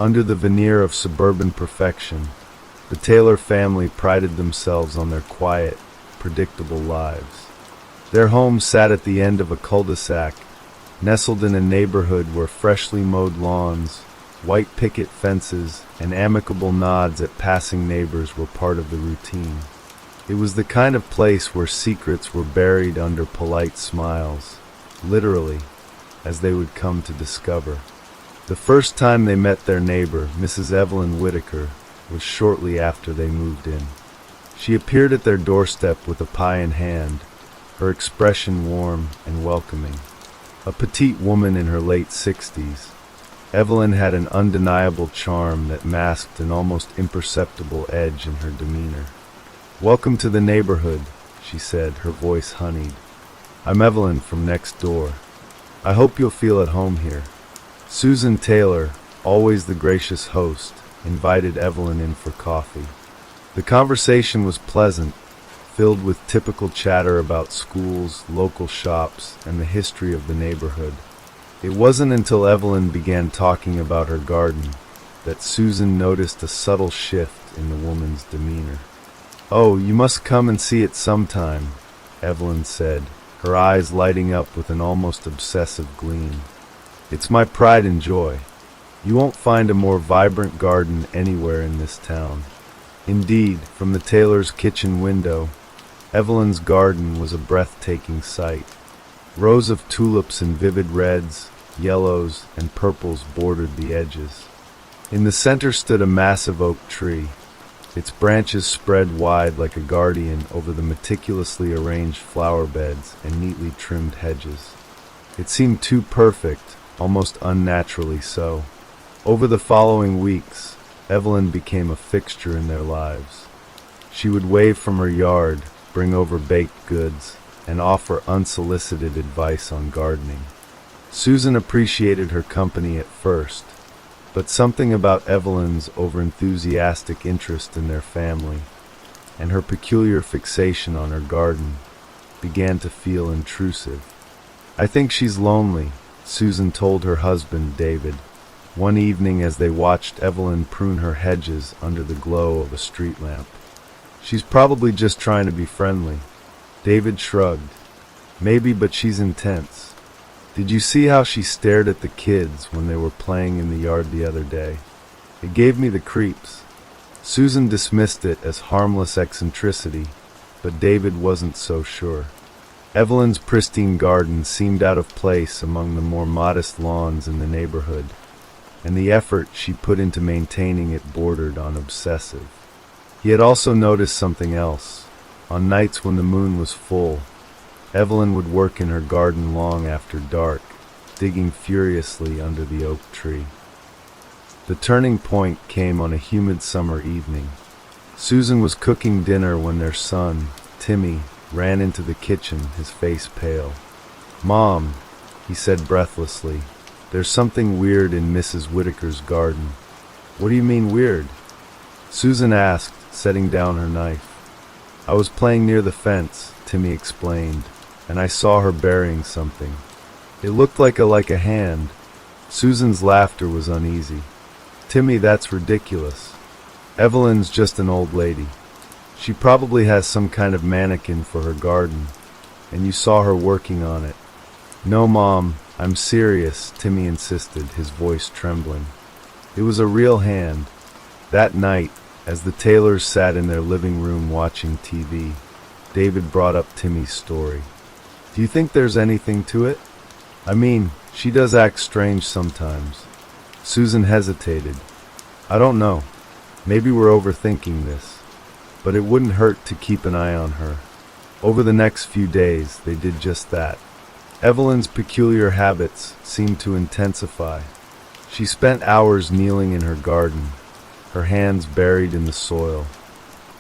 Under the veneer of suburban perfection, the Taylor family prided themselves on their quiet, predictable lives. Their home sat at the end of a cul-de-sac, nestled in a neighborhood where freshly mowed lawns, white picket fences, and amicable nods at passing neighbors were part of the routine. It was the kind of place where secrets were buried under polite smiles, literally, as they would come to discover. The first time they met their neighbor, Mrs. Evelyn Whitaker, was shortly after they moved in. She appeared at their doorstep with a pie in hand, her expression warm and welcoming. A petite woman in her late 60s, Evelyn had an undeniable charm that masked an almost imperceptible edge in her demeanor. "Welcome to the neighborhood," she said, her voice honeyed. "I'm Evelyn from next door. I hope you'll feel at home here." Susan Taylor, always the gracious host, invited Evelyn in for coffee. The conversation was pleasant, filled with typical chatter about schools, local shops, and the history of the neighborhood. It wasn't until Evelyn began talking about her garden that Susan noticed a subtle shift in the woman's demeanor. "Oh, you must come and see it sometime," Evelyn said, her eyes lighting up with an almost obsessive gleam. "It's my pride and joy. You won't find a more vibrant garden anywhere in this town." Indeed, from the Taylor's kitchen window, Evelyn's garden was a breathtaking sight. Rows of tulips in vivid reds, yellows, and purples bordered the edges. In the center stood a massive oak tree, its branches spread wide like a guardian over the meticulously arranged flower beds and neatly trimmed hedges. It seemed too perfect, almost unnaturally so. Over the following weeks, Evelyn became a fixture in their lives. She would wave from her yard, bring over baked goods, and offer unsolicited advice on gardening. Susan appreciated her company at first, but something about Evelyn's overenthusiastic interest in their family and her peculiar fixation on her garden began to feel intrusive. "I think she's lonely," Susan told her husband, David, one evening as they watched Evelyn prune her hedges under the glow of a street lamp. "She's probably just trying to be friendly." David shrugged. "Maybe, but she's intense. Did you see how she stared at the kids when they were playing in the yard the other day? It gave me the creeps." Susan dismissed it as harmless eccentricity, but David wasn't so sure. Evelyn's pristine garden seemed out of place among the more modest lawns in the neighborhood, and the effort she put into maintaining it bordered on obsessive. He had also noticed something else. On nights when the moon was full, Evelyn would work in her garden long after dark, digging furiously under the oak tree. The turning point came on a humid summer evening. Susan was cooking dinner when their son, Timmy, ran into the kitchen, his face pale. "Mom," he said breathlessly, "there's something weird in Mrs. Whitaker's garden." "What do you mean weird?" Susan asked, setting down her knife. "I was playing near the fence," Timmy explained, "and I saw her burying something. It looked like a hand." Susan's laughter was uneasy. "Timmy, that's ridiculous. Evelyn's just an old lady. She probably has some kind of mannequin for her garden, and you saw her working on it." "No, Mom, I'm serious," Timmy insisted, his voice trembling. "It was a real hand." That night, as the Taylors sat in their living room watching TV, David brought up Timmy's story. "Do you think there's anything to it? I mean, she does act strange sometimes." Susan hesitated. "I don't know. Maybe we're overthinking this. But it wouldn't hurt to keep an eye on her." Over the next few days, they did just that. Evelyn's peculiar habits seemed to intensify. She spent hours kneeling in her garden, her hands buried in the soil,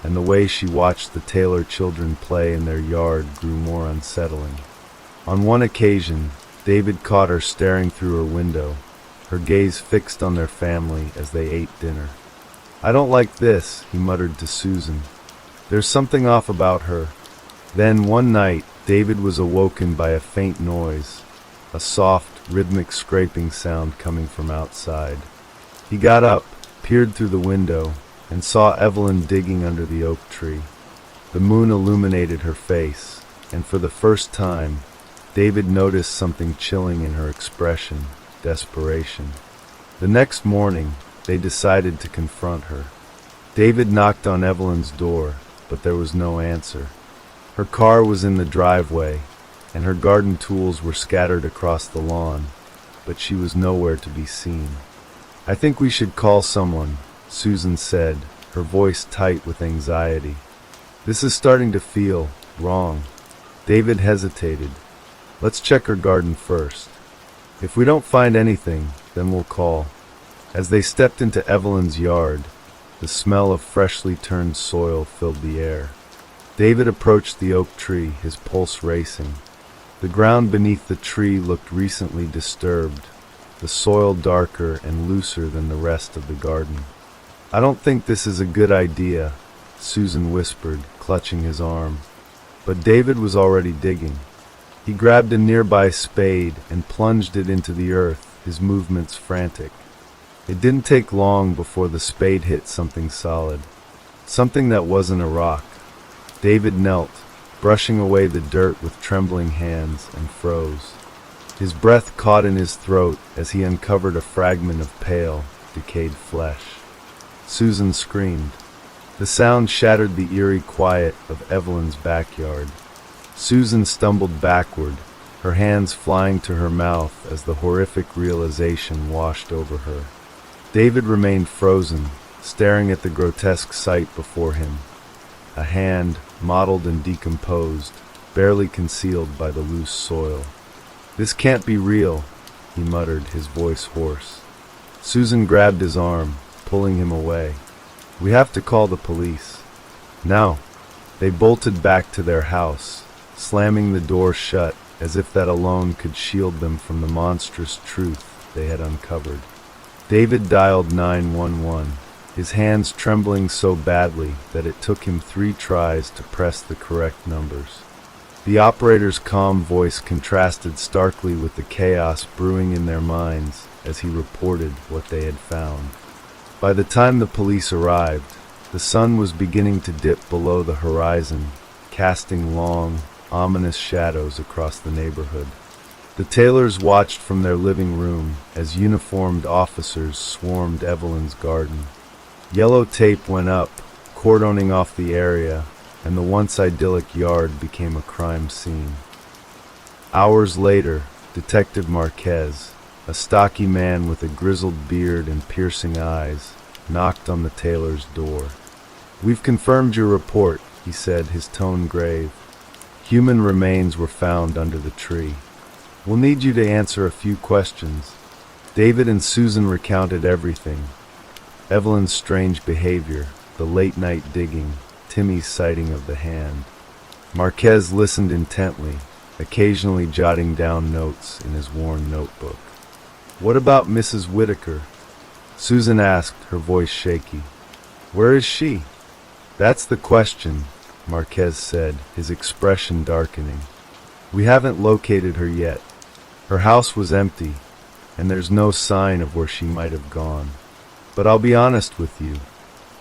and the way she watched the Taylor children play in their yard grew more unsettling. On one occasion, David caught her staring through her window, her gaze fixed on their family as they ate dinner. "I don't like this," he muttered to Susan. "There's something off about her." Then one night, David was awoken by a faint noise, a soft, rhythmic scraping sound coming from outside. He got up, peered through the window, and saw Evelyn digging under the oak tree. The moon illuminated her face, and for the first time, David noticed something chilling in her expression: desperation. The next morning, they decided to confront her. David knocked on Evelyn's door, but there was no answer. Her car was in the driveway, and her garden tools were scattered across the lawn, but she was nowhere to be seen. "I think we should call someone," Susan said, her voice tight with anxiety. "This is starting to feel wrong." David hesitated. "Let's check her garden first. If we don't find anything, then we'll call." As they stepped into Evelyn's yard, the smell of freshly turned soil filled the air. David approached the oak tree, his pulse racing. The ground beneath the tree looked recently disturbed, the soil darker and looser than the rest of the garden. "I don't think this is a good idea," Susan whispered, clutching his arm. But David was already digging. He grabbed a nearby spade and plunged it into the earth, his movements frantic. It didn't take long before the spade hit something solid, something that wasn't a rock. David knelt, brushing away the dirt with trembling hands, and froze. His breath caught in his throat as he uncovered a fragment of pale, decayed flesh. Susan screamed. The sound shattered the eerie quiet of Evelyn's backyard. Susan stumbled backward, her hands flying to her mouth as the horrific realization washed over her. David remained frozen, staring at the grotesque sight before him. A hand, mottled and decomposed, barely concealed by the loose soil. "This can't be real," he muttered, his voice hoarse. Susan grabbed his arm, pulling him away. "We have to call the police." Now, they bolted back to their house, slamming the door shut as if that alone could shield them from the monstrous truth they had uncovered. David dialed 911, his hands trembling so badly that it took him 3 tries to press the correct numbers. The operator's calm voice contrasted starkly with the chaos brewing in their minds as he reported what they had found. By the time the police arrived, the sun was beginning to dip below the horizon, casting long, ominous shadows across the neighborhood. The Taylors watched from their living room as uniformed officers swarmed Evelyn's garden. Yellow tape went up, cordoning off the area, and the once idyllic yard became a crime scene. Hours later, Detective Marquez, a stocky man with a grizzled beard and piercing eyes, knocked on the Taylors' door. "We've confirmed your report," he said, his tone grave. "Human remains were found under the tree. We'll need you to answer a few questions." David and Susan recounted everything. Evelyn's strange behavior, the late-night digging, Timmy's sighting of the hand. Marquez listened intently, occasionally jotting down notes in his worn notebook. "What about Mrs. Whitaker?" Susan asked, her voice shaky. "Where is she?" "That's the question," Marquez said, his expression darkening. "We haven't located her yet. Her house was empty, and there's no sign of where she might have gone. But I'll be honest with you,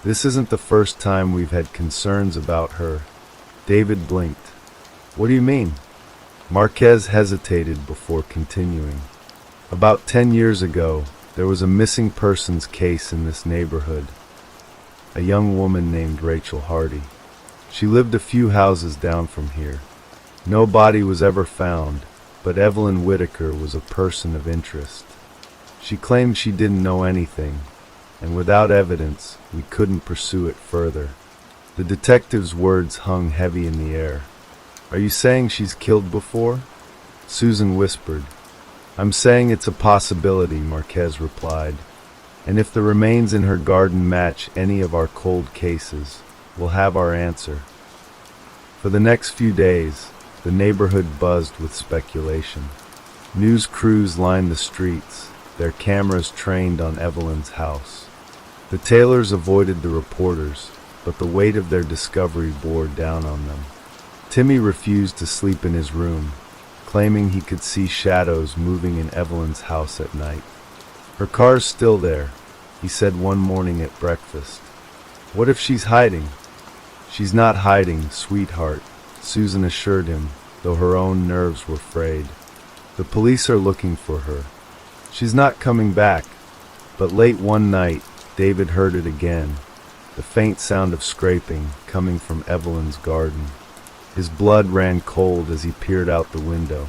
this isn't the first time we've had concerns about her." David blinked. "What do you mean?" Marquez hesitated before continuing. "About 10 years ago, there was a missing persons case in this neighborhood. A young woman named Rachel Hardy. She lived a few houses down from here. No body was ever found, but Evelyn Whitaker was a person of interest. She claimed she didn't know anything, and without evidence, we couldn't pursue it further." The detective's words hung heavy in the air. "Are you saying she's killed before?" Susan whispered. "I'm saying it's a possibility," Marquez replied. "And if the remains in her garden match any of our cold cases, we'll have our answer." For the next few days, the neighborhood buzzed with speculation. News crews lined the streets, their cameras trained on Evelyn's house. The Taylors avoided the reporters, but the weight of their discovery bore down on them. Timmy refused to sleep in his room, claiming he could see shadows moving in Evelyn's house at night. Her car's still there, he said one morning at breakfast. What if she's hiding? She's not hiding, sweetheart, Susan assured him, though her own nerves were frayed. The police are looking for her. She's not coming back. But late one night, David heard it again, the faint sound of scraping coming from Evelyn's garden. His blood ran cold as he peered out the window.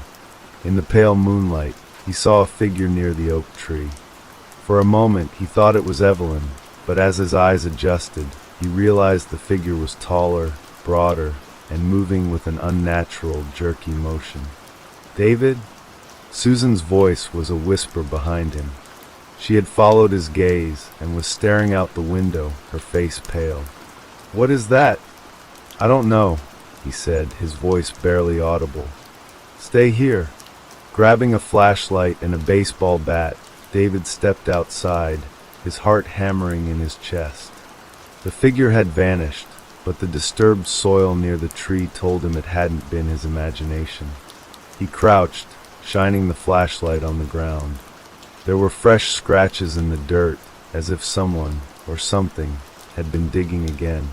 In the pale moonlight, he saw a figure near the oak tree. For a moment, he thought it was Evelyn, but as his eyes adjusted, he realized the figure was taller, broader, and moving with an unnatural, jerky motion. David? Susan's voice was a whisper behind him. She had followed his gaze and was staring out the window, her face pale. What is that? I don't know, he said, his voice barely audible. Stay here. Grabbing a flashlight and a baseball bat, David stepped outside, his heart hammering in his chest. The figure had vanished, but the disturbed soil near the tree told him it hadn't been his imagination. He crouched, shining the flashlight on the ground. There were fresh scratches in the dirt, as if someone, or something, had been digging again.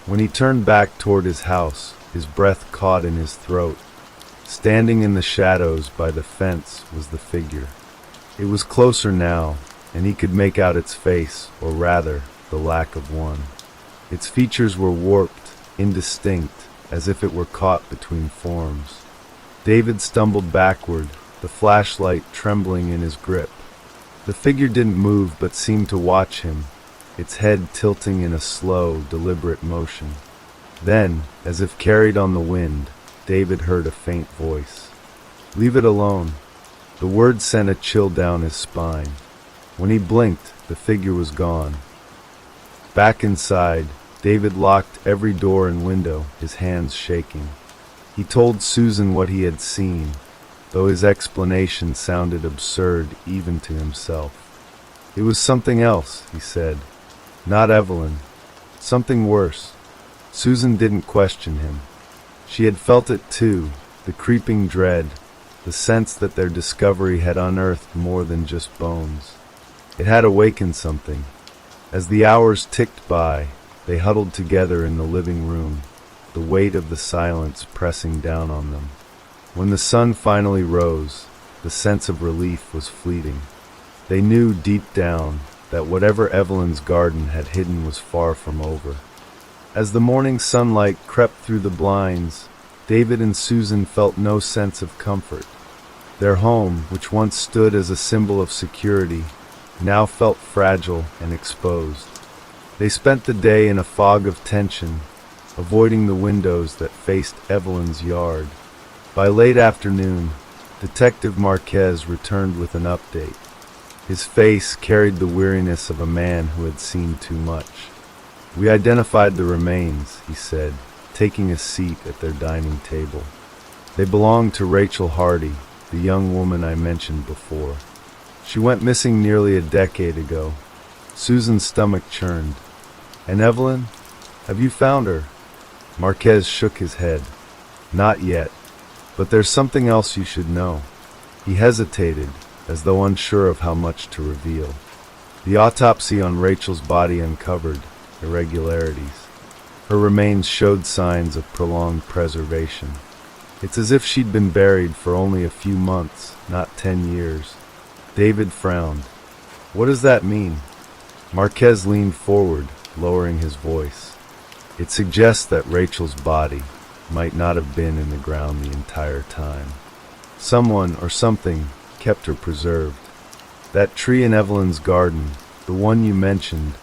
When he turned back toward his house, his breath caught in his throat. Standing in the shadows by the fence was the figure. It was closer now, and he could make out its face, or rather, the lack of one. Its features were warped, indistinct, as if it were caught between forms. David stumbled backward, the flashlight trembling in his grip. The figure didn't move but seemed to watch him, its head tilting in a slow, deliberate motion. Then, as if carried on the wind, David heard a faint voice. Leave it alone. The word sent a chill down his spine. When he blinked, the figure was gone. Back inside, David locked every door and window, his hands shaking. He told Susan what he had seen, though his explanation sounded absurd even to himself. It was something else, he said. Not Evelyn. Something worse. Susan didn't question him. She had felt it too, the creeping dread, the sense that their discovery had unearthed more than just bones. It had awakened something. As the hours ticked by, they huddled together in the living room, the weight of the silence pressing down on them. When the sun finally rose, the sense of relief was fleeting. They knew deep down that whatever Evelyn's garden had hidden was far from over. As the morning sunlight crept through the blinds, David and Susan felt no sense of comfort. Their home, which once stood as a symbol of security, now felt fragile and exposed. They spent the day in a fog of tension, avoiding the windows that faced Evelyn's yard. By late afternoon, Detective Marquez returned with an update. His face carried the weariness of a man who had seen too much. We identified the remains, he said, taking a seat at their dining table. They belonged to Rachel Hardy, the young woman I mentioned before. She went missing nearly a decade ago. Susan's stomach churned. And Evelyn? Have you found her? Marquez shook his head. Not yet. But there's something else you should know. He hesitated, as though unsure of how much to reveal. The autopsy on Rachel's body uncovered irregularities. Her remains showed signs of prolonged preservation. It's as if she'd been buried for only a few months, not 10 years. David frowned. What does that mean? Marquez leaned forward, lowering his voice. It suggests that Rachel's body might not have been in the ground the entire time. Someone or something kept her preserved. That tree in Evelyn's garden, the one you mentioned,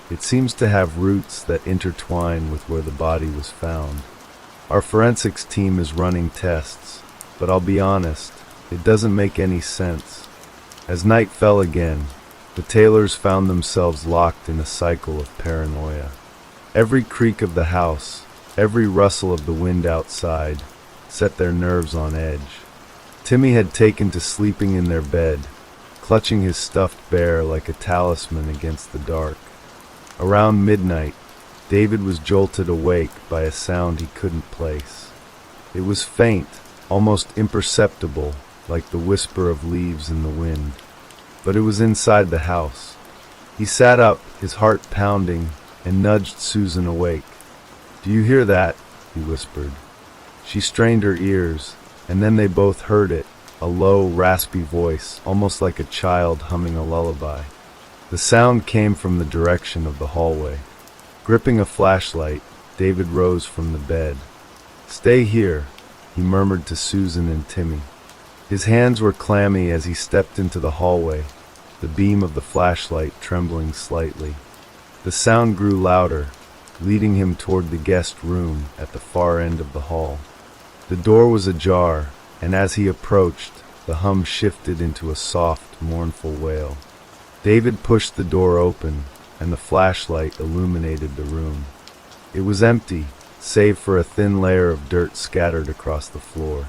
it seems to have roots that intertwine with where the body was found. Our forensics team is running tests, but I'll be honest, it doesn't make any sense. As night fell again, the Taylors found themselves locked in a cycle of paranoia. Every creak of the house, every rustle of the wind outside, set their nerves on edge. Timmy had taken to sleeping in their bed, clutching his stuffed bear like a talisman against the dark. Around midnight, David was jolted awake by a sound he couldn't place. It was faint, almost imperceptible, like the whisper of leaves in the wind. But it was inside the house. He sat up, his heart pounding, and nudged Susan awake. "Do you hear that?" he whispered. She strained her ears, and then they both heard it, a low, raspy voice, almost like a child humming a lullaby. The sound came from the direction of the hallway. Gripping a flashlight, David rose from the bed. "Stay here," he murmured to Susan and Timmy. His hands were clammy as he stepped into the hallway, the beam of the flashlight trembling slightly. The sound grew louder, leading him toward the guest room at the far end of the hall. The door was ajar, and as he approached, the hum shifted into a soft, mournful wail. David pushed the door open, and the flashlight illuminated the room. It was empty, save for a thin layer of dirt scattered across the floor.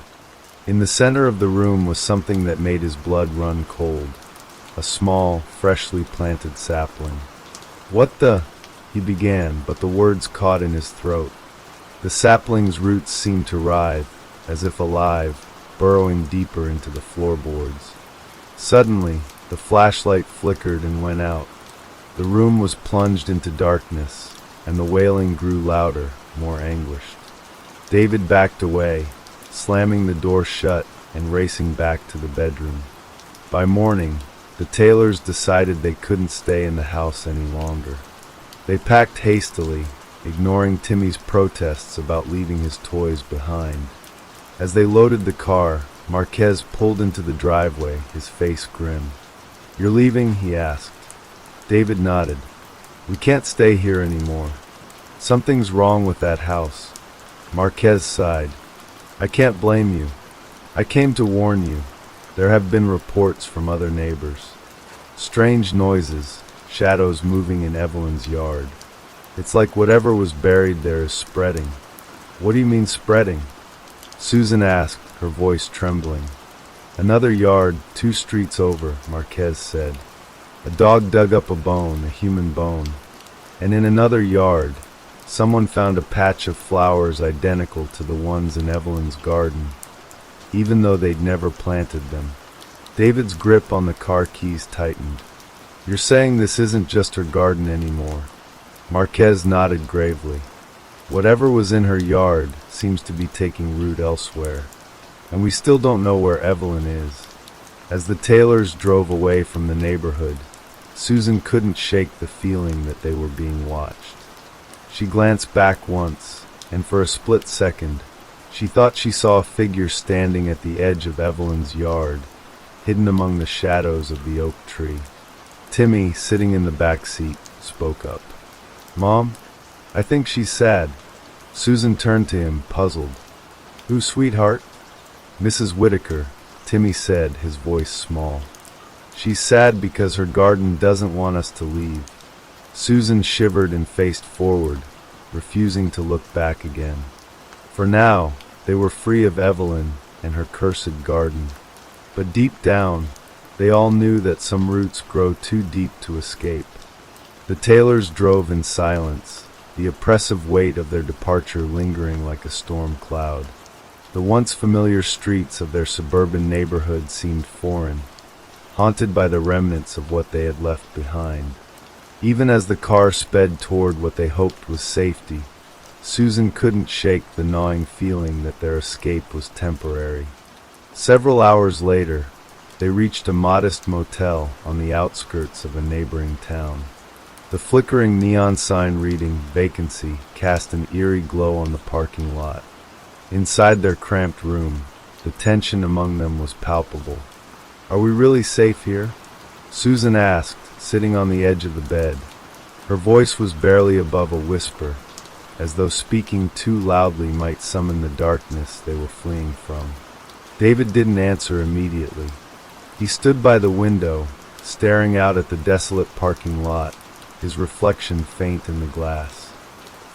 In the center of the room was something that made his blood run cold, a small, freshly planted sapling. "What the—" he began, but the words caught in his throat. The sapling's roots seemed to writhe, as if alive, burrowing deeper into the floorboards. Suddenly, the flashlight flickered and went out. The room was plunged into darkness, and the wailing grew louder, more anguished. David backed away, slamming the door shut and racing back to the bedroom. By morning, the Taylors decided they couldn't stay in the house any longer. They packed hastily, ignoring Timmy's protests about leaving his toys behind. As they loaded the car, Marquez pulled into the driveway, his face grim. "You're leaving?" he asked. David nodded. "We can't stay here anymore. Something's wrong with that house." Marquez sighed. "I can't blame you. I came to warn you. There have been reports from other neighbors. Strange noises, shadows moving in Evelyn's yard. It's like whatever was buried there is spreading." "What do you mean spreading?" Susan asked, her voice trembling. "Another yard, 2 streets over," Marquez said. "A dog dug up a bone, a human bone. And in another yard, someone found a patch of flowers identical to the ones in Evelyn's garden, even though they'd never planted them." David's grip on the car keys tightened. "You're saying this isn't just her garden anymore?" Marquez nodded gravely. "Whatever was in her yard seems to be taking root elsewhere, and we still don't know where Evelyn is." As the Taylors drove away from the neighborhood, Susan couldn't shake the feeling that they were being watched. She glanced back once, and for a split second, she thought she saw a figure standing at the edge of Evelyn's yard, hidden among the shadows of the oak tree. Timmy, sitting in the back seat, spoke up. "Mom, I think she's sad." Susan turned to him, puzzled. "Who, sweetheart?" "Mrs. Whitaker," Timmy said, his voice small. "She's sad because her garden doesn't want us to leave." Susan shivered and faced forward, refusing to look back again. For now, they were free of Evelyn and her cursed garden. But deep down, they all knew that some roots grow too deep to escape. The Taylors drove in silence, the oppressive weight of their departure lingering like a storm cloud. The once familiar streets of their suburban neighborhood seemed foreign, haunted by the remnants of what they had left behind. Even as the car sped toward what they hoped was safety, Susan couldn't shake the gnawing feeling that their escape was temporary. Several hours later, they reached a modest motel on the outskirts of a neighboring town. The flickering neon sign reading "Vacancy" cast an eerie glow on the parking lot. Inside their cramped room, the tension among them was palpable. "Are we really safe here?" Susan asked, sitting on the edge of the bed. Her voice was barely above a whisper, as though speaking too loudly might summon the darkness they were fleeing from. David didn't answer immediately. He stood by the window, staring out at the desolate parking lot, his reflection faint in the glass.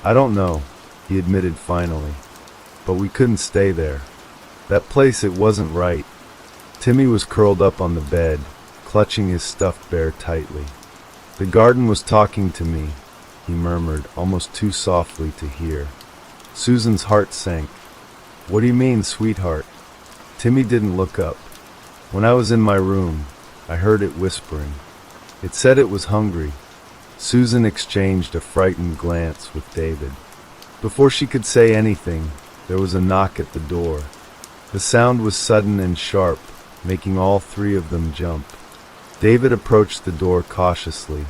"I don't know," he admitted finally, "but we couldn't stay there. That place, it wasn't right." Timmy was curled up on the bed, clutching his stuffed bear tightly. "The garden was talking to me," he murmured, almost too softly to hear. Susan's heart sank. "What do you mean, sweetheart?" Timmy didn't look up. "When I was in my room, I heard it whispering. It said it was hungry. Susan exchanged a frightened glance with David. Before she could say anything, there was a knock at the door. The sound was sudden and sharp, making all three of them jump. David approached the door cautiously,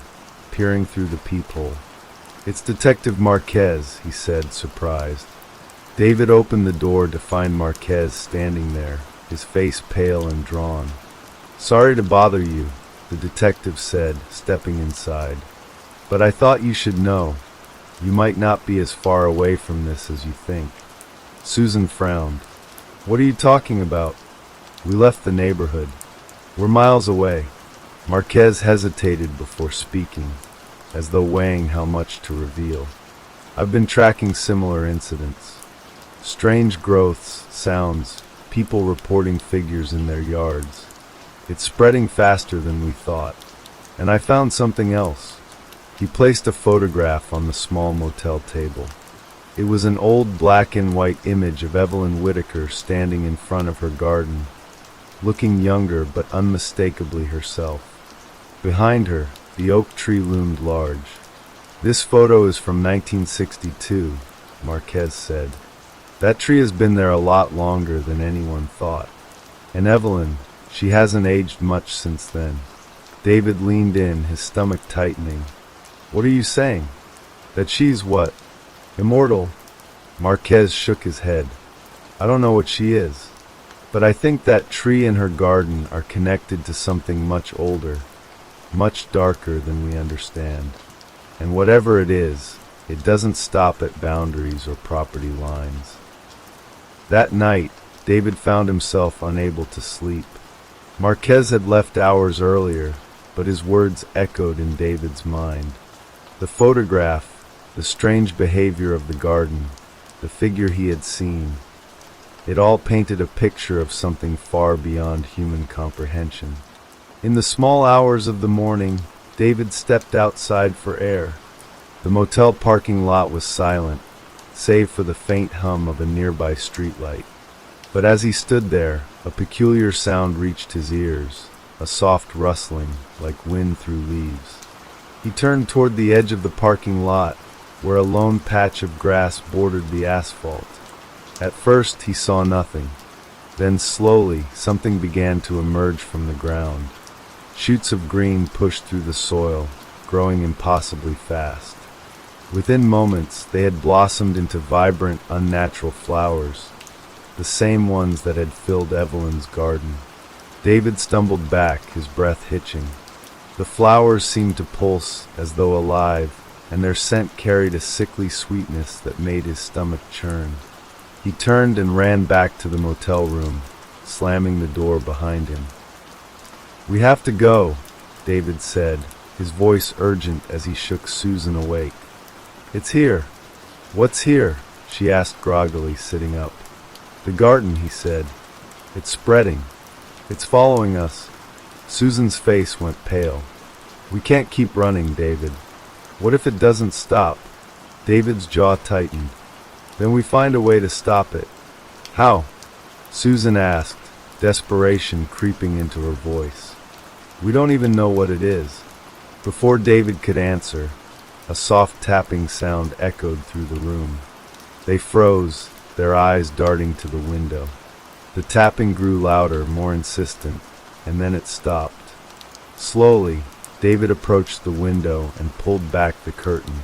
peering through the peephole. "It's Detective Marquez," he said, surprised. David opened the door to find Marquez standing there, his face pale and drawn. "Sorry to bother you," the detective said, stepping inside. "But I thought you should know. You might not be as far away from this as you think." Susan frowned. "What are you talking about?" "We left the neighborhood. We're miles away." Marquez hesitated before speaking, as though weighing how much to reveal. "I've been tracking similar incidents. Strange growths, sounds, people reporting figures in their yards. It's spreading faster than we thought. And I found something else." He placed a photograph on the small motel table. It was an old black and white image of Evelyn Whitaker standing in front of her garden, looking younger but unmistakably herself. Behind her, the oak tree loomed large. "This photo is from 1962, Marquez said. "That tree has been there a lot longer than anyone thought. And Evelyn, she hasn't aged much since then." David leaned in, his stomach tightening. "What are you saying? That she's what? Immortal?" Marquez shook his head. "I don't know what she is. But I think that tree and her garden are connected to something much older, much darker than we understand. And whatever it is, it doesn't stop at boundaries or property lines." That night, David found himself unable to sleep. Marquez had left hours earlier, but his words echoed in David's mind. The photograph, the strange behavior of the garden, the figure he had seen, it all painted a picture of something far beyond human comprehension. In the small hours of the morning, David stepped outside for air. The motel parking lot was silent, save for the faint hum of a nearby streetlight. But as he stood there, a peculiar sound reached his ears, a soft rustling, like wind through leaves. He turned toward the edge of the parking lot, where a lone patch of grass bordered the asphalt. At first, he saw nothing. Then slowly, something began to emerge from the ground. Shoots of green pushed through the soil, growing impossibly fast. Within moments, they had blossomed into vibrant, unnatural flowers, the same ones that had filled Evelyn's garden. David stumbled back, his breath hitching. The flowers seemed to pulse as though alive, and their scent carried a sickly sweetness that made his stomach churn. He turned and ran back to the motel room, slamming the door behind him. "We have to go," David said, his voice urgent as he shook Susan awake. "It's here." "What's here?" she asked groggily, sitting up. "The garden," he said. "It's spreading. It's following us." Susan's face went pale. "We can't keep running, David. What if it doesn't stop?" David's jaw tightened. "Then we find a way to stop it." "How?" Susan asked, desperation creeping into her voice. "We don't even know what it is." Before David could answer, a soft tapping sound echoed through the room. They froze, their eyes darting to the window. The tapping grew louder, more insistent, and then it stopped. Slowly, David approached the window and pulled back the curtain.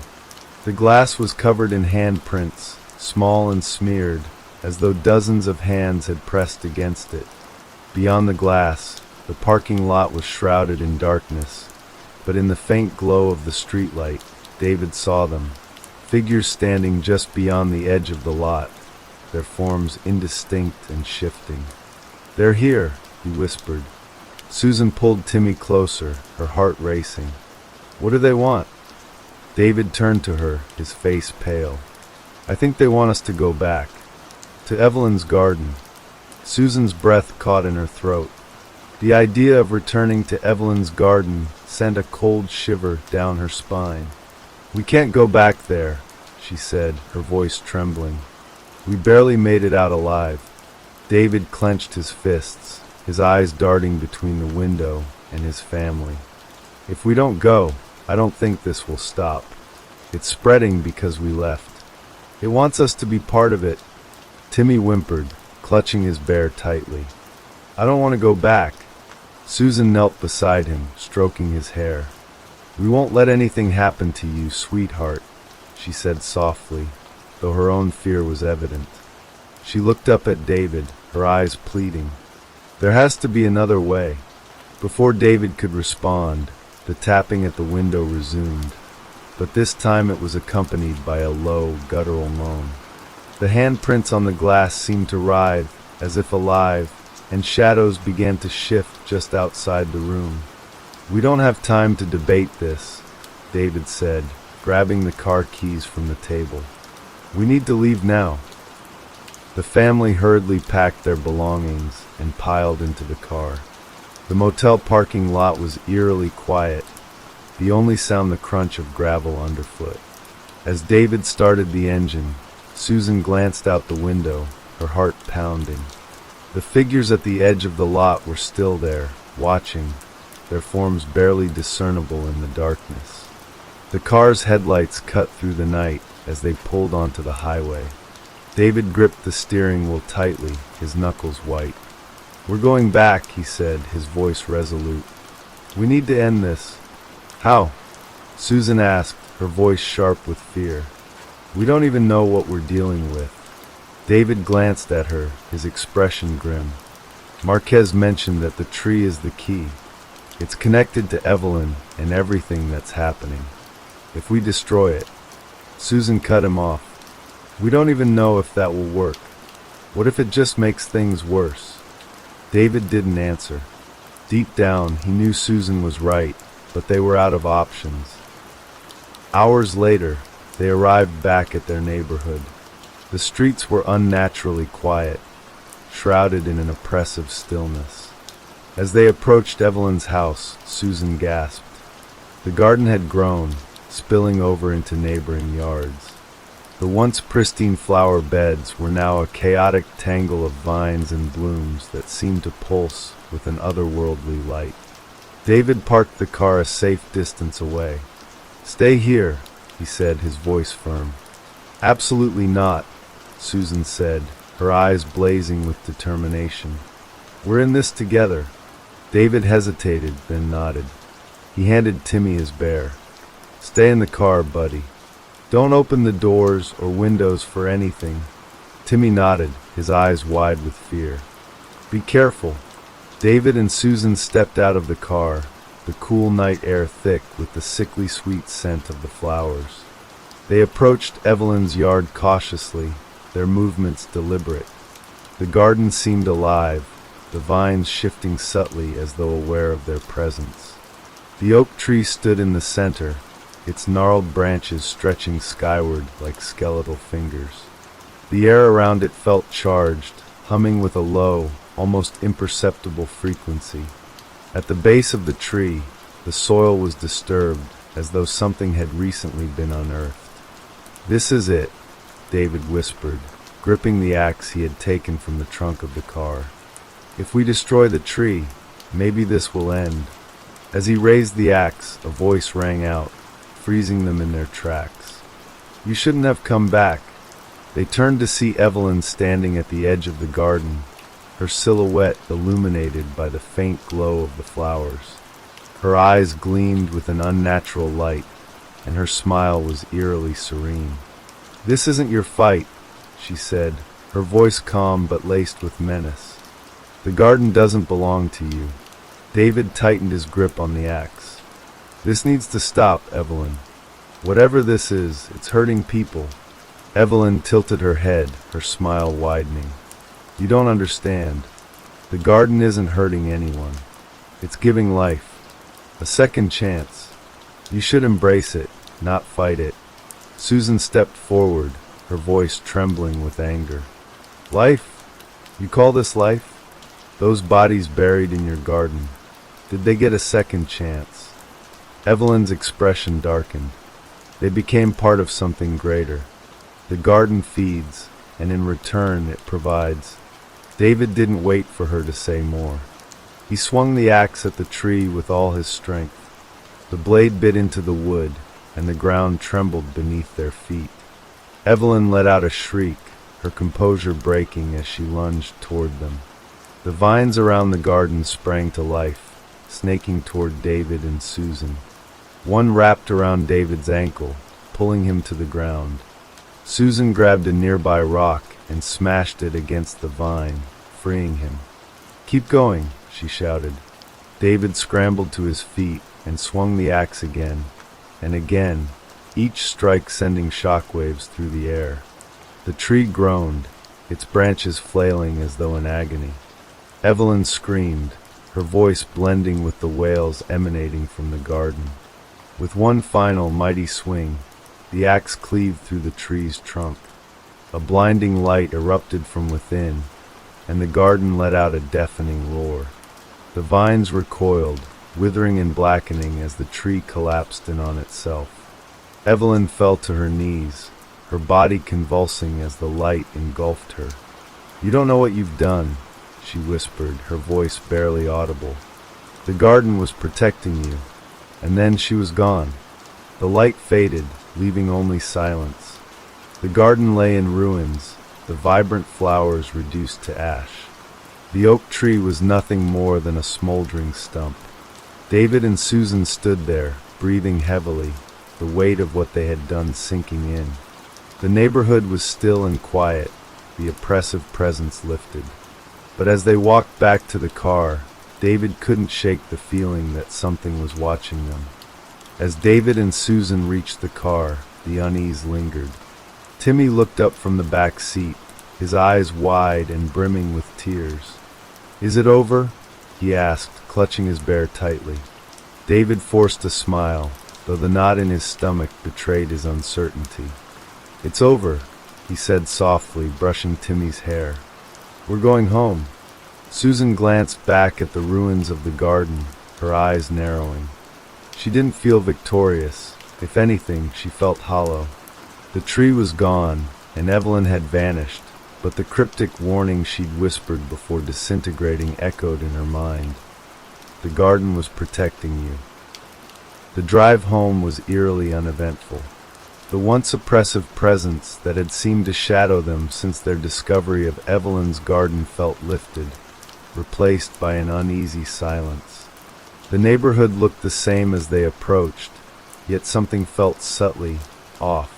The glass was covered in handprints, small and smeared, as though dozens of hands had pressed against it. Beyond the glass, the parking lot was shrouded in darkness, but in the faint glow of the streetlight, David saw them, figures standing just beyond the edge of the lot, their forms indistinct and shifting. "They're here," he whispered. Susan pulled Timmy closer, her heart racing. "What do they want?" David turned to her, his face pale. "I think they want us to go back. To Evelyn's garden." Susan's breath caught in her throat. The idea of returning to Evelyn's garden sent a cold shiver down her spine. "We can't go back there," she said, her voice trembling. "We barely made it out alive." David clenched his fists, his eyes darting between the window and his family. If we don't go, I don't think this will stop. It's spreading because we left. It wants us to be part of it. Timmy whimpered, clutching his bear tightly. I don't want to go back. Susan knelt beside him, stroking his hair. We won't let anything happen to you, sweetheart, she said softly, though her own fear was evident. She looked up at David, her eyes pleading. There has to be another way. Before David could respond, the tapping at the window resumed, but this time it was accompanied by a low, guttural moan. The handprints on the glass seemed to writhe, as if alive, and shadows began to shift just outside the room. We don't have time to debate this, David said, grabbing the car keys from the table. We need to leave now. The family hurriedly packed their belongings and piled into the car. The motel parking lot was eerily quiet, the only sound the crunch of gravel underfoot. As David started the engine, Susan glanced out the window, her heart pounding. The figures at the edge of the lot were still there, watching, their forms barely discernible in the darkness. The car's headlights cut through the night as they pulled onto the highway. David gripped the steering wheel tightly, his knuckles white. We're going back, he said, his voice resolute. We need to end this. How? Susan asked, her voice sharp with fear. We don't even know what we're dealing with. David glanced at her, his expression grim. Marquez mentioned that the tree is the key. It's connected to Evelyn and everything that's happening. If we destroy it, Susan cut him off. We don't even know if that will work. What if it just makes things worse? David didn't answer. Deep down, he knew Susan was right, but they were out of options. Hours later, they arrived back at their neighborhood. The streets were unnaturally quiet, shrouded in an oppressive stillness. As they approached Evelyn's house, Susan gasped. The garden had grown, spilling over into neighboring yards. The once pristine flower beds were now a chaotic tangle of vines and blooms that seemed to pulse with an otherworldly light. David parked the car a safe distance away. Stay here, he said, his voice firm. Absolutely not, Susan said, her eyes blazing with determination. We're in this together. David hesitated, then nodded. He handed Timmy his bear. Stay in the car, buddy. Don't open the doors or windows for anything. Timmy nodded, his eyes wide with fear. Be careful. David and Susan stepped out of the car, the cool night air thick with the sickly sweet scent of the flowers. They approached Evelyn's yard cautiously, their movements deliberate. The garden seemed alive, the vines shifting subtly as though aware of their presence. The oak tree stood in the center, its gnarled branches stretching skyward like skeletal fingers. The air around it felt charged, humming with a low, almost imperceptible frequency. At the base of the tree, the soil was disturbed, as though something had recently been unearthed. This is it, David whispered, gripping the axe he had taken from the trunk of the car. If we destroy the tree, maybe this will end. As he raised the axe, a voice rang out, freezing them in their tracks. You shouldn't have come back. They turned to see Evelyn standing at the edge of the garden, her silhouette illuminated by the faint glow of the flowers. Her eyes gleamed with an unnatural light, and her smile was eerily serene. This isn't your fight, she said, her voice calm but laced with menace. The garden doesn't belong to you. David tightened his grip on the axe. This needs to stop, Evelyn. Whatever this is, it's hurting people. Evelyn tilted her head, her smile widening. You don't understand. The garden isn't hurting anyone. It's giving life. A second chance. You should embrace it, not fight it. Susan stepped forward, her voice trembling with anger. Life? You call this life? Those bodies buried in your garden, did they get a second chance? Evelyn's expression darkened. They became part of something greater. The garden feeds, and in return it provides. David didn't wait for her to say more. He swung the axe at the tree with all his strength. The blade bit into the wood, and the ground trembled beneath their feet. Evelyn let out a shriek, her composure breaking as she lunged toward them. The vines around the garden sprang to life, snaking toward David and Susan. One wrapped around David's ankle, pulling him to the ground. Susan grabbed a nearby rock and smashed it against the vine, freeing him. "Keep going," she shouted. David scrambled to his feet and swung the axe again, and again, each strike sending shockwaves through the air. The tree groaned, its branches flailing as though in agony. Evelyn screamed, her voice blending with the wails emanating from the garden. With one final mighty swing, the axe cleaved through the tree's trunk. A blinding light erupted from within, and the garden let out a deafening roar. The vines recoiled, withering and blackening as the tree collapsed in on itself. Evelyn fell to her knees, her body convulsing as the light engulfed her. "You don't know what you've done," she whispered, her voice barely audible. "The garden was protecting you." And then she was gone. The light faded, leaving only silence. The garden lay in ruins, the vibrant flowers reduced to ash. The oak tree was nothing more than a smoldering stump. David and Susan stood there, breathing heavily, the weight of what they had done sinking in. The neighborhood was still and quiet, the oppressive presence lifted. But as they walked back to the car, David couldn't shake the feeling that something was watching them. As David and Susan reached the car, the unease lingered. Timmy looked up from the back seat, his eyes wide and brimming with tears. "Is it over?" he asked, clutching his bear tightly. David forced a smile, though the knot in his stomach betrayed his uncertainty. "It's over," he said softly, brushing Timmy's hair. "We're going home." Susan glanced back at the ruins of the garden, her eyes narrowing. She didn't feel victorious. If anything, she felt hollow. The tree was gone, and Evelyn had vanished, but the cryptic warning she'd whispered before disintegrating echoed in her mind. The garden was protecting you. The drive home was eerily uneventful. The once oppressive presence that had seemed to shadow them since their discovery of Evelyn's garden felt lifted, replaced by an uneasy silence. The neighborhood looked the same as they approached, yet something felt subtly off.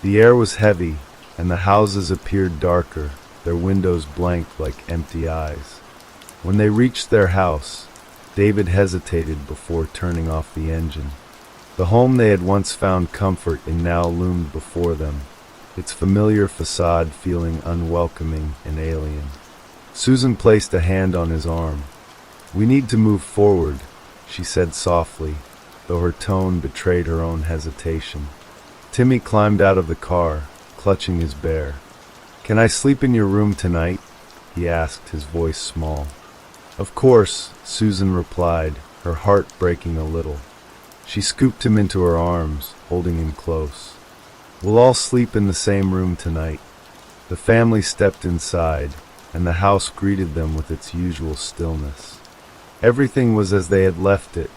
The air was heavy, and the houses appeared darker, their windows blank like empty eyes. When they reached their house, David hesitated before turning off the engine. The home they had once found comfort in now loomed before them, its familiar facade feeling unwelcoming and alien. Susan placed a hand on his arm. "We need to move forward," she said softly, though her tone betrayed her own hesitation. Timmy climbed out of the car, clutching his bear. "Can I sleep in your room tonight?" he asked, his voice small. "Of course," Susan replied, her heart breaking a little. She scooped him into her arms, holding him close. "We'll all sleep in the same room tonight." The family stepped inside, and the house greeted them with its usual stillness. Everything was as they had left it,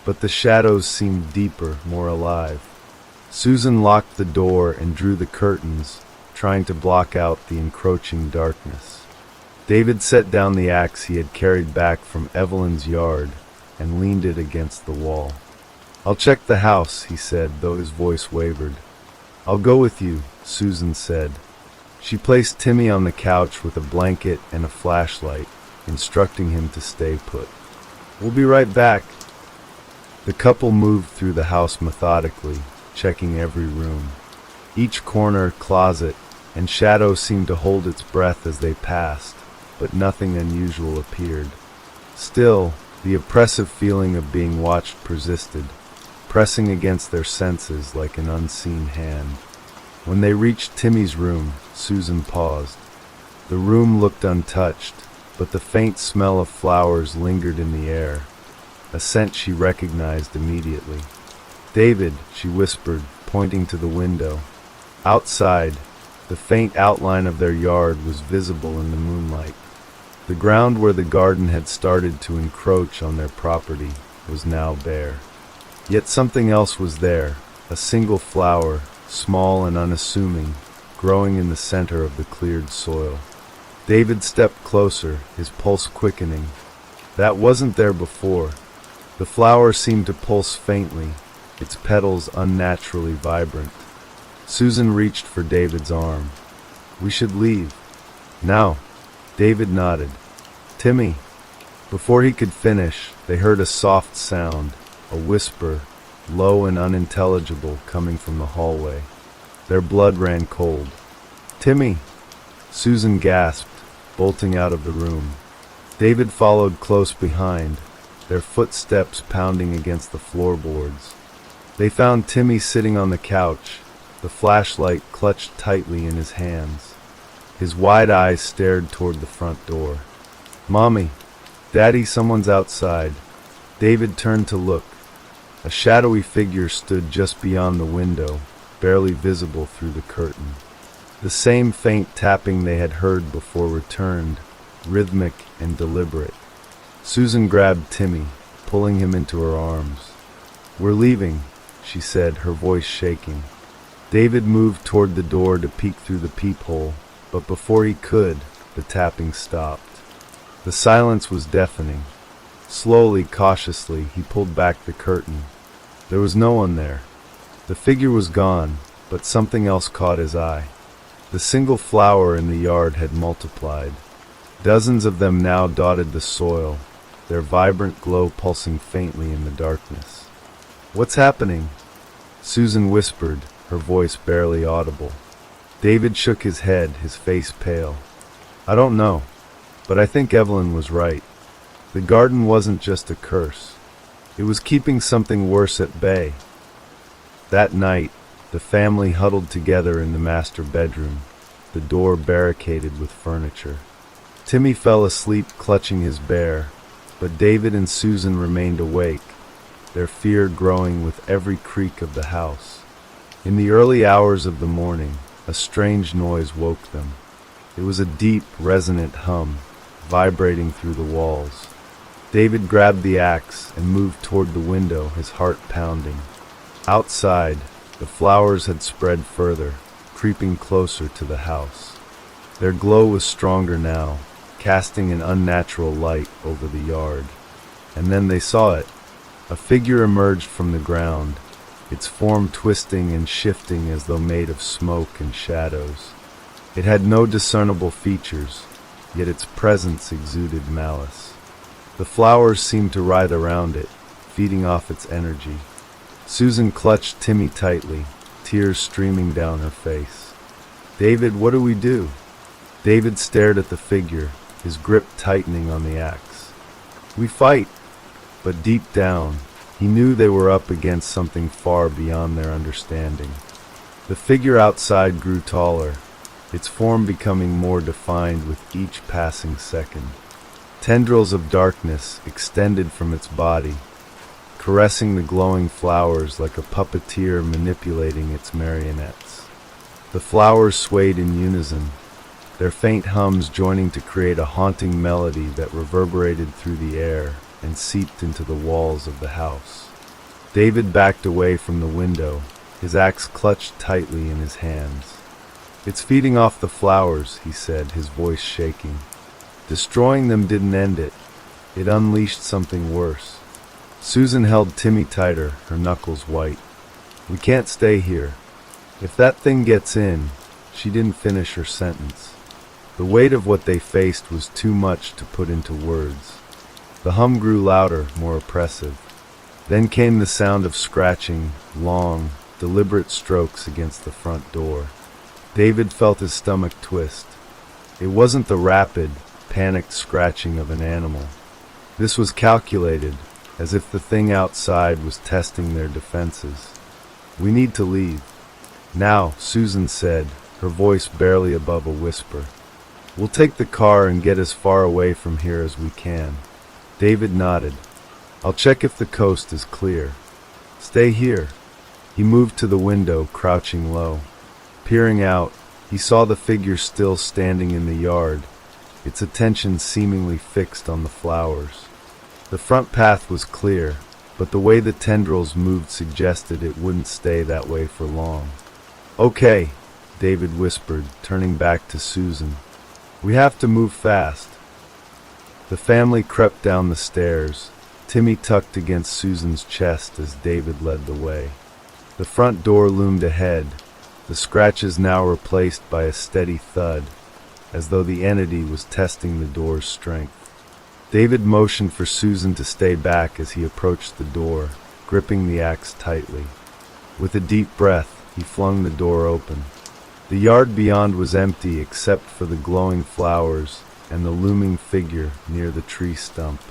but the shadows seemed deeper, more alive. Susan locked the door and drew the curtains, trying to block out the encroaching darkness. David set down the axe he had carried back from Evelyn's yard and leaned it against the wall. "I'll check the house," he said, though his voice wavered. "I'll go with you," Susan said. She placed Timmy on the couch with a blanket and a flashlight, instructing him to stay put. "We'll be right back." The couple moved through the house methodically, checking every room. Each corner, closet, and shadow seemed to hold its breath as they passed, but nothing unusual appeared. Still, the oppressive feeling of being watched persisted, pressing against their senses like an unseen hand. When they reached Timmy's room, Susan paused. The room looked untouched, but the faint smell of flowers lingered in the air, a scent she recognized immediately. "David," she whispered, pointing to the window. Outside, the faint outline of their yard was visible in the moonlight. The ground where the garden had started to encroach on their property was now bare. Yet something else was there, a single flower, small and unassuming, growing in the center of the cleared soil. David stepped closer, his pulse quickening. That wasn't there before. The flower seemed to pulse faintly, its petals unnaturally vibrant. Susan reached for David's arm. "We should leave." "Now." David nodded. "Timmy." Before he could finish, they heard a soft sound, a whisper, low and unintelligible, coming from the hallway. Their blood ran cold. "Timmy!" Susan gasped, bolting out of the room. David followed close behind, their footsteps pounding against the floorboards. They found Timmy sitting on the couch, the flashlight clutched tightly in his hands. His wide eyes stared toward the front door. "Mommy! Daddy, someone's outside." David turned to look. A shadowy figure stood just beyond the window, barely visible through the curtain. The same faint tapping they had heard before returned, rhythmic and deliberate. Susan grabbed Timmy, pulling him into her arms. "We're leaving," she said, her voice shaking. David moved toward the door to peek through the peephole, but before he could, the tapping stopped. The silence was deafening. Slowly, cautiously, he pulled back the curtain. There was no one there. The figure was gone, but something else caught his eye. The single flower in the yard had multiplied. Dozens of them now dotted the soil, their vibrant glow pulsing faintly in the darkness. "What's happening?" Susan whispered, her voice barely audible. David shook his head, his face pale. "I don't know, but I think Evelyn was right. The garden wasn't just a curse. It was keeping something worse at bay." That night, the family huddled together in the master bedroom, the door barricaded with furniture. Timmy fell asleep clutching his bear, but David and Susan remained awake, their fear growing with every creak of the house. In the early hours of the morning, a strange noise woke them. It was a deep, resonant hum, vibrating through the walls. David grabbed the axe and moved toward the window, his heart pounding. Outside, the flowers had spread further, creeping closer to the house. Their glow was stronger now, casting an unnatural light over the yard. And then they saw it. A figure emerged from the ground, its form twisting and shifting as though made of smoke and shadows. It had no discernible features, yet its presence exuded malice. The flowers seemed to writhe around it, feeding off its energy. Susan clutched Timmy tightly, tears streaming down her face. "David, what do we do?" David stared at the figure, his grip tightening on the axe. "We fight." But deep down, he knew they were up against something far beyond their understanding. The figure outside grew taller, its form becoming more defined with each passing second. Tendrils of darkness extended from its body, caressing the glowing flowers like a puppeteer manipulating its marionettes. The flowers swayed in unison, their faint hums joining to create a haunting melody that reverberated through the air and seeped into the walls of the house. David backed away from the window, his axe clutched tightly in his hands. "It's feeding off the flowers," he said, his voice shaking. "Destroying them didn't end it. It unleashed something worse." Susan held Timmy tighter, her knuckles white. "We can't stay here. If that thing gets in..." She didn't finish her sentence. The weight of what they faced was too much to put into words. The hum grew louder, more oppressive. Then came the sound of scratching, long, deliberate strokes against the front door. David felt his stomach twist. It wasn't the rapid, panicked scratching of an animal. This was calculated, as if the thing outside was testing their defenses. "We need to leave." "Now," Susan said, her voice barely above a whisper. "We'll take the car and get as far away from here as we can." David nodded. "I'll check if the coast is clear." "Stay here." He moved to the window, crouching low. Peering out, he saw the figure still standing in the yard, its attention seemingly fixed on the flowers. The front path was clear, but the way the tendrils moved suggested it wouldn't stay that way for long. "Okay," David whispered, turning back to Susan. "We have to move fast." The family crept down the stairs, Timmy tucked against Susan's chest as David led the way. The front door loomed ahead, the scratches now replaced by a steady thud, as though the entity was testing the door's strength. David motioned for Susan to stay back as he approached the door, gripping the axe tightly. With a deep breath, he flung the door open. The yard beyond was empty except for the glowing flowers and the looming figure near the tree stump.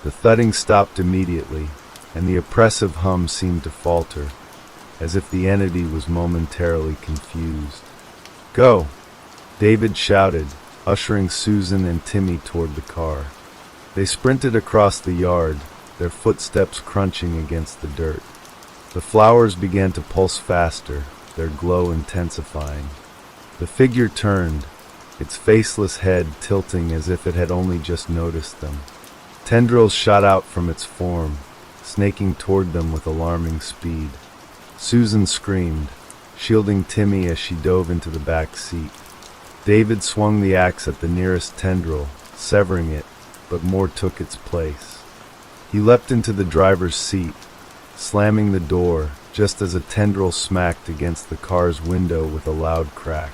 The thudding stopped immediately, and the oppressive hum seemed to falter, as if the entity was momentarily confused. "Go!" David shouted, ushering Susan and Timmy toward the car. They sprinted across the yard, their footsteps crunching against the dirt. The flowers began to pulse faster, their glow intensifying. The figure turned, its faceless head tilting as if it had only just noticed them. Tendrils shot out from its form, snaking toward them with alarming speed. Susan screamed, shielding Timmy as she dove into the back seat. David swung the axe at the nearest tendril, severing it, but more took its place. He leapt into the driver's seat, slamming the door just as a tendril smacked against the car's window with a loud crack.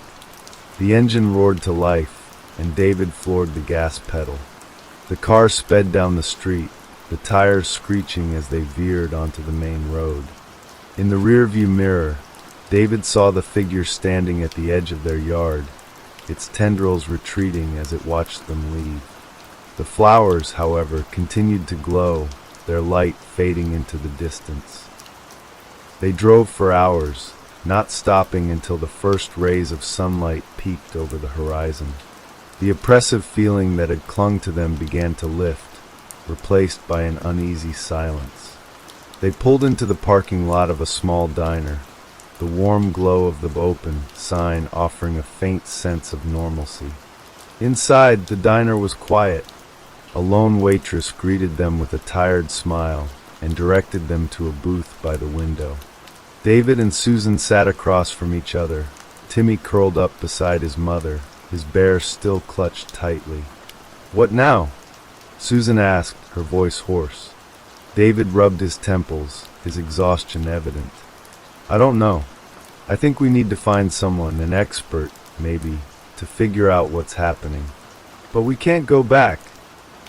The engine roared to life, and David floored the gas pedal. The car sped down the street, the tires screeching as they veered onto the main road. In the rearview mirror, David saw the figure standing at the edge of their yard, its tendrils retreating as it watched them leave. The flowers, however, continued to glow, their light fading into the distance. They drove for hours, not stopping until the first rays of sunlight peeked over the horizon. The oppressive feeling that had clung to them began to lift, replaced by an uneasy silence. They pulled into the parking lot of a small diner, the warm glow of the open sign offering a faint sense of normalcy. Inside, the diner was quiet. A lone waitress greeted them with a tired smile and directed them to a booth by the window. David and Susan sat across from each other, Timmy curled up beside his mother, his bear still clutched tightly. "What now?" Susan asked, her voice hoarse. David rubbed his temples, his exhaustion evident. "I don't know. I think we need to find someone, an expert, maybe, to figure out what's happening. But we can't go back."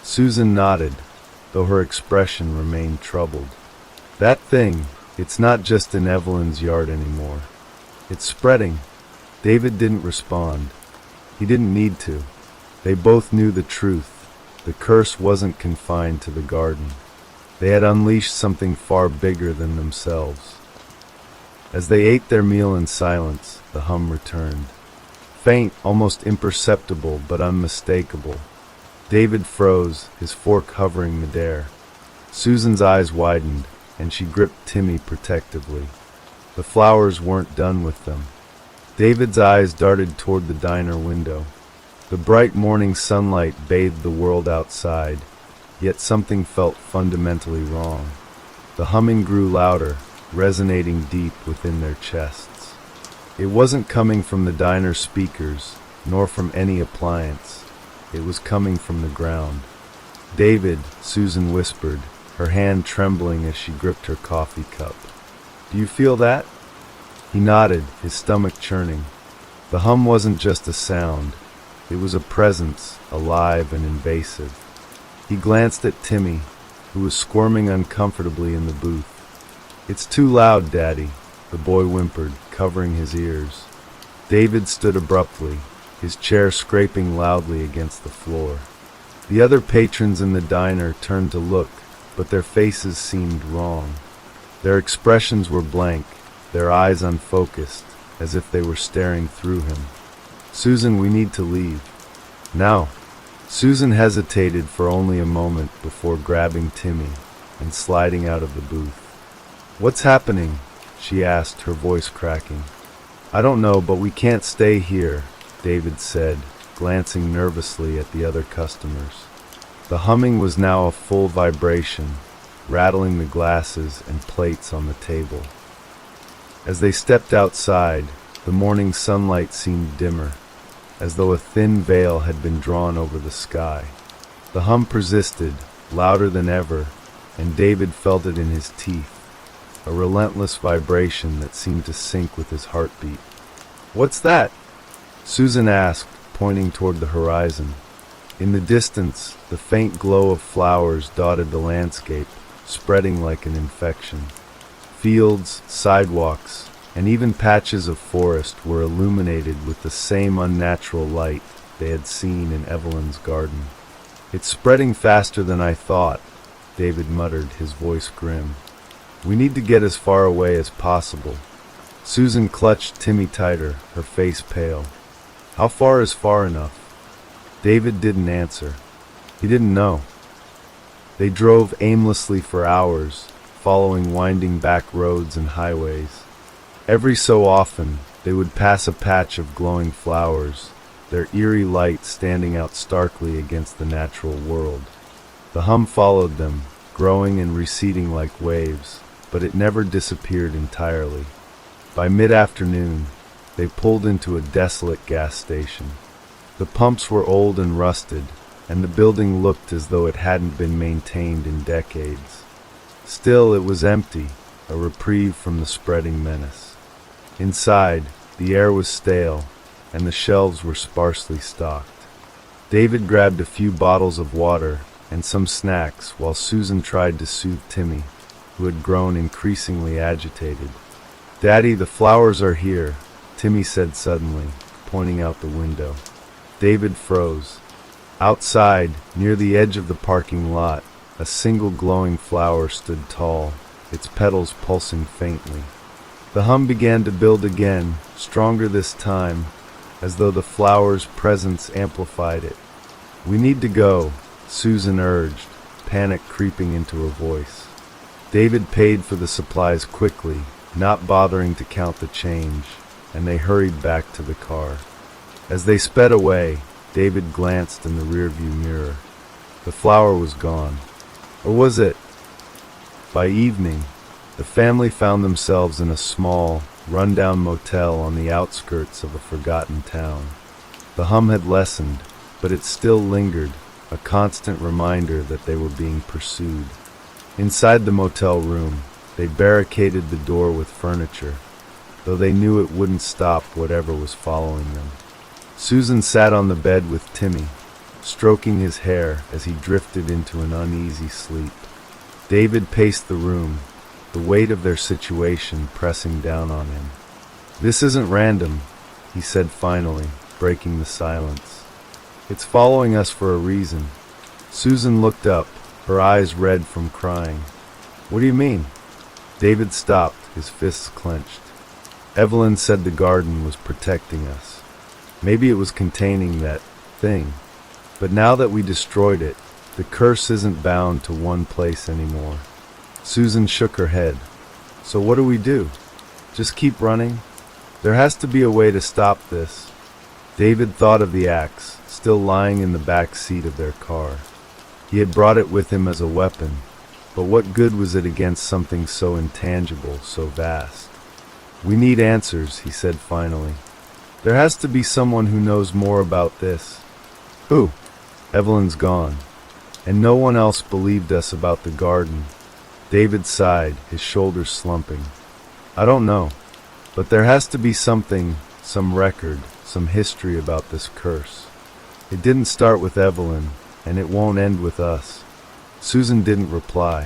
Susan nodded, though her expression remained troubled. "That thing, it's not just in Evelyn's yard anymore. It's spreading." David didn't respond. He didn't need to. They both knew the truth. The curse wasn't confined to the garden. They had unleashed something far bigger than themselves. As they ate their meal in silence, the hum returned. Faint, almost imperceptible, but unmistakable. David froze, his fork hovering midair. Susan's eyes widened, and she gripped Timmy protectively. The flowers weren't done with them. David's eyes darted toward the diner window. The bright morning sunlight bathed the world outside, yet something felt fundamentally wrong. The humming grew louder, resonating deep within their chests. It wasn't coming from the diner speakers, nor from any appliance. It was coming from the ground. "David," Susan whispered, her hand trembling as she gripped her coffee cup. "Do you feel that?" He nodded, his stomach churning. The hum wasn't just a sound. It was a presence, alive and invasive. He glanced at Timmy, who was squirming uncomfortably in the booth. "It's too loud, Daddy," the boy whimpered, covering his ears. David stood abruptly, his chair scraping loudly against the floor. The other patrons in the diner turned to look, but their faces seemed wrong. Their expressions were blank, their eyes unfocused, as if they were staring through him. "Susan, we need to leave." "Now." Susan hesitated for only a moment before grabbing Timmy and sliding out of the booth. "What's happening?" she asked, her voice cracking. "I don't know, but we can't stay here," David said, glancing nervously at the other customers. The humming was now a full vibration, rattling the glasses and plates on the table. As they stepped outside, the morning sunlight seemed dimmer, as though a thin veil had been drawn over the sky. The hum persisted, louder than ever, and David felt it in his teeth, a relentless vibration that seemed to sync with his heartbeat. "What's that?" Susan asked, pointing toward the horizon. In the distance, the faint glow of flowers dotted the landscape, spreading like an infection. Fields, sidewalks, and even patches of forest were illuminated with the same unnatural light they had seen in Evelyn's garden. "It's spreading faster than I thought," David muttered, his voice grim. "We need to get as far away as possible." Susan clutched Timmy tighter, her face pale. "How far is far enough?" David didn't answer. He didn't know. They drove aimlessly for hours, following winding back roads and highways. Every so often, they would pass a patch of glowing flowers, their eerie light standing out starkly against the natural world. The hum followed them, growing and receding like waves, but it never disappeared entirely. By mid-afternoon, they pulled into a desolate gas station. The pumps were old and rusted, and the building looked as though it hadn't been maintained in decades. Still, it was empty, a reprieve from the spreading menace. Inside, the air was stale, and the shelves were sparsely stocked. David grabbed a few bottles of water and some snacks while Susan tried to soothe Timmy, who had grown increasingly agitated. "Daddy, the flowers are here," Timmy said suddenly, pointing out the window. David froze. Outside, near the edge of the parking lot, a single glowing flower stood tall, its petals pulsing faintly. The hum began to build again, stronger this time, as though the flower's presence amplified it. "We need to go," Susan urged, panic creeping into her voice. David paid for the supplies quickly, not bothering to count the change, and they hurried back to the car. As they sped away, David glanced in the rearview mirror. The flower was gone. Or was it? By evening, the family found themselves in a small, run-down motel on the outskirts of a forgotten town. The hum had lessened, but it still lingered, a constant reminder that they were being pursued. Inside the motel room, they barricaded the door with furniture, though they knew it wouldn't stop whatever was following them. Susan sat on the bed with Timmy, stroking his hair as he drifted into an uneasy sleep. David paced the room, the weight of their situation pressing down on him. "This isn't random," he said finally, breaking the silence. "It's following us for a reason." Susan looked up, her eyes red from crying. "What do you mean?" David stopped, his fists clenched. "Evelyn said the garden was protecting us. Maybe it was containing that thing. But now that we destroyed it, the curse isn't bound to one place anymore." Susan shook her head. "So what do we do? Just keep running? There has to be a way to stop this." David thought of the axe, still lying in the back seat of their car. He had brought it with him as a weapon, but what good was it against something so intangible, so vast? "We need answers," he said finally. "There has to be someone who knows more about this." "Who?" "Evelyn's gone, and no one else believed us about the garden." David sighed, his shoulders slumping. "I don't know, but there has to be something, some record, some history about this curse. It didn't start with Evelyn, and it won't end with us." Susan didn't reply.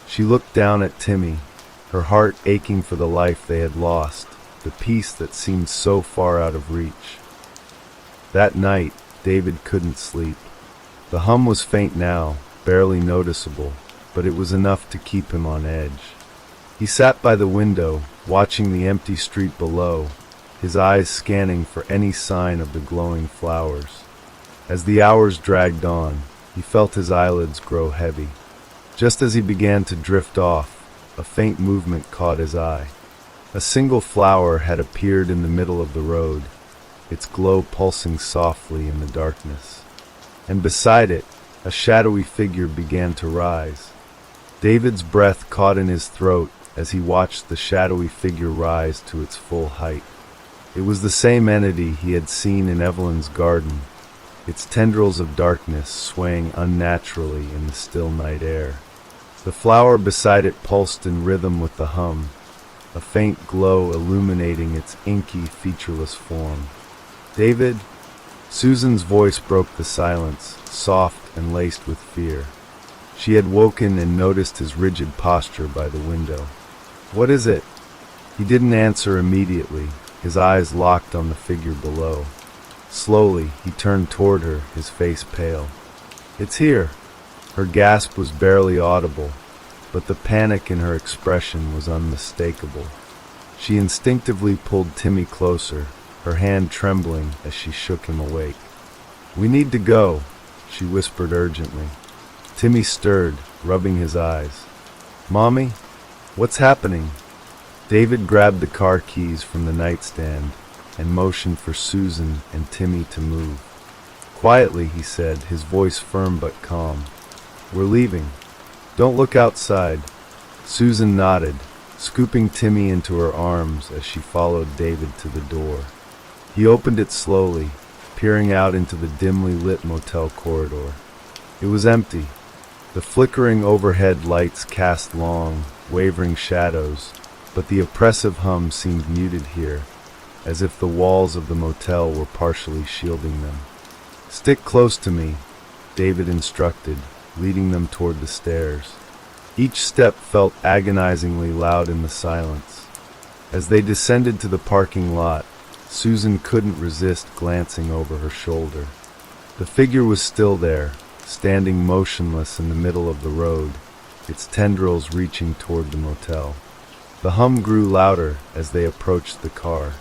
She looked down at Timmy, her heart aching for the life they had lost, the peace that seemed so far out of reach. That night, David couldn't sleep. The hum was faint now, barely noticeable, but it was enough to keep him on edge. He sat by the window, watching the empty street below, his eyes scanning for any sign of the glowing flowers. As the hours dragged on, he felt his eyelids grow heavy. Just as he began to drift off, a faint movement caught his eye. A single flower had appeared in the middle of the road, its glow pulsing softly in the darkness. And beside it, a shadowy figure began to rise. David's breath caught in his throat as he watched the shadowy figure rise to its full height. It was the same entity he had seen in Evelyn's garden, its tendrils of darkness swaying unnaturally in the still night air. The flower beside it pulsed in rhythm with the hum, a faint glow illuminating its inky, featureless form. "David?" Susan's voice broke the silence, soft and laced with fear. She had woken and noticed his rigid posture by the window. "What is it?" He didn't answer immediately, his eyes locked on the figure below. Slowly, he turned toward her, his face pale. "It's here." Her gasp was barely audible, but the panic in her expression was unmistakable. She instinctively pulled Timmy closer, her hand trembling as she shook him awake. "We need to go," she whispered urgently. Timmy stirred, rubbing his eyes. "Mommy? What's happening?" David grabbed the car keys from the nightstand and motioned for Susan and Timmy to move. "Quietly," he said, his voice firm but calm. "We're leaving. Don't look outside." Susan nodded, scooping Timmy into her arms as she followed David to the door. He opened it slowly, peering out into the dimly lit motel corridor. It was empty. The flickering overhead lights cast long, wavering shadows, but the oppressive hum seemed muted here, as if the walls of the motel were partially shielding them. "Stick close to me," David instructed, leading them toward the stairs. Each step felt agonizingly loud in the silence. As they descended to the parking lot, Susan couldn't resist glancing over her shoulder. The figure was still there, standing motionless in the middle of the road, its tendrils reaching toward the motel. The hum grew louder as they approached the car.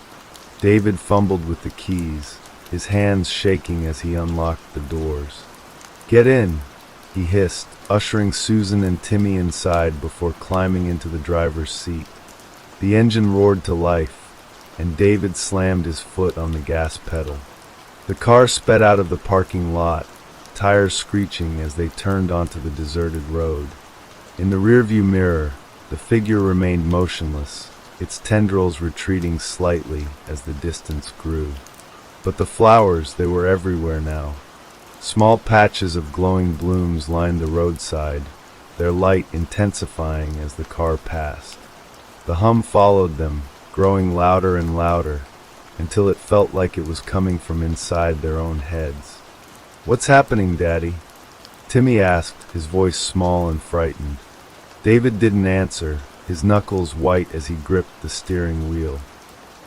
David fumbled with the keys, his hands shaking as he unlocked the doors. "Get in," he hissed, ushering Susan and Timmy inside before climbing into the driver's seat. The engine roared to life, and David slammed his foot on the gas pedal. The car sped out of the parking lot, tires screeching as they turned onto the deserted road. In the rearview mirror, the figure remained motionless, its tendrils retreating slightly as the distance grew. But the flowers, they were everywhere now. Small patches of glowing blooms lined the roadside, their light intensifying as the car passed. The hum followed them, growing louder and louder, until it felt like it was coming from inside their own heads. "What's happening, Daddy?" Timmy asked, his voice small and frightened. David didn't answer, his knuckles white as he gripped the steering wheel.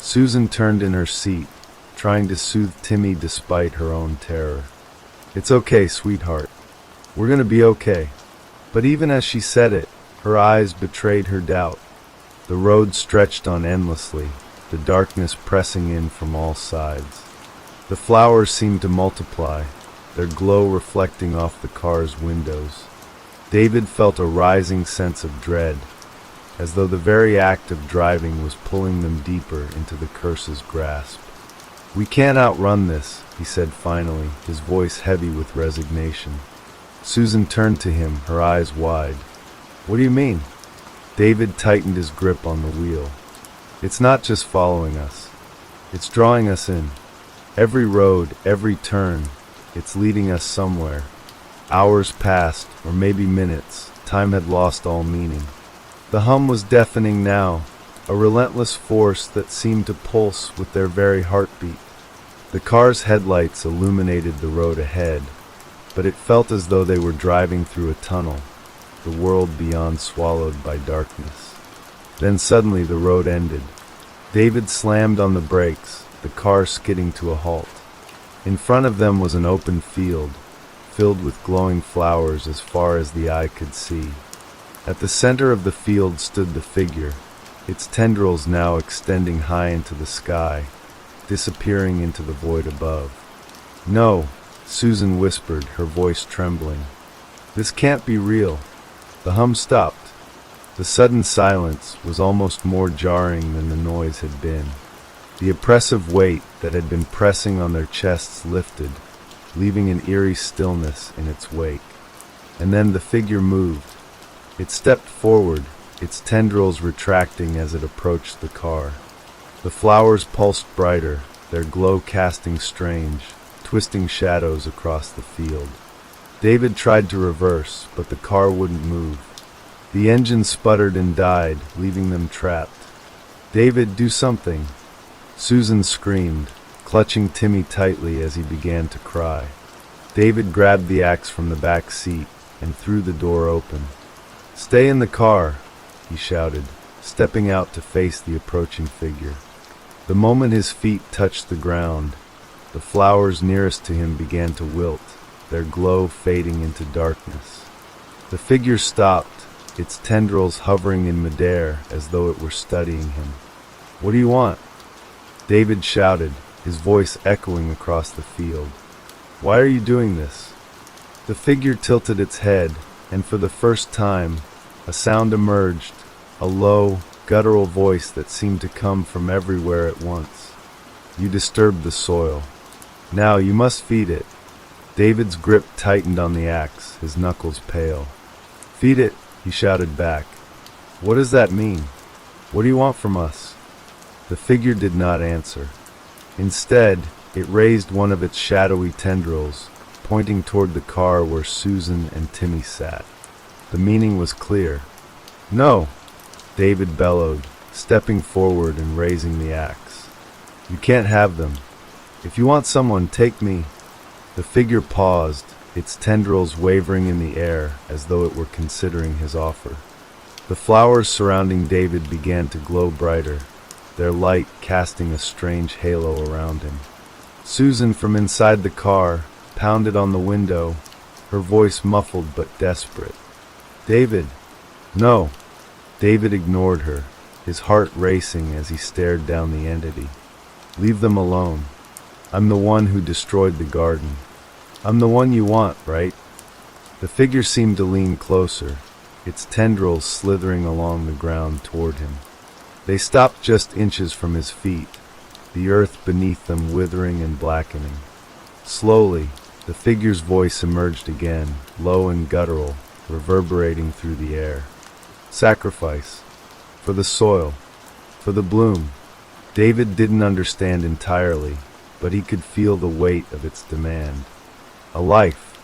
Susan turned in her seat, trying to soothe Timmy despite her own terror. "It's okay, sweetheart. We're gonna be okay." But even as she said it, her eyes betrayed her doubt. The road stretched on endlessly, the darkness pressing in from all sides. The flowers seemed to multiply, their glow reflecting off the car's windows. David felt a rising sense of dread, as though the very act of driving was pulling them deeper into the curse's grasp. "We can't outrun this," he said finally, his voice heavy with resignation. Susan turned to him, her eyes wide. "What do you mean?" David tightened his grip on the wheel. "It's not just following us. It's drawing us in. Every road, every turn, it's leading us somewhere." Hours passed, or maybe minutes. Time had lost all meaning. The hum was deafening now, a relentless force that seemed to pulse with their very heartbeat. The car's headlights illuminated the road ahead, but it felt as though they were driving through a tunnel, the world beyond swallowed by darkness. Then suddenly the road ended. David slammed on the brakes, the car skidding to a halt. In front of them was an open field, filled with glowing flowers as far as the eye could see. At the center of the field stood the figure, its tendrils now extending high into the sky, disappearing into the void above. "No," Susan whispered, her voice trembling. "This can't be real." The hum stopped. The sudden silence was almost more jarring than the noise had been. The oppressive weight that had been pressing on their chests lifted, leaving an eerie stillness in its wake. And then the figure moved. It stepped forward, its tendrils retracting as it approached the car. The flowers pulsed brighter, their glow casting strange, twisting shadows across the field. David tried to reverse, but the car wouldn't move. The engine sputtered and died, leaving them trapped. "David, do something!" Susan screamed, clutching Timmy tightly as he began to cry. David grabbed the axe from the back seat and threw the door open. "Stay in the car," he shouted, stepping out to face the approaching figure. The moment his feet touched the ground, the flowers nearest to him began to wilt, their glow fading into darkness. The figure stopped, its tendrils hovering in midair as though it were studying him. "What do you want?" David shouted, his voice echoing across the field. "Why are you doing this?" The figure tilted its head, and for the first time, a sound emerged, a low, guttural voice that seemed to come from everywhere at once. "You disturbed the soil. Now you must feed it." David's grip tightened on the axe, his knuckles pale. "Feed it," he shouted back. "What does that mean? What do you want from us?" The figure did not answer. Instead, it raised one of its shadowy tendrils, pointing toward the car where Susan and Timmy sat. The meaning was clear. "No!" David bellowed, stepping forward and raising the axe. "You can't have them. If you want someone, take me." The figure paused, its tendrils wavering in the air as though it were considering his offer. The flowers surrounding David began to glow brighter, their light casting a strange halo around him. Susan, from inside the car, pounded on the window, her voice muffled but desperate. "David!" "No!" David ignored her, his heart racing as he stared down the entity. "Leave them alone. I'm the one who destroyed the garden. I'm the one you want, right?" The figure seemed to lean closer, its tendrils slithering along the ground toward him. They stopped just inches from his feet, the earth beneath them withering and blackening. Slowly, the figure's voice emerged again, low and guttural, reverberating through the air. "Sacrifice. For the soil. For the bloom." David didn't understand entirely, but he could feel the weight of its demand. A life.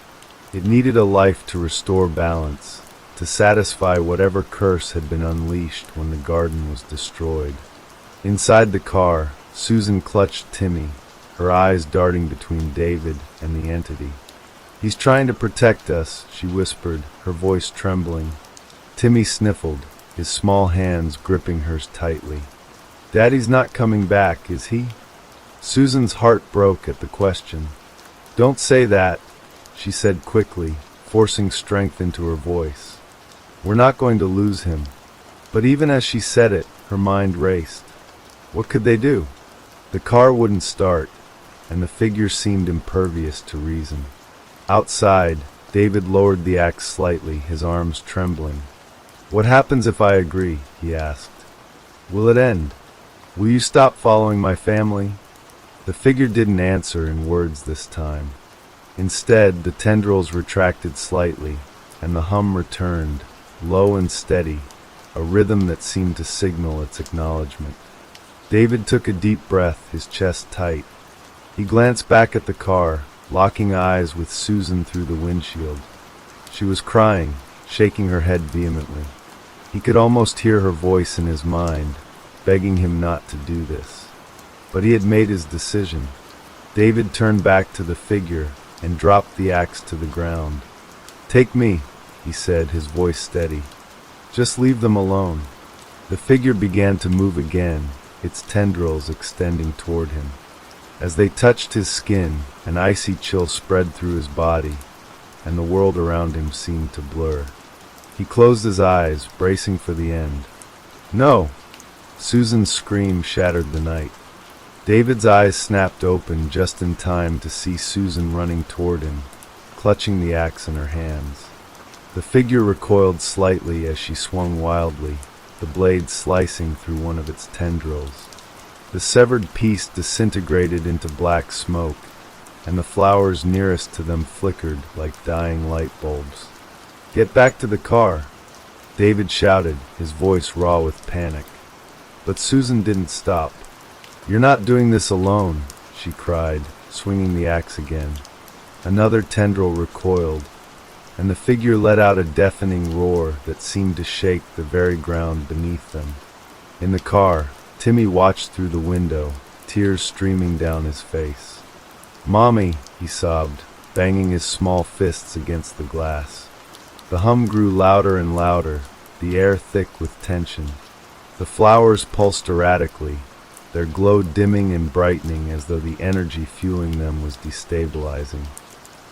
It needed a life to restore balance, to satisfy whatever curse had been unleashed when the garden was destroyed. Inside the car, Susan clutched Timmy, her eyes darting between David and the entity. "He's trying to protect us," she whispered, her voice trembling. Timmy sniffled, his small hands gripping hers tightly. "Daddy's not coming back, is he?" Susan's heart broke at the question. "Don't say that," she said quickly, forcing strength into her voice. "We're not going to lose him." But even as she said it, her mind raced. What could they do? The car wouldn't start, and the figure seemed impervious to reason. Outside, David lowered the axe slightly, his arms trembling. "What happens if I agree?" he asked. "Will it end? Will you stop following my family?" The figure didn't answer in words this time. Instead, the tendrils retracted slightly, and the hum returned, low and steady, a rhythm that seemed to signal its acknowledgement. David took a deep breath, his chest tight. He glanced back at the car, locking eyes with Susan through the windshield. She was crying, shaking her head vehemently. He could almost hear her voice in his mind, begging him not to do this. But he had made his decision. David turned back to the figure and dropped the axe to the ground. "Take me," he said, his voice steady. "Just leave them alone." The figure began to move again, its tendrils extending toward him. As they touched his skin, an icy chill spread through his body, and the world around him seemed to blur. He closed his eyes, bracing for the end. "No!" Susan's scream shattered the night. David's eyes snapped open just in time to see Susan running toward him, clutching the axe in her hands. The figure recoiled slightly as she swung wildly, the blade slicing through one of its tendrils. The severed piece disintegrated into black smoke, and the flowers nearest to them flickered like dying light bulbs. "Get back to the car." David shouted, his voice raw with panic. But Susan didn't stop. "You're not doing this alone," she cried, swinging the axe again. Another tendril recoiled, and the figure let out a deafening roar that seemed to shake the very ground beneath them. In the car, Timmy watched through the window, tears streaming down his face. "Mommy," he sobbed, banging his small fists against the glass. The hum grew louder and louder, the air thick with tension. The flowers pulsed erratically, their glow dimming and brightening as though the energy fueling them was destabilizing.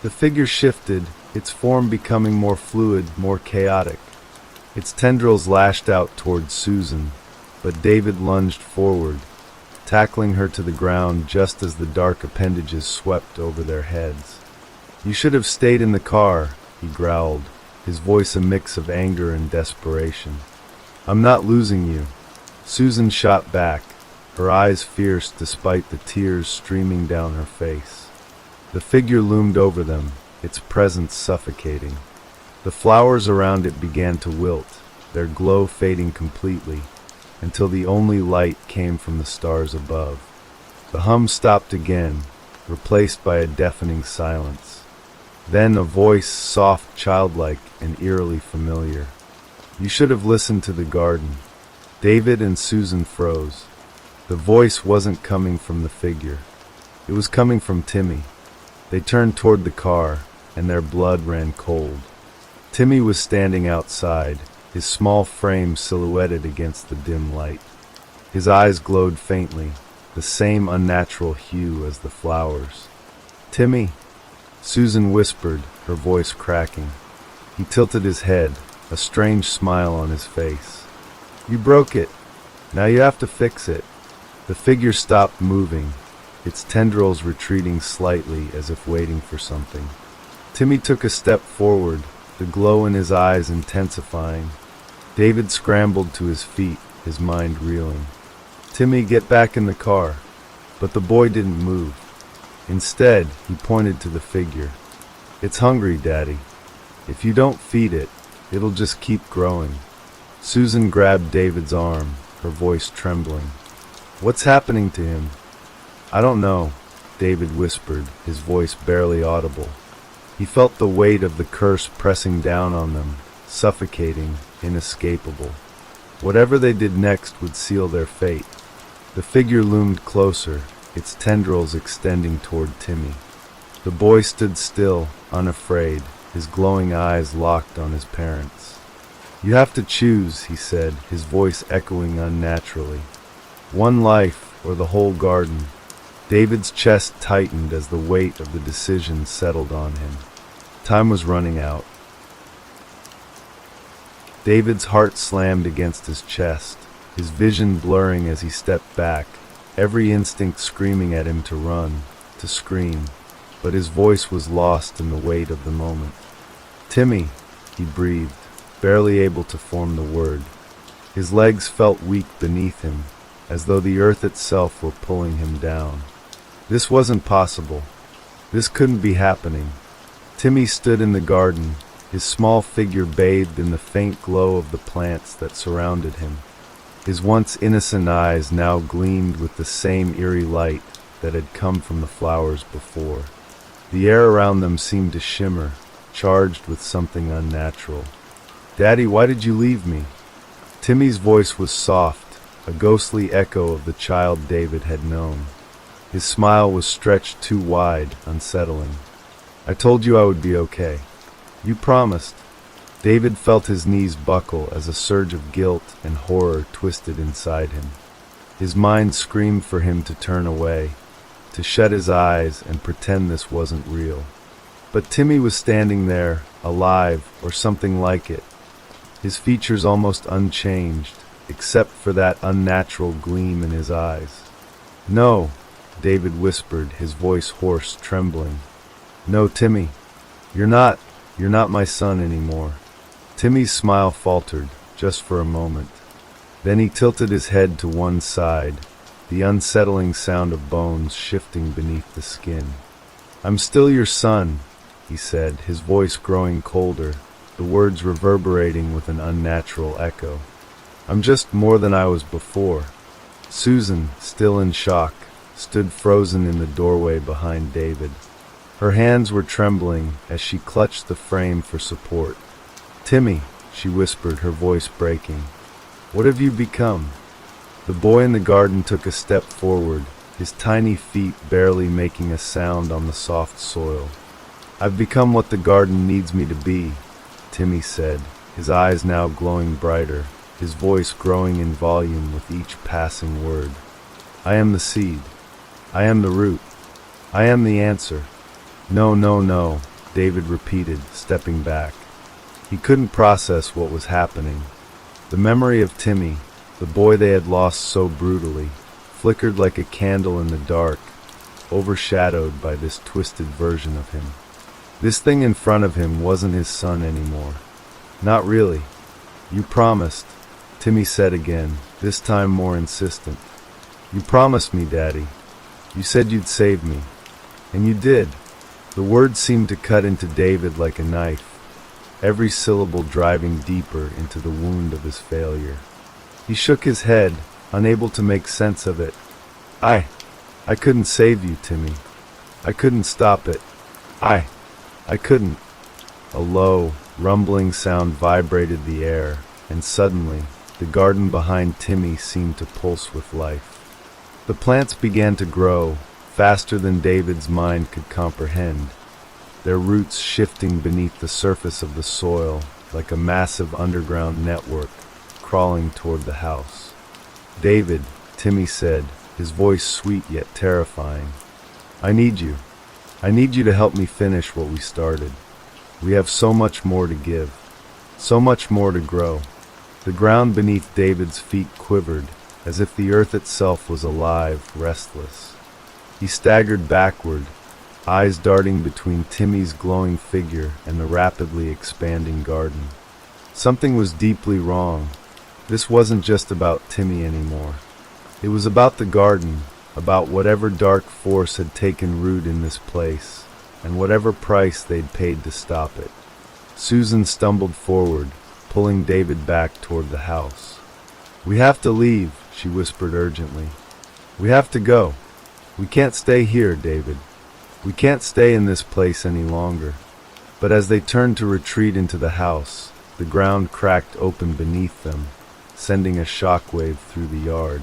The figure shifted, its form becoming more fluid, more chaotic. Its tendrils lashed out toward Susan, but David lunged forward, tackling her to the ground just as the dark appendages swept over their heads. "You should have stayed in the car," he growled, his voice a mix of anger and desperation. "I'm not losing you." Susan shot back, her eyes fierce despite the tears streaming down her face. The figure loomed over them, its presence suffocating. The flowers around it began to wilt, their glow fading completely, until the only light came from the stars above. The hum stopped again, replaced by a deafening silence. Then a voice, soft, childlike, and eerily familiar. "You should have listened to the garden." David and Susan froze. The voice wasn't coming from the figure. It was coming from Timmy. They turned toward the car, and their blood ran cold. Timmy was standing outside, his small frame silhouetted against the dim light. His eyes glowed faintly, the same unnatural hue as the flowers. "Timmy," Susan whispered, her voice cracking. He tilted his head, a strange smile on his face. "You broke it. Now you have to fix it." The figure stopped moving, its tendrils retreating slightly as if waiting for something. Timmy took a step forward, the glow in his eyes intensifying. David scrambled to his feet, his mind reeling. "Timmy, get back in the car." But the boy didn't move. Instead, he pointed to the figure. "It's hungry, Daddy. If you don't feed it, it'll just keep growing." Susan grabbed David's arm, her voice trembling. "What's happening to him?" "I don't know," David whispered, his voice barely audible. He felt the weight of the curse pressing down on them, suffocating, inescapable. Whatever they did next would seal their fate. The figure loomed closer, its tendrils extending toward Timmy. The boy stood still, unafraid, his glowing eyes locked on his parents. "You have to choose," he said, his voice echoing unnaturally. "One life, or the whole garden." David's chest tightened as the weight of the decision settled on him. Time was running out. David's heart slammed against his chest, his vision blurring as he stepped back, every instinct screaming at him to run, to scream, but his voice was lost in the weight of the moment. "Timmy," he breathed, barely able to form the word. His legs felt weak beneath him, as though the earth itself were pulling him down. This wasn't possible. This couldn't be happening. Timmy stood in the garden, his small figure bathed in the faint glow of the plants that surrounded him. His once innocent eyes now gleamed with the same eerie light that had come from the flowers before. The air around them seemed to shimmer, charged with something unnatural. "Daddy, why did you leave me?" Timmy's voice was soft, a ghostly echo of the child David had known. His smile was stretched too wide, unsettling. "I told you I would be okay. You promised." David felt his knees buckle as a surge of guilt and horror twisted inside him. His mind screamed for him to turn away, to shut his eyes and pretend this wasn't real. But Timmy was standing there, alive, or something like it, his features almost unchanged, except for that unnatural gleam in his eyes. "No," David whispered, his voice hoarse, trembling. "No, Timmy, you're not my son anymore." Timmy's smile faltered, just for a moment. Then he tilted his head to one side, the unsettling sound of bones shifting beneath the skin. "I'm still your son," he said, his voice growing colder, the words reverberating with an unnatural echo. I'm just more than I was before. Susan, still in shock, stood frozen in the doorway behind David. Her hands were trembling as she clutched the frame for support. "Timmy," she whispered, her voice breaking. "What have you become?" The boy in the garden took a step forward, his tiny feet barely making a sound on the soft soil. "I've become what the garden needs me to be," Timmy said, his eyes now glowing brighter, his voice growing in volume with each passing word. "I am the seed. I am the root. I am the answer." "No, no, no," David repeated, stepping back. He couldn't process what was happening. The memory of Timmy, the boy they had lost so brutally, flickered like a candle in the dark, overshadowed by this twisted version of him. This thing in front of him wasn't his son anymore. Not really. "You promised," Timmy said again, this time more insistent. "You promised me, Daddy. You said you'd save me. And you did." The words seemed to cut into David like a knife, every syllable driving deeper into the wound of his failure. He shook his head, unable to make sense of it. I couldn't save you, Timmy. I couldn't stop it. I couldn't." A low, rumbling sound vibrated the air, and suddenly, the garden behind Timmy seemed to pulse with life. The plants began to grow, faster than David's mind could comprehend, their roots shifting beneath the surface of the soil like a massive underground network crawling toward the house. "David," Timmy said, his voice sweet yet terrifying, I need you to help me finish what we started. We have so much more to give, so much more to grow." The ground beneath David's feet quivered, as if the earth itself was alive, restless. He staggered backward, eyes darting between Timmy's glowing figure and the rapidly expanding garden. Something was deeply wrong. This wasn't just about Timmy anymore. It was about the garden, about whatever dark force had taken root in this place, and whatever price they'd paid to stop it. Susan stumbled forward, pulling David back toward the house. "We have to leave," she whispered urgently. "We have to go. We can't stay here, David. We can't stay in this place any longer." But as they turned to retreat into the house, the ground cracked open beneath them, sending a shockwave through the yard.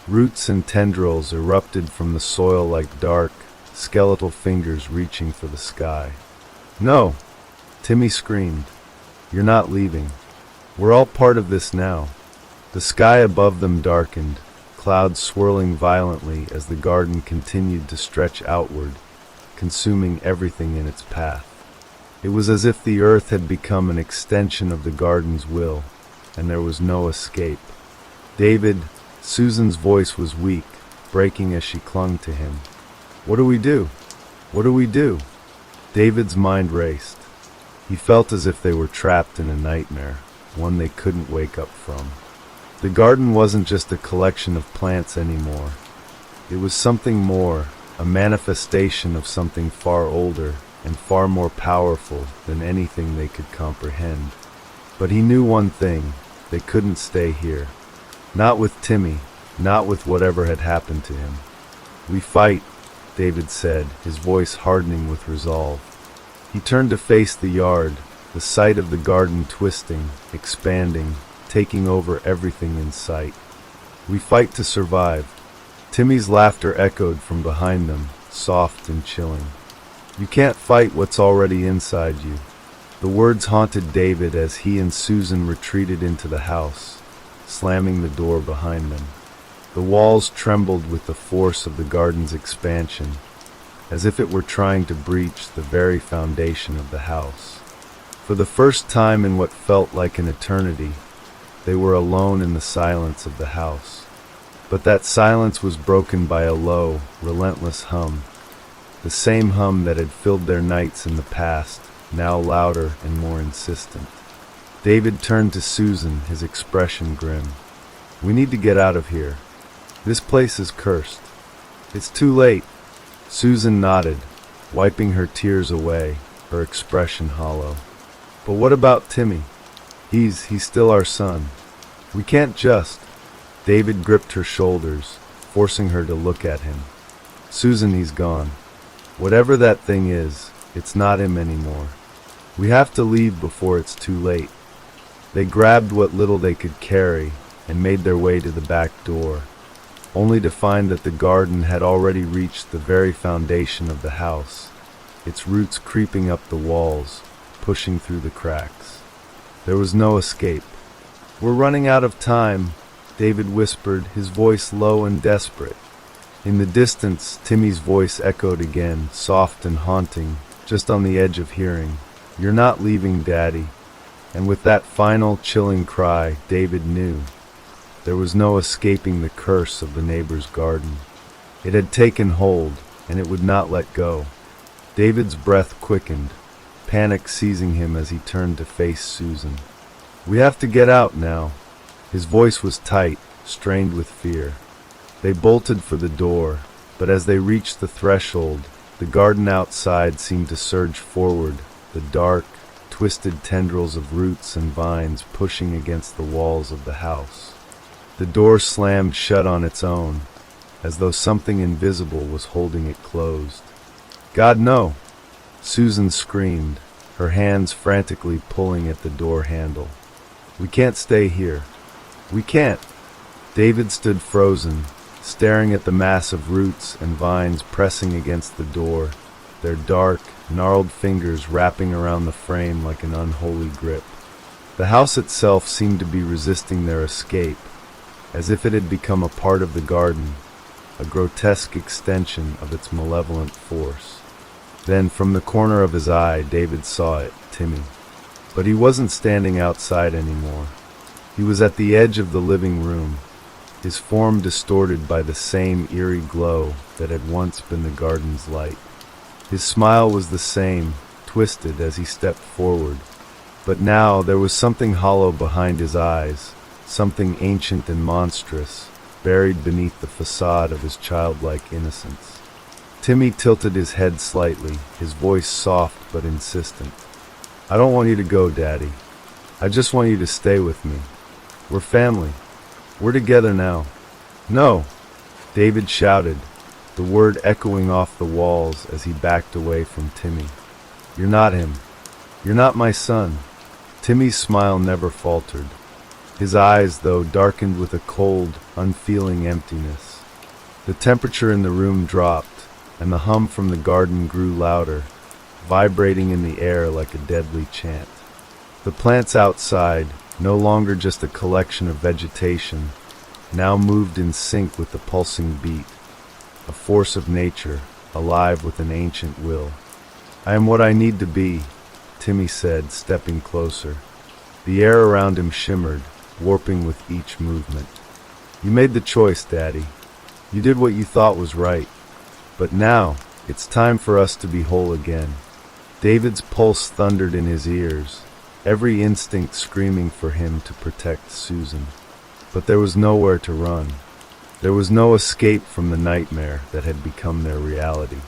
Roots and tendrils erupted from the soil like dark, skeletal fingers reaching for the sky. "No!" Timmy screamed. "You're not leaving. We're all part of this now." The sky above them darkened, clouds swirling violently as the garden continued to stretch outward, consuming everything in its path. It was as if the earth had become an extension of the garden's will, and there was no escape. "David," Susan's voice was weak, breaking as she clung to him. "What do we do? What do we do?" David's mind raced. He felt as if they were trapped in a nightmare, one they couldn't wake up from. The garden wasn't just a collection of plants anymore. It was something more, a manifestation of something far older and far more powerful than anything they could comprehend. But he knew one thing: they couldn't stay here. Not with Timmy, not with whatever had happened to him. "We fight," David said, his voice hardening with resolve. He turned to face the yard, the sight of the garden twisting, expanding, taking over everything in sight. "We fight to survive." Timmy's laughter echoed from behind them, soft and chilling. "You can't fight what's already inside you." The words haunted David as he and Susan retreated into the house, slamming the door behind them. The walls trembled with the force of the garden's expansion, as if it were trying to breach the very foundation of the house. For the first time in what felt like an eternity, they were alone in the silence of the house. But that silence was broken by a low, relentless hum, the same hum that had filled their nights in the past, now louder and more insistent. David turned to Susan, his expression grim. "We need to get out of here. This place is cursed." "It's too late." Susan nodded, wiping her tears away, her expression hollow. But what about Timmy? He's still our son. We can't just. David gripped her shoulders, forcing her to look at him. Susan, he's gone. Whatever that thing is, it's not him anymore. We have to leave before it's too late. They grabbed what little they could carry and made their way to the back door, only to find that the garden had already reached the very foundation of the house, its roots creeping up the walls, pushing through the cracks. There was no escape. "We're running out of time," David whispered, his voice low and desperate. In the distance, Timmy's voice echoed again, soft and haunting, just on the edge of hearing. "You're not leaving, Daddy." And with that final, chilling cry, David knew. There was no escaping the curse of the neighbor's garden. It had taken hold, and it would not let go. David's breath quickened, panic seizing him as he turned to face Susan. "We have to get out now." His voice was tight, strained with fear. They bolted for the door, but as they reached the threshold, the garden outside seemed to surge forward, the dark, twisted tendrils of roots and vines pushing against the walls of the house. The door slammed shut on its own, as though something invisible was holding it closed. "God, no!" Susan screamed, her hands frantically pulling at the door handle. "We can't stay here. We can't." David stood frozen, staring at the mass of roots and vines pressing against the door, their dark, gnarled fingers wrapping around the frame like an unholy grip. The house itself seemed to be resisting their escape, as if it had become a part of the garden, a grotesque extension of its malevolent force. Then, from the corner of his eye, David saw it, Timmy. But he wasn't standing outside anymore. He was at the edge of the living room, his form distorted by the same eerie glow that had once been the garden's light. His smile was the same, twisted as he stepped forward, but now there was something hollow behind his eyes, something ancient and monstrous, buried beneath the facade of his childlike innocence. Timmy tilted his head slightly, his voice soft but insistent. "I don't want you to go, Daddy. I just want you to stay with me. We're family. We're together now." "No!" David shouted, the word echoing off the walls as he backed away from Timmy. "You're not him. You're not my son." Timmy's smile never faltered. His eyes, though, darkened with a cold, unfeeling emptiness. The temperature in the room dropped, and the hum from the garden grew louder, vibrating in the air like a deadly chant. The plants outside, no longer just a collection of vegetation, now moved in sync with the pulsing beat, a force of nature, alive with an ancient will. "I am what I need to be," Timmy said, stepping closer. The air around him shimmered, warping with each movement. "You made the choice, Daddy. You did what you thought was right. But now, it's time for us to be whole again." David's pulse thundered in his ears, every instinct screaming for him to protect Susan. But there was nowhere to run. There was no escape from the nightmare that had become their reality.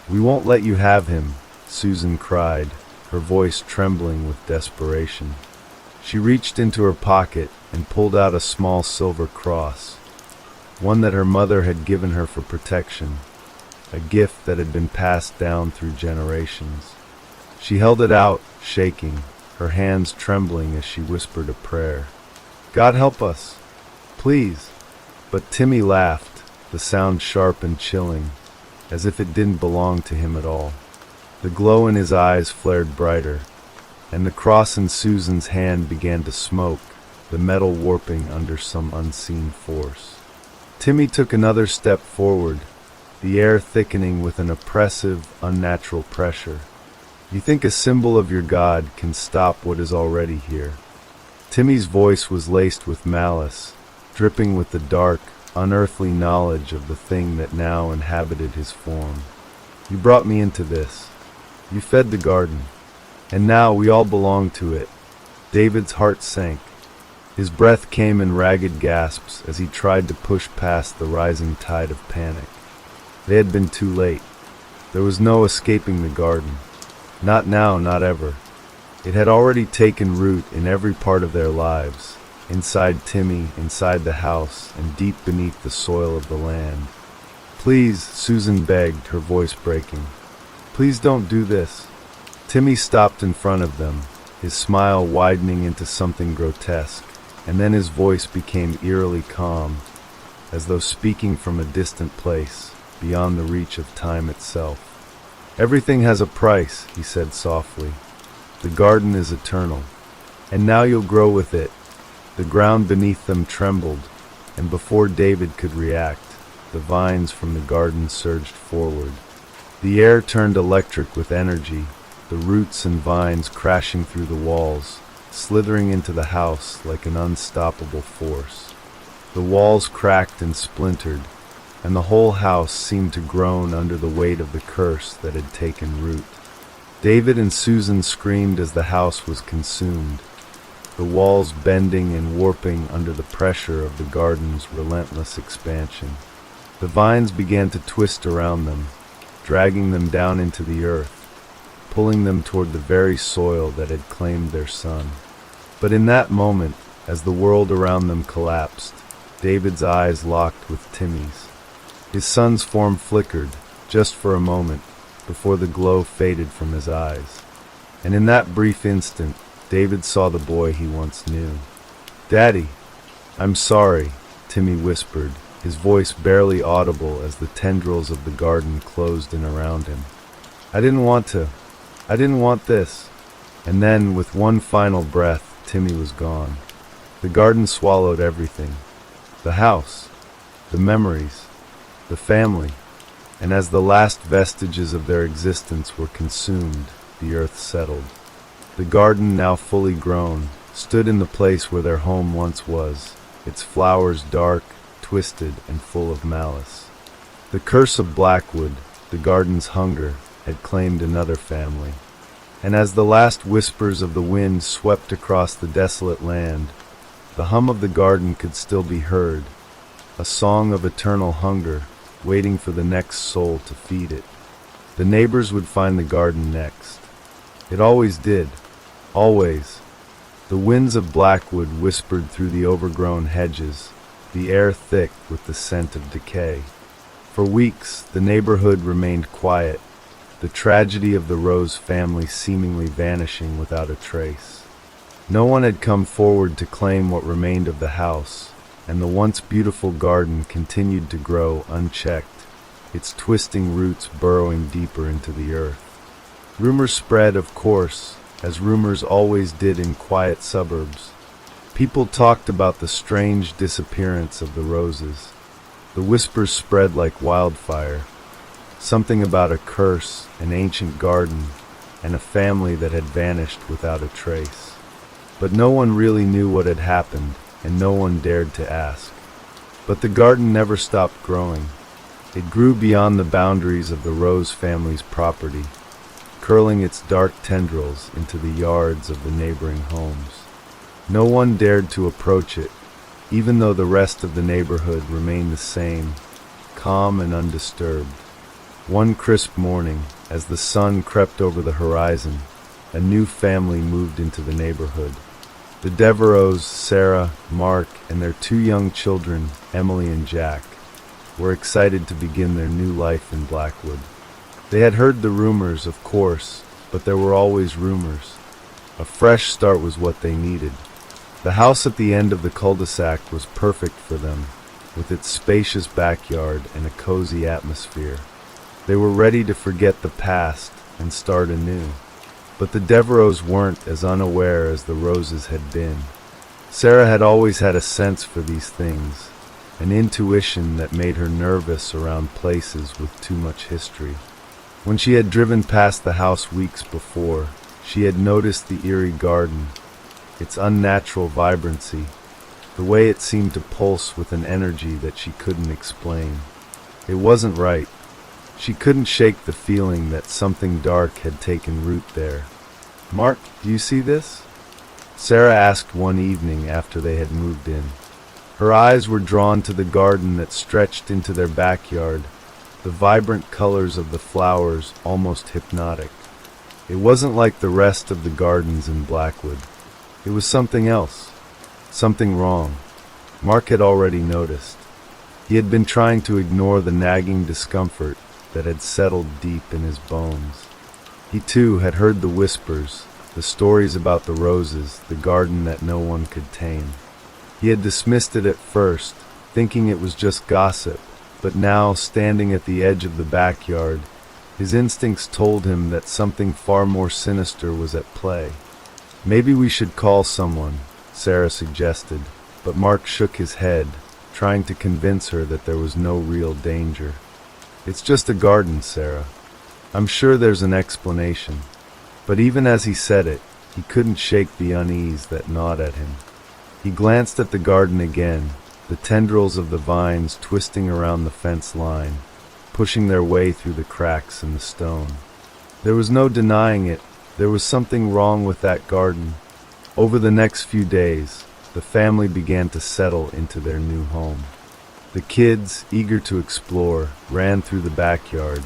"We won't let you have him," Susan cried, her voice trembling with desperation. She reached into her pocket and pulled out a small silver cross, one that her mother had given her for protection, a gift that had been passed down through generations. She held it out, shaking, her hands trembling as she whispered a prayer. "God help us, please." But Timmy laughed, the sound sharp and chilling, as if it didn't belong to him at all. The glow in his eyes flared brighter, and the cross in Susan's hand began to smoke, the metal warping under some unseen force. Timmy took another step forward, the air thickening with an oppressive, unnatural pressure. "You think a symbol of your God can stop what is already here?" Timmy's voice was laced with malice, dripping with the dark, unearthly knowledge of the thing that now inhabited his form. "You brought me into this. You fed the garden. And now we all belong to it." David's heart sank. His breath came in ragged gasps as he tried to push past the rising tide of panic. They had been too late. There was no escaping the garden. Not now, not ever. It had already taken root in every part of their lives, inside Timmy, inside the house, and deep beneath the soil of the land. "Please," Susan begged, her voice breaking. "Please don't do this." Timmy stopped in front of them, his smile widening into something grotesque, and then his voice became eerily calm, as though speaking from a distant place, beyond the reach of time itself. "Everything has a price," he said softly. "The garden is eternal. And now you'll grow with it." The ground beneath them trembled, and before David could react, the vines from the garden surged forward. The air turned electric with energy, the roots and vines crashing through the walls, slithering into the house like an unstoppable force. The walls cracked and splintered, and the whole house seemed to groan under the weight of the curse that had taken root. David and Susan screamed as the house was consumed, the walls bending and warping under the pressure of the garden's relentless expansion. The vines began to twist around them, dragging them down into the earth, pulling them toward the very soil that had claimed their son. But in that moment, as the world around them collapsed, David's eyes locked with Timmy's. His son's form flickered, just for a moment, before the glow faded from his eyes. And in that brief instant, David saw the boy he once knew. "Daddy, I'm sorry," Timmy whispered, his voice barely audible as the tendrils of the garden closed in around him. I didn't want this." And then, with one final breath, Timmy was gone. The garden swallowed everything. The house, the memories, the family, and as the last vestiges of their existence were consumed, the earth settled. The garden, now fully grown, stood in the place where their home once was, its flowers dark, twisted, and full of malice. The curse of Blackwood, the garden's hunger, had claimed another family. And as the last whispers of the wind swept across the desolate land, the hum of the garden could still be heard, a song of eternal hunger, waiting for the next soul to feed it. The neighbors would find the garden next. It always did. Always. The winds of Blackwood whispered through the overgrown hedges, the air thick with the scent of decay. For weeks, the neighborhood remained quiet, the tragedy of the Rose family seemingly vanishing without a trace. No one had come forward to claim what remained of the house, and the once beautiful garden continued to grow unchecked, its twisting roots burrowing deeper into the earth. Rumors spread, of course, as rumors always did in quiet suburbs. People talked about the strange disappearance of the Roses. The whispers spread like wildfire, something about a curse, an ancient garden, and a family that had vanished without a trace. But no one really knew what had happened, and no one dared to ask. But the garden never stopped growing. It grew beyond the boundaries of the Rose family's property, curling its dark tendrils into the yards of the neighboring homes. No one dared to approach it, even though the rest of the neighborhood remained the same, calm and undisturbed. One crisp morning, as the sun crept over the horizon, a new family moved into the neighborhood. The Devereaux, Sarah, Mark, and their two young children, Emily and Jack, were excited to begin their new life in Blackwood. They had heard the rumors, of course, but there were always rumors. A fresh start was what they needed. The house at the end of the cul-de-sac was perfect for them, with its spacious backyard and a cozy atmosphere. They were ready to forget the past and start anew. But the Devereaux weren't as unaware as the Roses had been. Sarah had always had a sense for these things, an intuition that made her nervous around places with too much history. When she had driven past the house weeks before, she had noticed the eerie garden, its unnatural vibrancy, the way it seemed to pulse with an energy that she couldn't explain. It wasn't right. She couldn't shake the feeling that something dark had taken root there. "Mark, do you see this?" Sarah asked one evening after they had moved in. Her eyes were drawn to the garden that stretched into their backyard, the vibrant colors of the flowers almost hypnotic. It wasn't like the rest of the gardens in Blackwood. It was something else. Something wrong. Mark had already noticed. He had been trying to ignore the nagging discomfort that had settled deep in his bones. He too had heard the whispers, the stories about the roses, the garden that no one could tame. He had dismissed it at first, thinking it was just gossip, but now, standing at the edge of the backyard, his instincts told him that something far more sinister was at play. "Maybe we should call someone," Sarah suggested, but Mark shook his head, trying to convince her that there was no real danger. "It's just a garden, Sarah. I'm sure there's an explanation." But even as he said it, he couldn't shake the unease that gnawed at him. He glanced at the garden again, the tendrils of the vines twisting around the fence line, pushing their way through the cracks in the stone. There was no denying it. There was something wrong with that garden. Over the next few days, the family began to settle into their new home. The kids, eager to explore, ran through the backyard,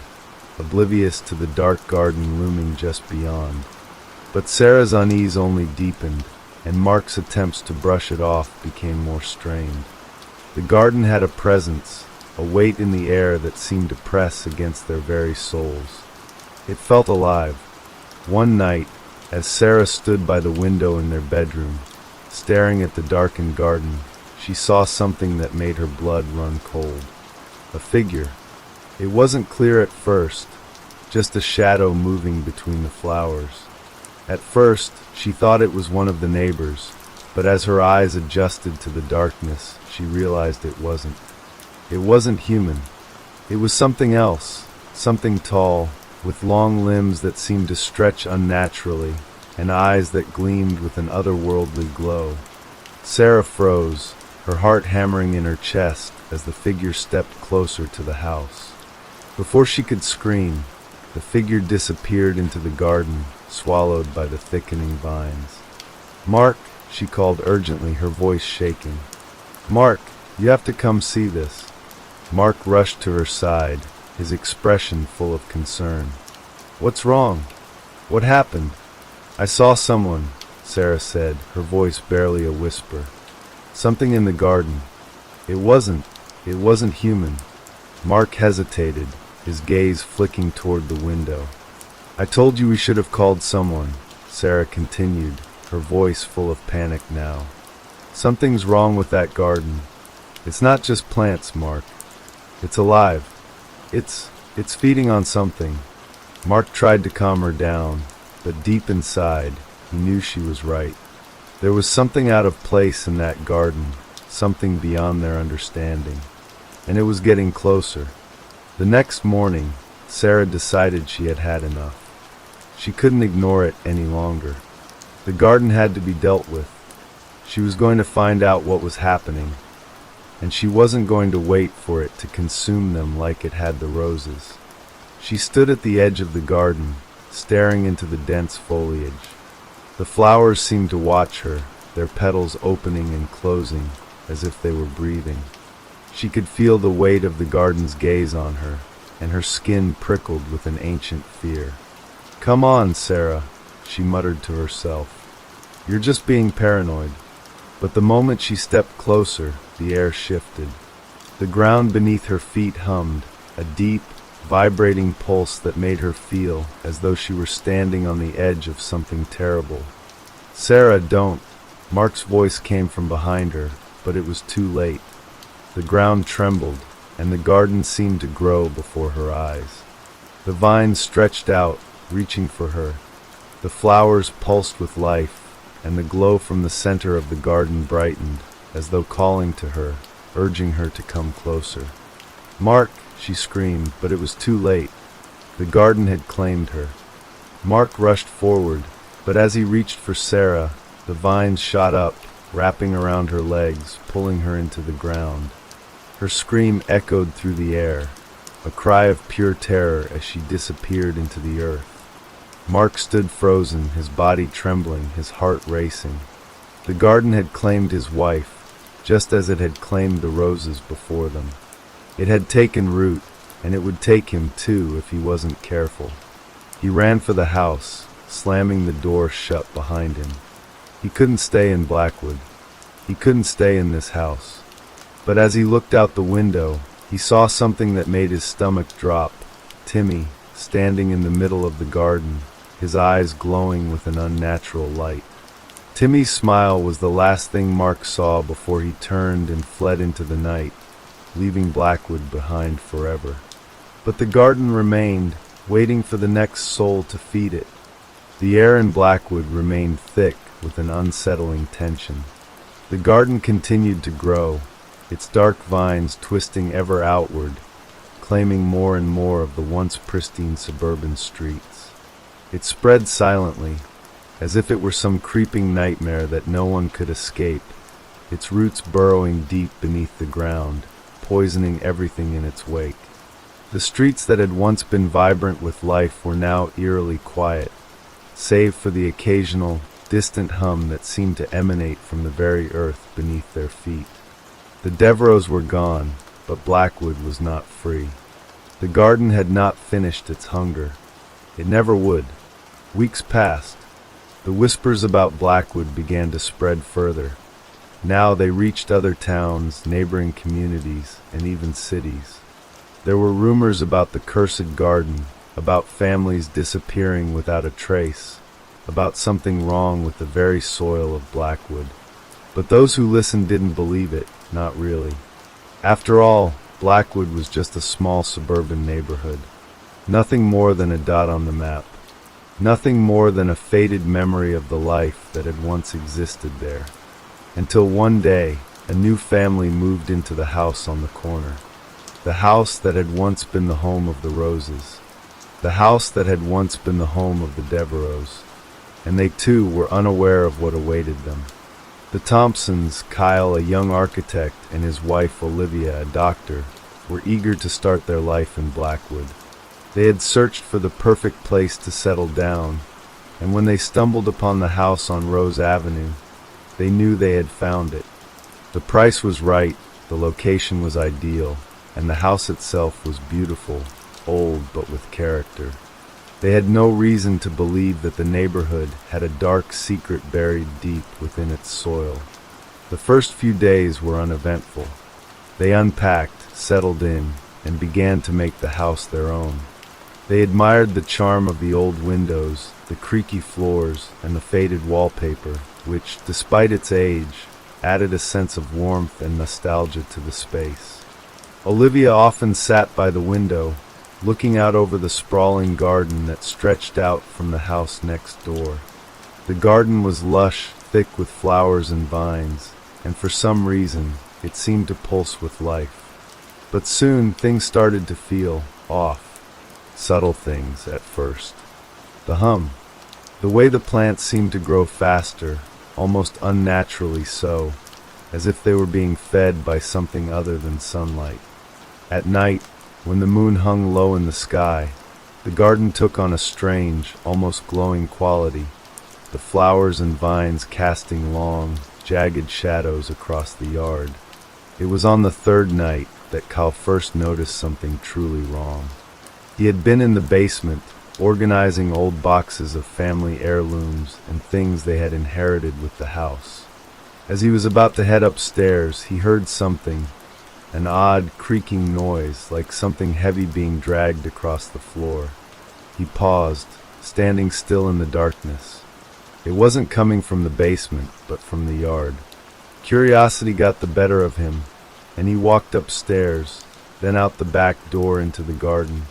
oblivious to the dark garden looming just beyond. But Sarah's unease only deepened, and Mark's attempts to brush it off became more strained. The garden had a presence, a weight in the air that seemed to press against their very souls. It felt alive. One night, as Sarah stood by the window in their bedroom, staring at the darkened garden, she saw something that made her blood run cold. A figure. It wasn't clear at first, just a shadow moving between the flowers. At first, she thought it was one of the neighbors, but as her eyes adjusted to the darkness, she realized it wasn't. It wasn't human. It was something else, something tall, with long limbs that seemed to stretch unnaturally, and eyes that gleamed with an otherworldly glow. Sarah froze, her heart hammering in her chest as the figure stepped closer to the house. Before she could scream, the figure disappeared into the garden, swallowed by the thickening vines. "Mark," she called urgently, her voice shaking. "Mark, you have to come see this." Mark rushed to her side, his expression full of concern. "What's wrong? What happened?" "I saw someone," Sarah said, her voice barely a whisper. "Something in the garden. It wasn't human." Mark hesitated, his gaze flicking toward the window. "I told you we should have called someone," Sarah continued, her voice full of panic now. "Something's wrong with that garden. It's not just plants, Mark. It's alive. It's feeding on something." Mark tried to calm her down, but deep inside, he knew she was right. There was something out of place in that garden, something beyond their understanding. And it was getting closer. The next morning, Sarah decided she had had enough. She couldn't ignore it any longer. The garden had to be dealt with. She was going to find out what was happening, and she wasn't going to wait for it to consume them like it had the roses. She stood at the edge of the garden, staring into the dense foliage. The flowers seemed to watch her, their petals opening and closing as if they were breathing. She could feel the weight of the garden's gaze on her, and her skin prickled with an ancient fear. "Come on, Sarah," she muttered to herself. "You're just being paranoid." But the moment she stepped closer, the air shifted. The ground beneath her feet hummed, a deep, vibrating pulse that made her feel as though she were standing on the edge of something terrible. "Sarah, don't!" Mark's voice came from behind her, but it was too late. The ground trembled, and the garden seemed to grow before her eyes. The vines stretched out, reaching for her. The flowers pulsed with life, and the glow from the center of the garden brightened, as though calling to her, urging her to come closer. "Mark!" she screamed, but it was too late. The garden had claimed her. Mark rushed forward, but as he reached for Sarah, the vines shot up, wrapping around her legs, pulling her into the ground. Her scream echoed through the air, a cry of pure terror as she disappeared into the earth. Mark stood frozen, his body trembling, his heart racing. The garden had claimed his wife, just as it had claimed the roses before them. It had taken root, and it would take him too if he wasn't careful. He ran for the house, slamming the door shut behind him. He couldn't stay in Blackwood. He couldn't stay in this house. But as he looked out the window, he saw something that made his stomach drop. Timmy, standing in the middle of the garden, his eyes glowing with an unnatural light. Timmy's smile was the last thing Mark saw before he turned and fled into the night, leaving Blackwood behind forever. But the garden remained, waiting for the next soul to feed it. The air in Blackwood remained thick with an unsettling tension. The garden continued to grow, its dark vines twisting ever outward, claiming more and more of the once pristine suburban streets. It spread silently, as if it were some creeping nightmare that no one could escape, its roots burrowing deep beneath the ground, poisoning everything in its wake. The streets that had once been vibrant with life were now eerily quiet, save for the occasional, distant hum that seemed to emanate from the very earth beneath their feet. The Devereaux were gone, but Blackwood was not free. The garden had not finished its hunger. It never would. Weeks passed. The whispers about Blackwood began to spread further. Now they reached other towns, neighboring communities, and even cities. There were rumors about the cursed garden, about families disappearing without a trace, about something wrong with the very soil of Blackwood. But those who listened didn't believe it, not really. After all, Blackwood was just a small suburban neighborhood. Nothing more than a dot on the map. Nothing more than a faded memory of the life that had once existed there. Until one day, a new family moved into the house on the corner. The house that had once been the home of the Roses. The house that had once been the home of the Devereaux. And they too were unaware of what awaited them. The Thompsons, Kyle, a young architect, and his wife Olivia, a doctor, were eager to start their life in Blackwood. They had searched for the perfect place to settle down, and when they stumbled upon the house on Rose Avenue, they knew they had found it. The price was right, the location was ideal, and the house itself was beautiful, old but with character. They had no reason to believe that the neighborhood had a dark secret buried deep within its soil. The first few days were uneventful. They unpacked, settled in, and began to make the house their own. They admired the charm of the old windows, the creaky floors, and the faded wallpaper, which, despite its age, added a sense of warmth and nostalgia to the space. Olivia often sat by the window, looking out over the sprawling garden that stretched out from the house next door. The garden was lush, thick with flowers and vines, and for some reason, it seemed to pulse with life. But soon, things started to feel off. Subtle things at first. The hum. The way the plants seemed to grow faster, almost unnaturally so, as if they were being fed by something other than sunlight. At night, when the moon hung low in the sky, the garden took on a strange, almost glowing quality, the flowers and vines casting long, jagged shadows across the yard. It was on the third night that Kyle first noticed something truly wrong. He had been in the basement, organizing old boxes of family heirlooms and things they had inherited with the house. As he was about to head upstairs, he heard something, an odd, creaking noise, like something heavy being dragged across the floor. He paused, standing still in the darkness. It wasn't coming from the basement, but from the yard. Curiosity got the better of him, and he walked upstairs, then out the back door into the garden.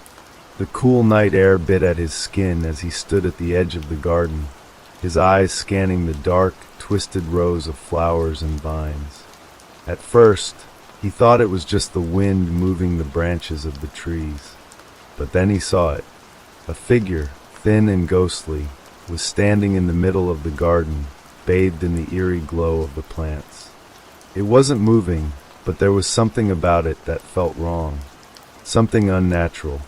The cool night air bit at his skin as he stood at the edge of the garden, his eyes scanning the dark, twisted rows of flowers and vines. At first, he thought it was just the wind moving the branches of the trees. But then he saw it. A figure, thin and ghostly, was standing in the middle of the garden, bathed in the eerie glow of the plants. It wasn't moving, but there was something about it that felt wrong, something unnatural.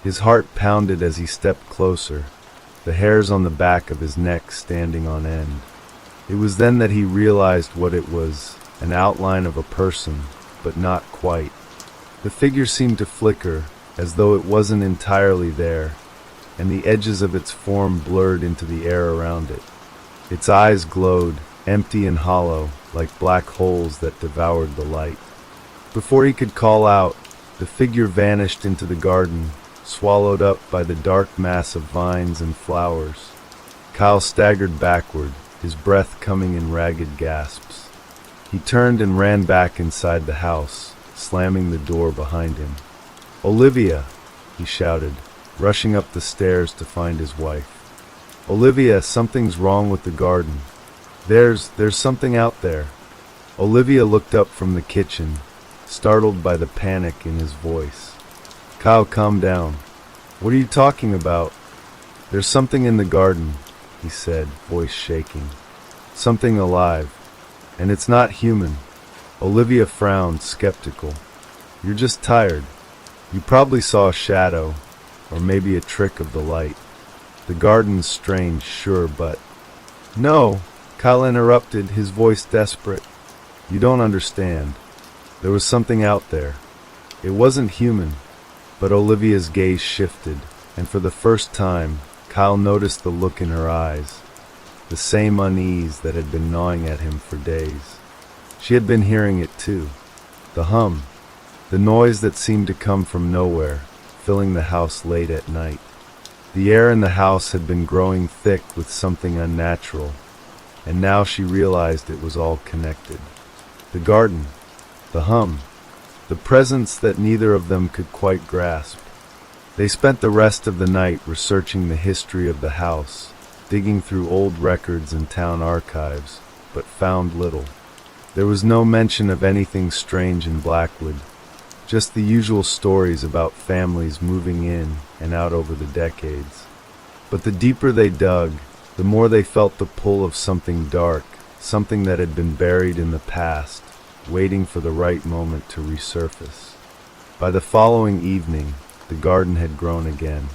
His heart pounded as he stepped closer, the hairs on the back of his neck standing on end. It was then that he realized what it was, an outline of a person, but not quite. The figure seemed to flicker, as though it wasn't entirely there, and the edges of its form blurred into the air around it. Its eyes glowed, empty and hollow, like black holes that devoured the light. Before he could call out, the figure vanished into the garden, swallowed up by the dark mass of vines and flowers. Kyle staggered backward, his breath coming in ragged gasps. He turned and ran back inside the house, slamming the door behind him. "Olivia!" he shouted, rushing up the stairs to find his wife. "Olivia, something's wrong with the garden. There's something out there." Olivia looked up from the kitchen, startled by the panic in his voice. "Kyle, calm down. What are you talking about?" "There's something in the garden," he said, voice shaking. "Something alive. And it's not human." Olivia frowned, skeptical. "You're just tired. You probably saw a shadow, or maybe a trick of the light. The garden's strange, sure, but—" "No!" Kyle interrupted, his voice desperate. "You don't understand. There was something out there. It wasn't human." But Olivia's gaze shifted, and for the first time, Kyle noticed the look in her eyes, the same unease that had been gnawing at him for days. She had been hearing it too. The hum, the noise that seemed to come from nowhere, filling the house late at night. The air in the house had been growing thick with something unnatural, and now she realized it was all connected. The garden, the hum, the presence that neither of them could quite grasp. They spent the rest of the night researching the history of the house, digging through old records and town archives, but found little. There was no mention of anything strange in Blackwood, just the usual stories about families moving in and out over the decades. But the deeper they dug, the more they felt the pull of something dark, something that had been buried in the past, waiting for the right moment to resurface. By the following evening, the garden had grown again.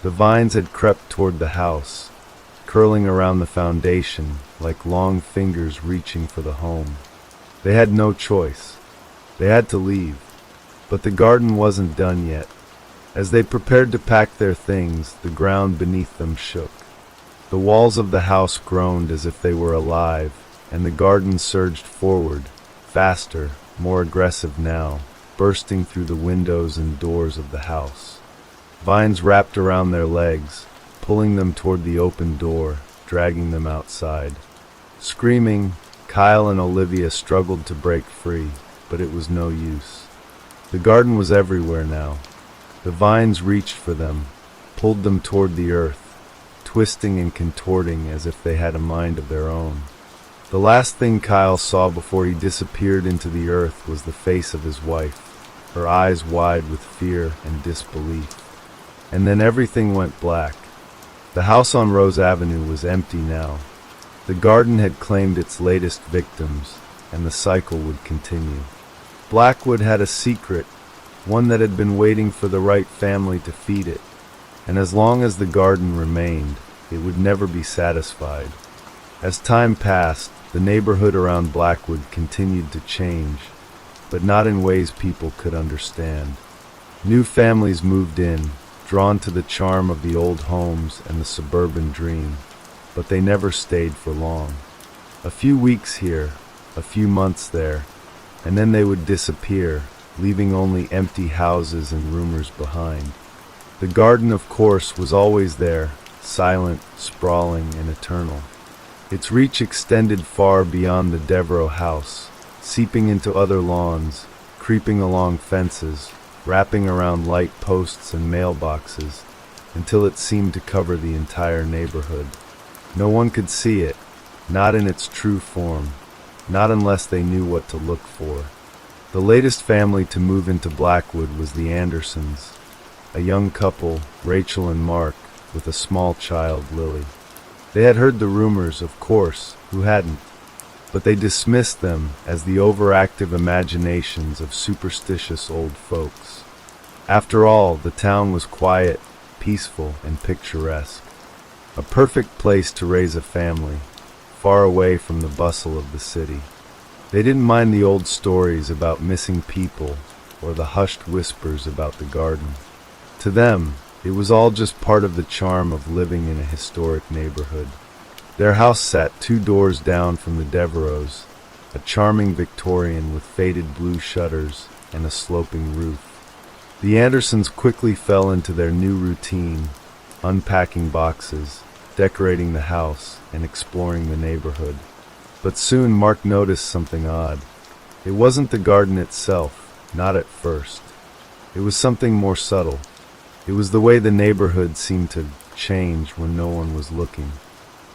The vines had crept toward the house, curling around the foundation like long fingers reaching for the home. They had no choice. They had to leave. But the garden wasn't done yet. As they prepared to pack their things, the ground beneath them shook. The walls of the house groaned as if they were alive, and the garden surged forward, faster, more aggressive now, bursting through the windows and doors of the house. Vines wrapped around their legs, pulling them toward the open door, dragging them outside. Screaming, Kyle and Olivia struggled to break free, but it was no use. The garden was everywhere now. The vines reached for them, pulled them toward the earth, twisting and contorting as if they had a mind of their own. The last thing Kyle saw before he disappeared into the earth was the face of his wife, her eyes wide with fear and disbelief. And then everything went black. The house on Rose Avenue was empty now. The garden had claimed its latest victims, and the cycle would continue. Blackwood had a secret, one that had been waiting for the right family to feed it, and as long as the garden remained, it would never be satisfied. As time passed, the neighborhood around Blackwood continued to change, but not in ways people could understand. New families moved in, drawn to the charm of the old homes and the suburban dream, but they never stayed for long. A few weeks here, a few months there, and then they would disappear, leaving only empty houses and rumors behind. The garden, of course, was always there, silent, sprawling, and eternal. Its reach extended far beyond the Devereaux house, seeping into other lawns, creeping along fences, wrapping around light posts and mailboxes, until it seemed to cover the entire neighborhood. No one could see it, not in its true form, not unless they knew what to look for. The latest family to move into Blackwood was the Andersons, a young couple, Rachel and Mark, with a small child, Lily. They had heard the rumors, of course, who hadn't? But they dismissed them as the overactive imaginations of superstitious old folks. After all, the town was quiet, peaceful, and picturesque. A perfect place to raise a family, far away from the bustle of the city. They didn't mind the old stories about missing people or the hushed whispers about the garden. To them, It was all just part of the charm of living in a historic neighborhood. Their house sat 2 doors down from the Devereaux', a charming Victorian with faded blue shutters and a sloping roof. The Andersons quickly fell into their new routine, unpacking boxes, decorating the house, and exploring the neighborhood. But soon Mark noticed something odd. It wasn't the garden itself, not at first. It was something more subtle. It was the way the neighborhood seemed to change when no one was looking.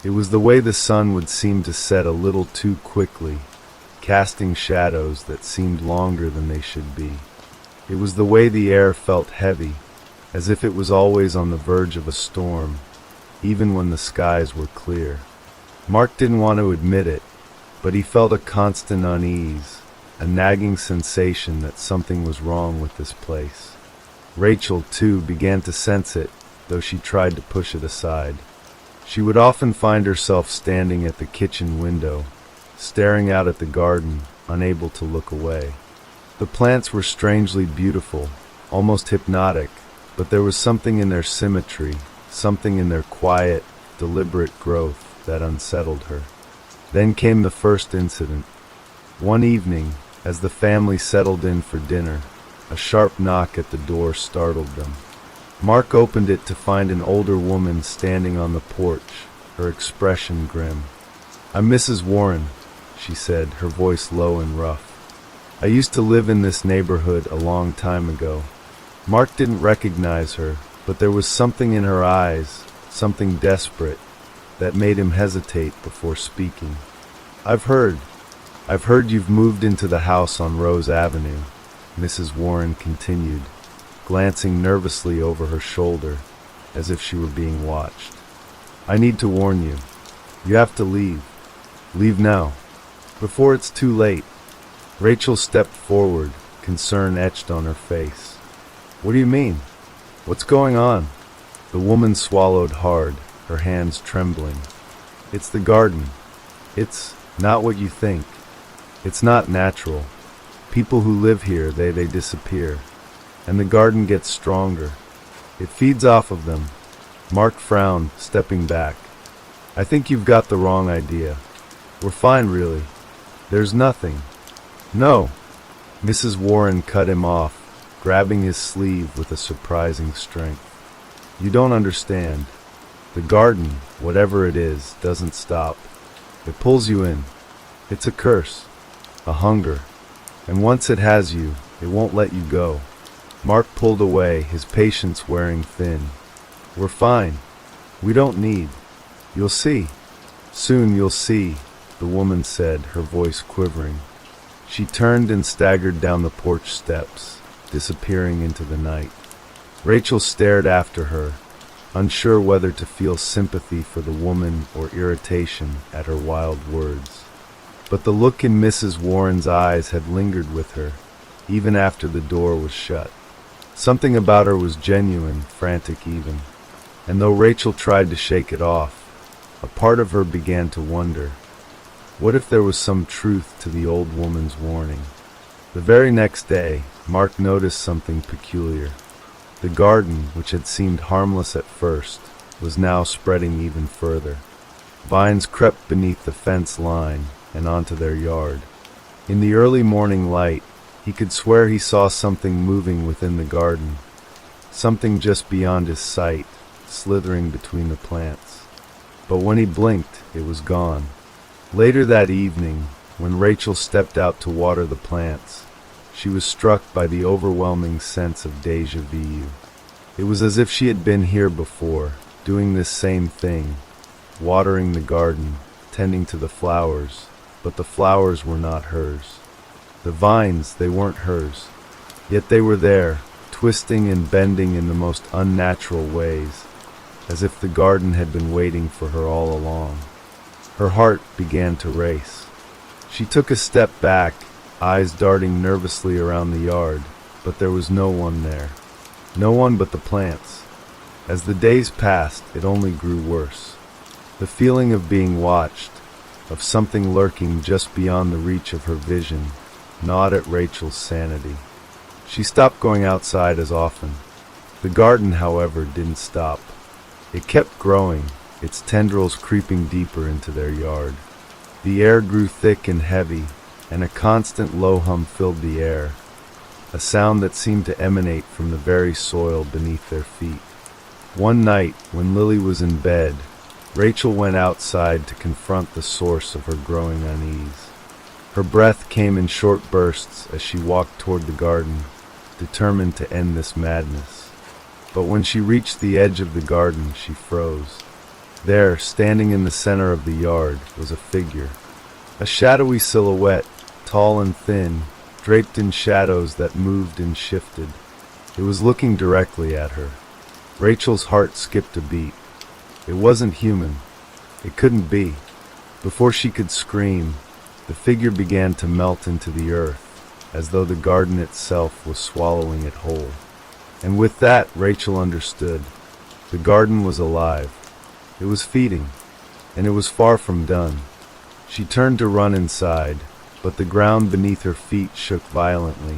It was the way the sun would seem to set a little too quickly, casting shadows that seemed longer than they should be. It was the way the air felt heavy, as if it was always on the verge of a storm, even when the skies were clear. Mark didn't want to admit it, but he felt a constant unease, a nagging sensation that something was wrong with this place. Rachel, too, began to sense it, though she tried to push it aside. She would often find herself standing at the kitchen window, staring out at the garden, unable to look away. The plants were strangely beautiful, almost hypnotic, but there was something in their symmetry, something in their quiet, deliberate growth that unsettled her. Then came the first incident. One evening, as the family settled in for dinner, a sharp knock at the door startled them. Mark opened it to find an older woman standing on the porch, her expression grim. "I'm Mrs. Warren," she said, her voice low and rough. "I used to live in this neighborhood a long time ago." Mark didn't recognize her, but there was something in her eyes, something desperate, that made him hesitate before speaking. I've heard you've moved into the house on Rose Avenue," Mrs. Warren continued, glancing nervously over her shoulder, as if she were being watched. "I need to warn you. You have to leave. Leave now, before it's too late." Rachel stepped forward, concern etched on her face. "What do you mean? What's going on?" The woman swallowed hard, her hands trembling. "It's the garden. It's not what you think. It's not natural. People who live here, they disappear. And the garden gets stronger. It feeds off of them." Mark frowned, stepping back. "I think you've got the wrong idea. We're fine, really. There's nothing." "No." Mrs. Warren cut him off, grabbing his sleeve with a surprising strength. "You don't understand. The garden, whatever it is, doesn't stop. It pulls you in. It's a curse, a hunger. And once it has you, it won't let you go." Mark pulled away, his patience wearing thin. "We're fine. We don't need. You'll see. Soon you'll see," the woman said, her voice quivering. She turned and staggered down the porch steps, disappearing into the night. Rachel stared after her, unsure whether to feel sympathy for the woman or irritation at her wild words. But the look in Mrs. Warren's eyes had lingered with her, even after the door was shut. Something about her was genuine, frantic even. And though Rachel tried to shake it off, a part of her began to wonder, what if there was some truth to the old woman's warning? The very next day, Mark noticed something peculiar. The garden, which had seemed harmless at first, was now spreading even further. Vines crept beneath the fence line and onto their yard. In the early morning light, he could swear he saw something moving within the garden, something just beyond his sight, slithering between the plants. But when he blinked, it was gone. Later that evening, when Rachel stepped out to water the plants, she was struck by the overwhelming sense of déjà vu. It was as if she had been here before, doing this same thing, watering the garden, tending to the flowers, but the flowers were not hers. The vines, they weren't hers, yet they were there, twisting and bending in the most unnatural ways, as if the garden had been waiting for her all along. Her heart began to race. She took a step back, eyes darting nervously around the yard, but there was no one there. No one but the plants. As the days passed, it only grew worse. The feeling of being watched, of something lurking just beyond the reach of her vision, gnawed at Rachel's sanity. She stopped going outside as often. The garden, however, didn't stop. It kept growing, its tendrils creeping deeper into their yard. The air grew thick and heavy, and a constant low hum filled the air, a sound that seemed to emanate from the very soil beneath their feet. One night, when Lily was in bed, Rachel went outside to confront the source of her growing unease. Her breath came in short bursts as she walked toward the garden, determined to end this madness. But when she reached the edge of the garden, she froze. There, standing in the center of the yard, was a figure. A shadowy silhouette, tall and thin, draped in shadows that moved and shifted. It was looking directly at her. Rachel's heart skipped a beat. It wasn't human. It couldn't be. Before she could scream, the figure began to melt into the earth, as though the garden itself was swallowing it whole. And with that, Rachel understood. The garden was alive. It was feeding, and it was far from done. She turned to run inside, but the ground beneath her feet shook violently,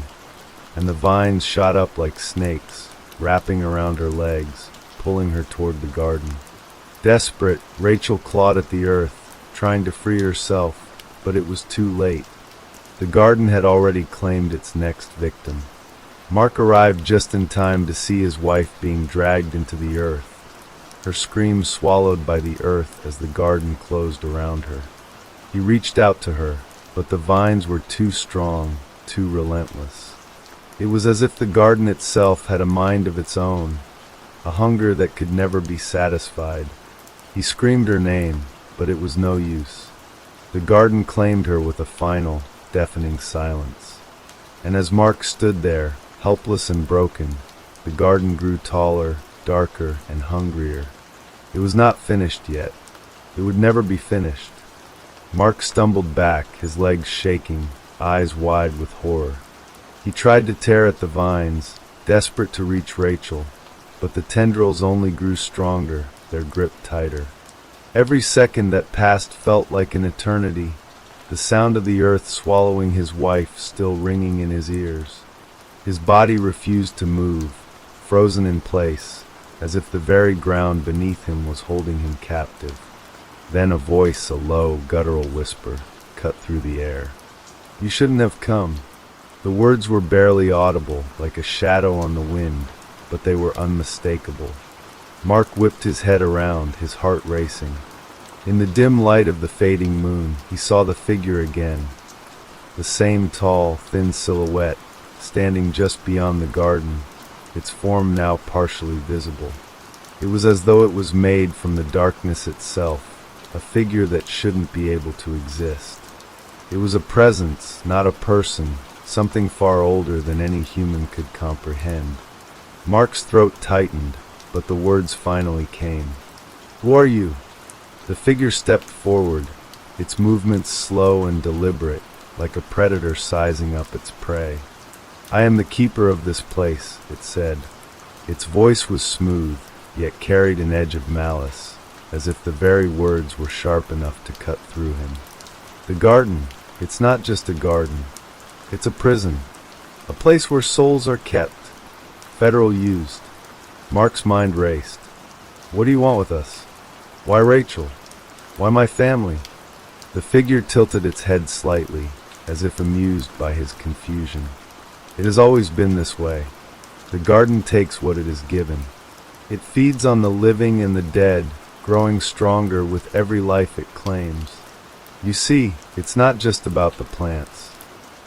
and the vines shot up like snakes, wrapping around her legs, pulling her toward the garden. Desperate, Rachel clawed at the earth, trying to free herself, but it was too late. The garden had already claimed its next victim. Mark arrived just in time to see his wife being dragged into the earth, her screams swallowed by the earth as the garden closed around her. He reached out to her, but the vines were too strong, too relentless. It was as if the garden itself had a mind of its own, a hunger that could never be satisfied. He screamed her name, but it was no use. The garden claimed her with a final, deafening silence. And as Mark stood there, helpless and broken, the garden grew taller, darker, and hungrier. It was not finished yet. It would never be finished. Mark stumbled back, his legs shaking, eyes wide with horror. He tried to tear at the vines, desperate to reach Rachel, but the tendrils only grew stronger, their grip tighter. Every second that passed felt like an eternity, the sound of the earth swallowing his wife still ringing in his ears. His body refused to move, frozen in place, as if the very ground beneath him was holding him captive. Then a voice, a low, guttural whisper, cut through the air. "You shouldn't have come." The words were barely audible, like a shadow on the wind, but they were unmistakable. Mark whipped his head around, his heart racing. In the dim light of the fading moon, he saw the figure again. The same tall, thin silhouette, standing just beyond the garden, its form now partially visible. It was as though it was made from the darkness itself, a figure that shouldn't be able to exist. It was a presence, not a person, something far older than any human could comprehend. Mark's throat tightened, but the words finally came. "Who are you?" The figure stepped forward, its movements slow and deliberate, like a predator sizing up its prey. "I am the keeper of this place," it said. Its voice was smooth, yet carried an edge of malice, as if the very words were sharp enough to cut through him. "The garden, it's not just a garden. It's a prison, a place where souls are kept, federal used." Mark's mind raced. "What do you want with us? Why Rachel? Why my family?" The figure tilted its head slightly, as if amused by his confusion. "It has always been this way. The garden takes what it is given. It feeds on the living and the dead, growing stronger with every life it claims. You see, it's not just about the plants.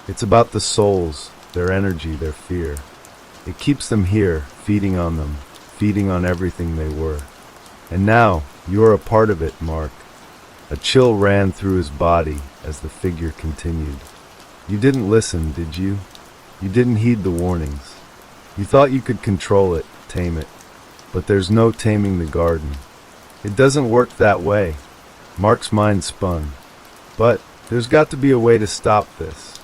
It's about the souls, their energy, their fear. It keeps them here, feeding on them, feeding on everything they were. And now, you're a part of it, Mark." A chill ran through his body as the figure continued. "You didn't listen, did you? You didn't heed the warnings. You thought you could control it, tame it. But there's no taming the garden. It doesn't work that way." Mark's mind spun. "But there's got to be a way to stop this.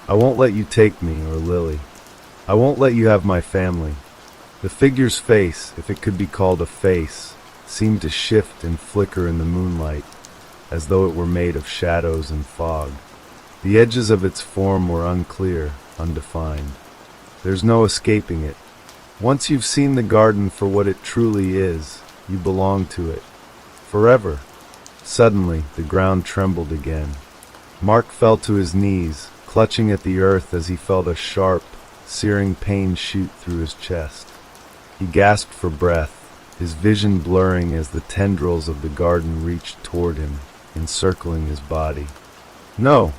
I won't let you take me or Lily. I won't let you have my family." The figure's face, if it could be called a face, seemed to shift and flicker in the moonlight, as though it were made of shadows and fog. The edges of its form were unclear, undefined. "There's no escaping it. Once you've seen the garden for what it truly is, you belong to it. Forever. Suddenly, the ground trembled again. Mark fell to his knees, clutching at the earth as he felt a sharp, searing pain shoot through his chest. He gasped for breath, his vision blurring as the tendrils of the garden reached toward him, encircling his body. "No!"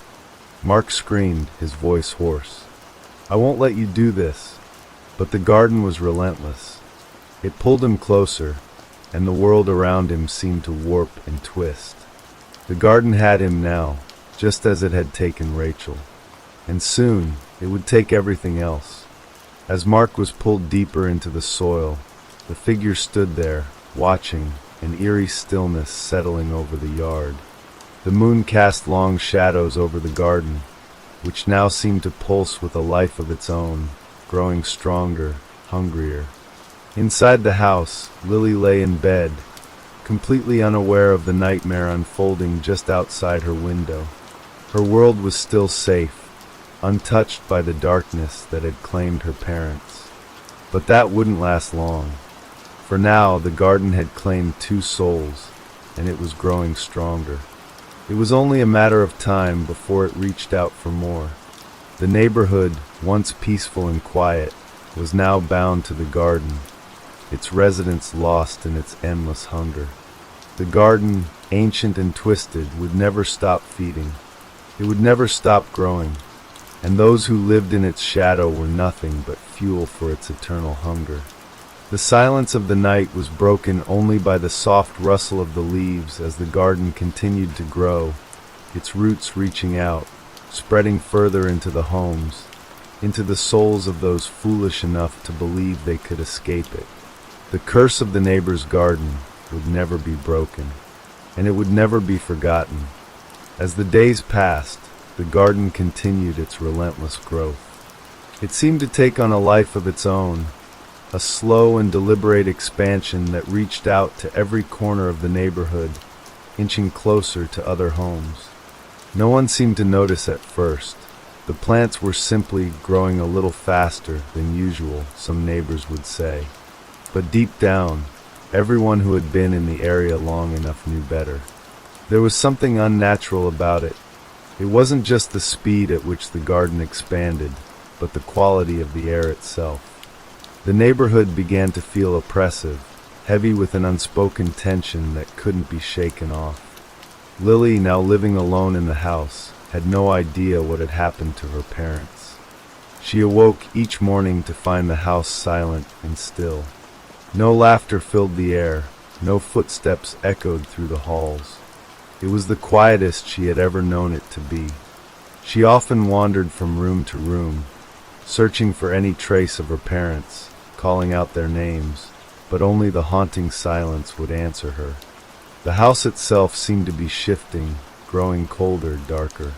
Mark screamed, his voice hoarse. "I won't let you do this." But the garden was relentless. It pulled him closer, and the world around him seemed to warp and twist. The garden had him now, just as it had taken Rachel. And soon, it would take everything else. As Mark was pulled deeper into the soil, the figure stood there, watching, an eerie stillness settling over the yard. The moon cast long shadows over the garden, which now seemed to pulse with a life of its own, growing stronger, hungrier. Inside the house, Lily lay in bed, completely unaware of the nightmare unfolding just outside her window. Her world was still safe, untouched by the darkness that had claimed her parents. But that wouldn't last long. For now, the garden had claimed two souls, and it was growing stronger. It was only a matter of time before it reached out for more. The neighborhood, once peaceful and quiet, was now bound to the garden, its residents lost in its endless hunger. The garden, ancient and twisted, would never stop feeding. It would never stop growing, and those who lived in its shadow were nothing but fuel for its eternal hunger. The silence of the night was broken only by the soft rustle of the leaves as the garden continued to grow, its roots reaching out, spreading further into the homes, into the souls of those foolish enough to believe they could escape it. The curse of the neighbor's garden would never be broken, and it would never be forgotten. As the days passed, the garden continued its relentless growth. It seemed to take on a life of its own, a slow and deliberate expansion that reached out to every corner of the neighborhood, inching closer to other homes. No one seemed to notice at first. The plants were simply growing a little faster than usual, some neighbors would say. But deep down, everyone who had been in the area long enough knew better. There was something unnatural about it. It wasn't just the speed at which the garden expanded, but the quality of the air itself. The neighborhood began to feel oppressive, heavy with an unspoken tension that couldn't be shaken off. Lily, now living alone in the house, had no idea what had happened to her parents. She awoke each morning to find the house silent and still. No laughter filled the air, no footsteps echoed through the halls. It was the quietest she had ever known it to be. She often wandered from room to room, searching for any trace of her parents, calling out their names, but only the haunting silence would answer her. The house itself seemed to be shifting, growing colder, darker.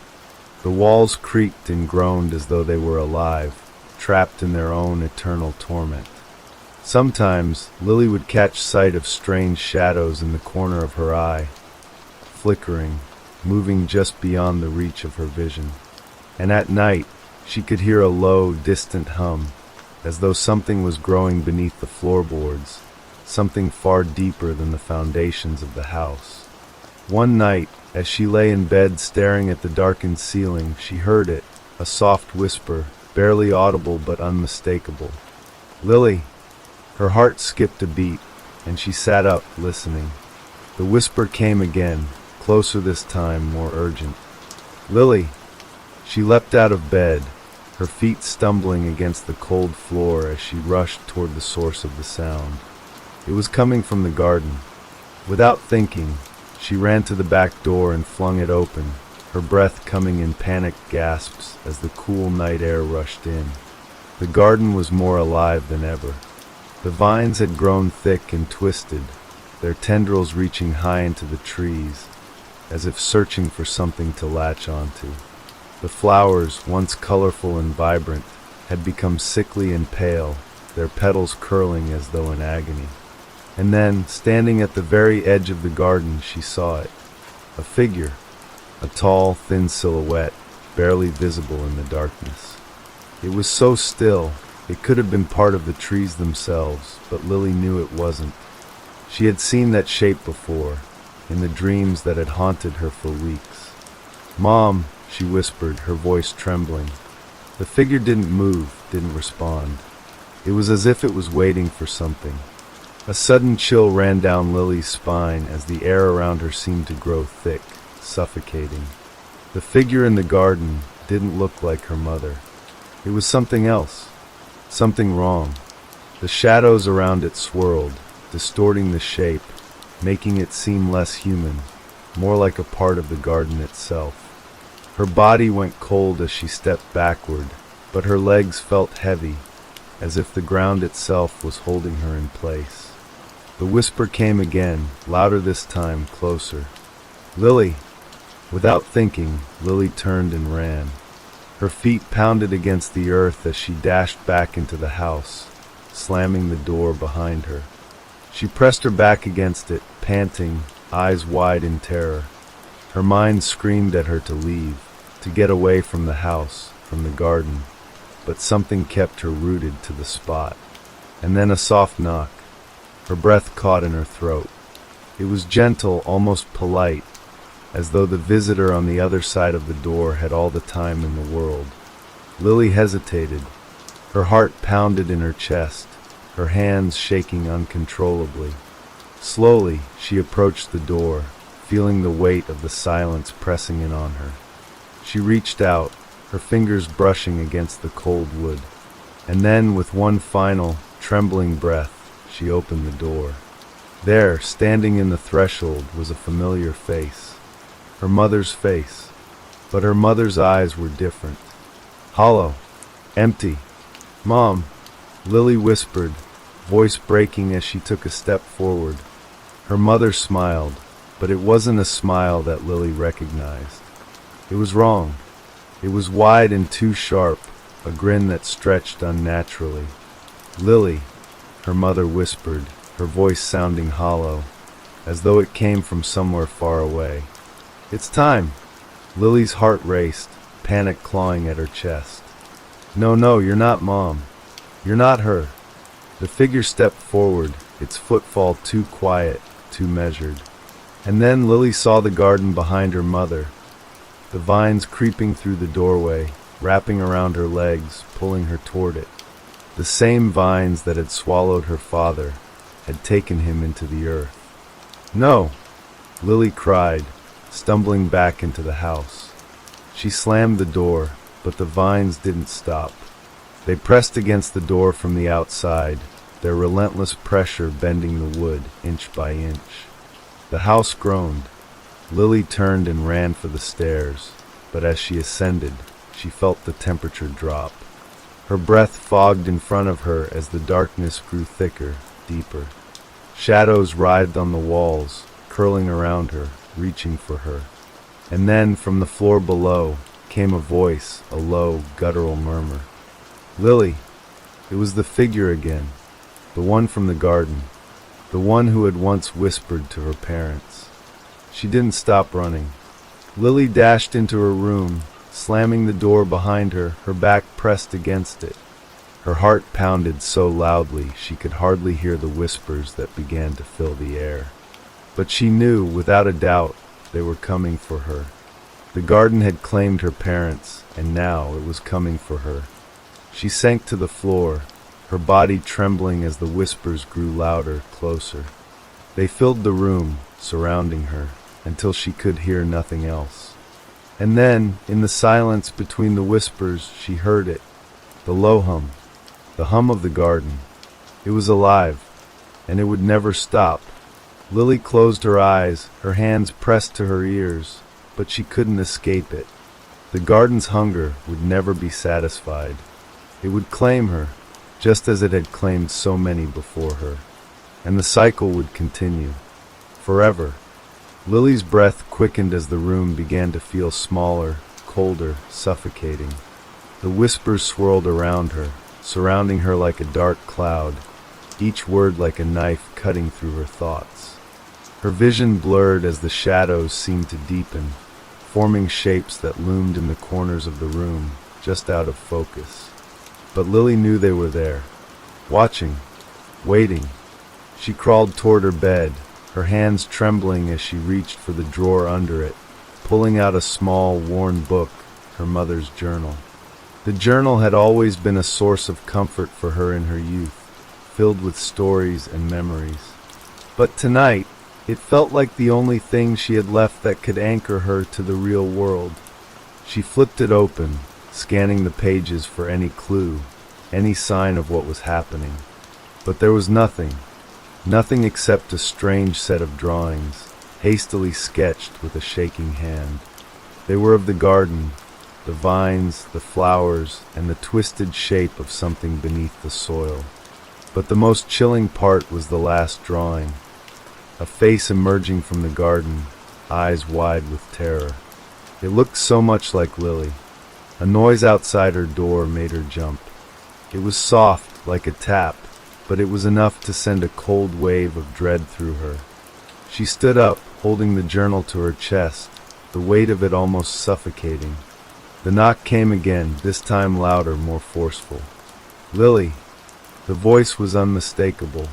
The walls creaked and groaned as though they were alive, trapped in their own eternal torment. Sometimes, Lily would catch sight of strange shadows in the corner of her eye, flickering, moving just beyond the reach of her vision. And at night, she could hear a low, distant hum, as though something was growing beneath the floorboards, something far deeper than the foundations of the house. One night, as she lay in bed staring at the darkened ceiling, she heard it, a soft whisper, barely audible but unmistakable. "Lily!" Her heart skipped a beat, and she sat up, listening. The whisper came again, closer this time, more urgent. "Lily!" She leapt out of bed, her feet stumbling against the cold floor as she rushed toward the source of the sound. It was coming from the garden. Without thinking, she ran to the back door and flung it open, her breath coming in panicked gasps as the cool night air rushed in. The garden was more alive than ever. The vines had grown thick and twisted, their tendrils reaching high into the trees, as if searching for something to latch onto. The flowers, once colorful and vibrant, had become sickly and pale, their petals curling as though in agony. And then, standing at the very edge of the garden, she saw it. A figure, a tall, thin silhouette, barely visible in the darkness. It was so still, It could have been part of the trees themselves, but Lily knew it wasn't. She had seen that shape before, in the dreams that had haunted her for weeks. "Mom," she whispered, her voice trembling. The figure didn't move, didn't respond. It was as if it was waiting for something. A sudden chill ran down Lily's spine as the air around her seemed to grow thick, suffocating. The figure in the garden didn't look like her mother. It was something else, something wrong. The shadows around it swirled, distorting the shape, making it seem less human, more like a part of the garden itself. Her body went cold as she stepped backward, but her legs felt heavy, as if the ground itself was holding her in place. The whisper came again, louder this time, closer. "Lily!" Without thinking, Lily turned and ran. Her feet pounded against the earth as she dashed back into the house, slamming the door behind her. She pressed her back against it, panting, eyes wide in terror. Her mind screamed at her to leave, to get away from the house, from the garden, but something kept her rooted to the spot. And then a soft knock. Her breath caught in her throat. It was gentle, almost polite, as though the visitor on the other side of the door had all the time in the world. Lily hesitated. Her heart pounded in her chest, her hands shaking uncontrollably. Slowly, she approached the door, feeling the weight of the silence pressing in on her. She reached out, her fingers brushing against the cold wood. And then, with one final, trembling breath, she opened the door. There, standing in the threshold, was a familiar face. Her mother's face. But her mother's eyes were different. Hollow. Empty. "Mom," Lily whispered, voice breaking as she took a step forward. Her mother smiled, but it wasn't a smile that Lily recognized. It was wrong. It was wide and too sharp, a grin that stretched unnaturally. "Lily," her mother whispered, her voice sounding hollow, as though it came from somewhere far away. "It's time." Lily's heart raced, panic clawing at her chest. No, you're not Mom. You're not her." The figure stepped forward, its footfall too quiet, too measured. And then Lily saw the garden behind her mother, the vines creeping through the doorway, wrapping around her legs, pulling her toward it. The same vines that had swallowed her father, had taken him into the earth. "No!" Lily cried, stumbling back into the house. She slammed the door, but the vines didn't stop. They pressed against the door from the outside, their relentless pressure bending the wood inch by inch. The house groaned. Lily turned and ran for the stairs, but as she ascended, she felt the temperature drop. Her breath fogged in front of her as the darkness grew thicker, deeper. Shadows writhed on the walls, curling around her, reaching for her. And then, from the floor below, came a voice, a low, guttural murmur. "Lily!" It was the figure again, the one from the garden, the one who had once whispered to her parents. She didn't stop running. Lily dashed into her room, slamming the door behind her, her back pressed against it. Her heart pounded so loudly she could hardly hear the whispers that began to fill the air. But she knew, without a doubt, they were coming for her. The garden had claimed her parents, and now it was coming for her. She sank to the floor, her body trembling as the whispers grew louder, closer. They filled the room, surrounding her, until she could hear nothing else. And then, in the silence between the whispers, she heard it, the low hum, the hum of the garden. It was alive, and it would never stop. Lily closed her eyes, her hands pressed to her ears, but she couldn't escape it. The garden's hunger would never be satisfied. It would claim her, just as it had claimed so many before her. And the cycle would continue, forever. Lily's breath quickened as the room began to feel smaller, colder, suffocating. The whispers swirled around her, surrounding her like a dark cloud, each word like a knife cutting through her thoughts. Her vision blurred as the shadows seemed to deepen, forming shapes that loomed in the corners of the room, just out of focus. but Lily knew they were there, watching, waiting. She crawled toward her bed, her hands trembling as she reached for the drawer under it, pulling out a small, worn book, her mother's journal. The journal had always been a source of comfort for her in her youth, filled with stories and memories. But tonight, it felt like the only thing she had left that could anchor her to the real world. She flipped it open, scanning the pages for any clue, any sign of what was happening. But there was nothing except a strange set of drawings, hastily sketched with a shaking hand. They were of the garden, the vines, the flowers, and the twisted shape of something beneath the soil. But the most chilling part was the last drawing. A face emerging from the garden, eyes wide with terror. It looked so much like Lily. A noise outside her door made her jump. It was soft, like a tap, but it was enough to send a cold wave of dread through her. She stood up, holding the journal to her chest, the weight of it almost suffocating. The knock came again, this time louder, more forceful. "Lily!" The voice was unmistakable.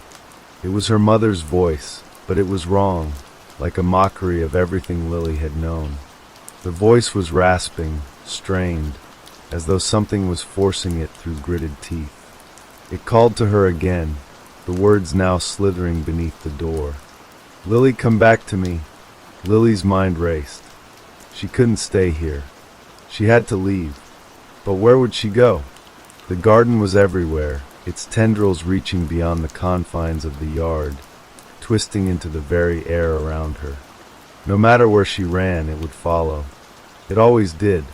It was her mother's voice, but it was wrong, like a mockery of everything Lily had known. The voice was rasping, strained, as though something was forcing it through gritted teeth. It called to her again, the words now slithering beneath the door. "Lily, come back to me." Lily's mind raced. She couldn't stay here. She had to leave. But where would she go? The garden was everywhere, its tendrils reaching beyond the confines of the yard, twisting into the very air around her. No matter where she ran, it would follow. It always did.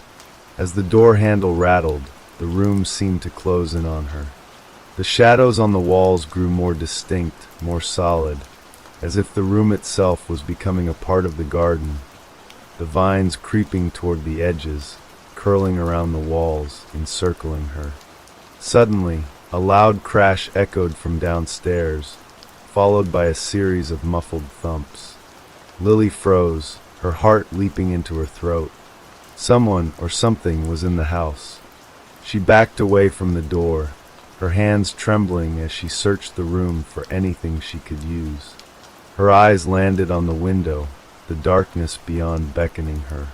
As the door handle rattled, the room seemed to close in on her. The shadows on the walls grew more distinct, more solid, as if the room itself was becoming a part of the garden, the vines creeping toward the edges, curling around the walls, encircling her. Suddenly, a loud crash echoed from downstairs, followed by a series of muffled thumps. Lily froze, her heart leaping into her throat. Someone or something was in the house. She backed away from the door, her hands trembling as she searched the room for anything she could use. Her eyes landed on the window, the darkness beyond beckoning her.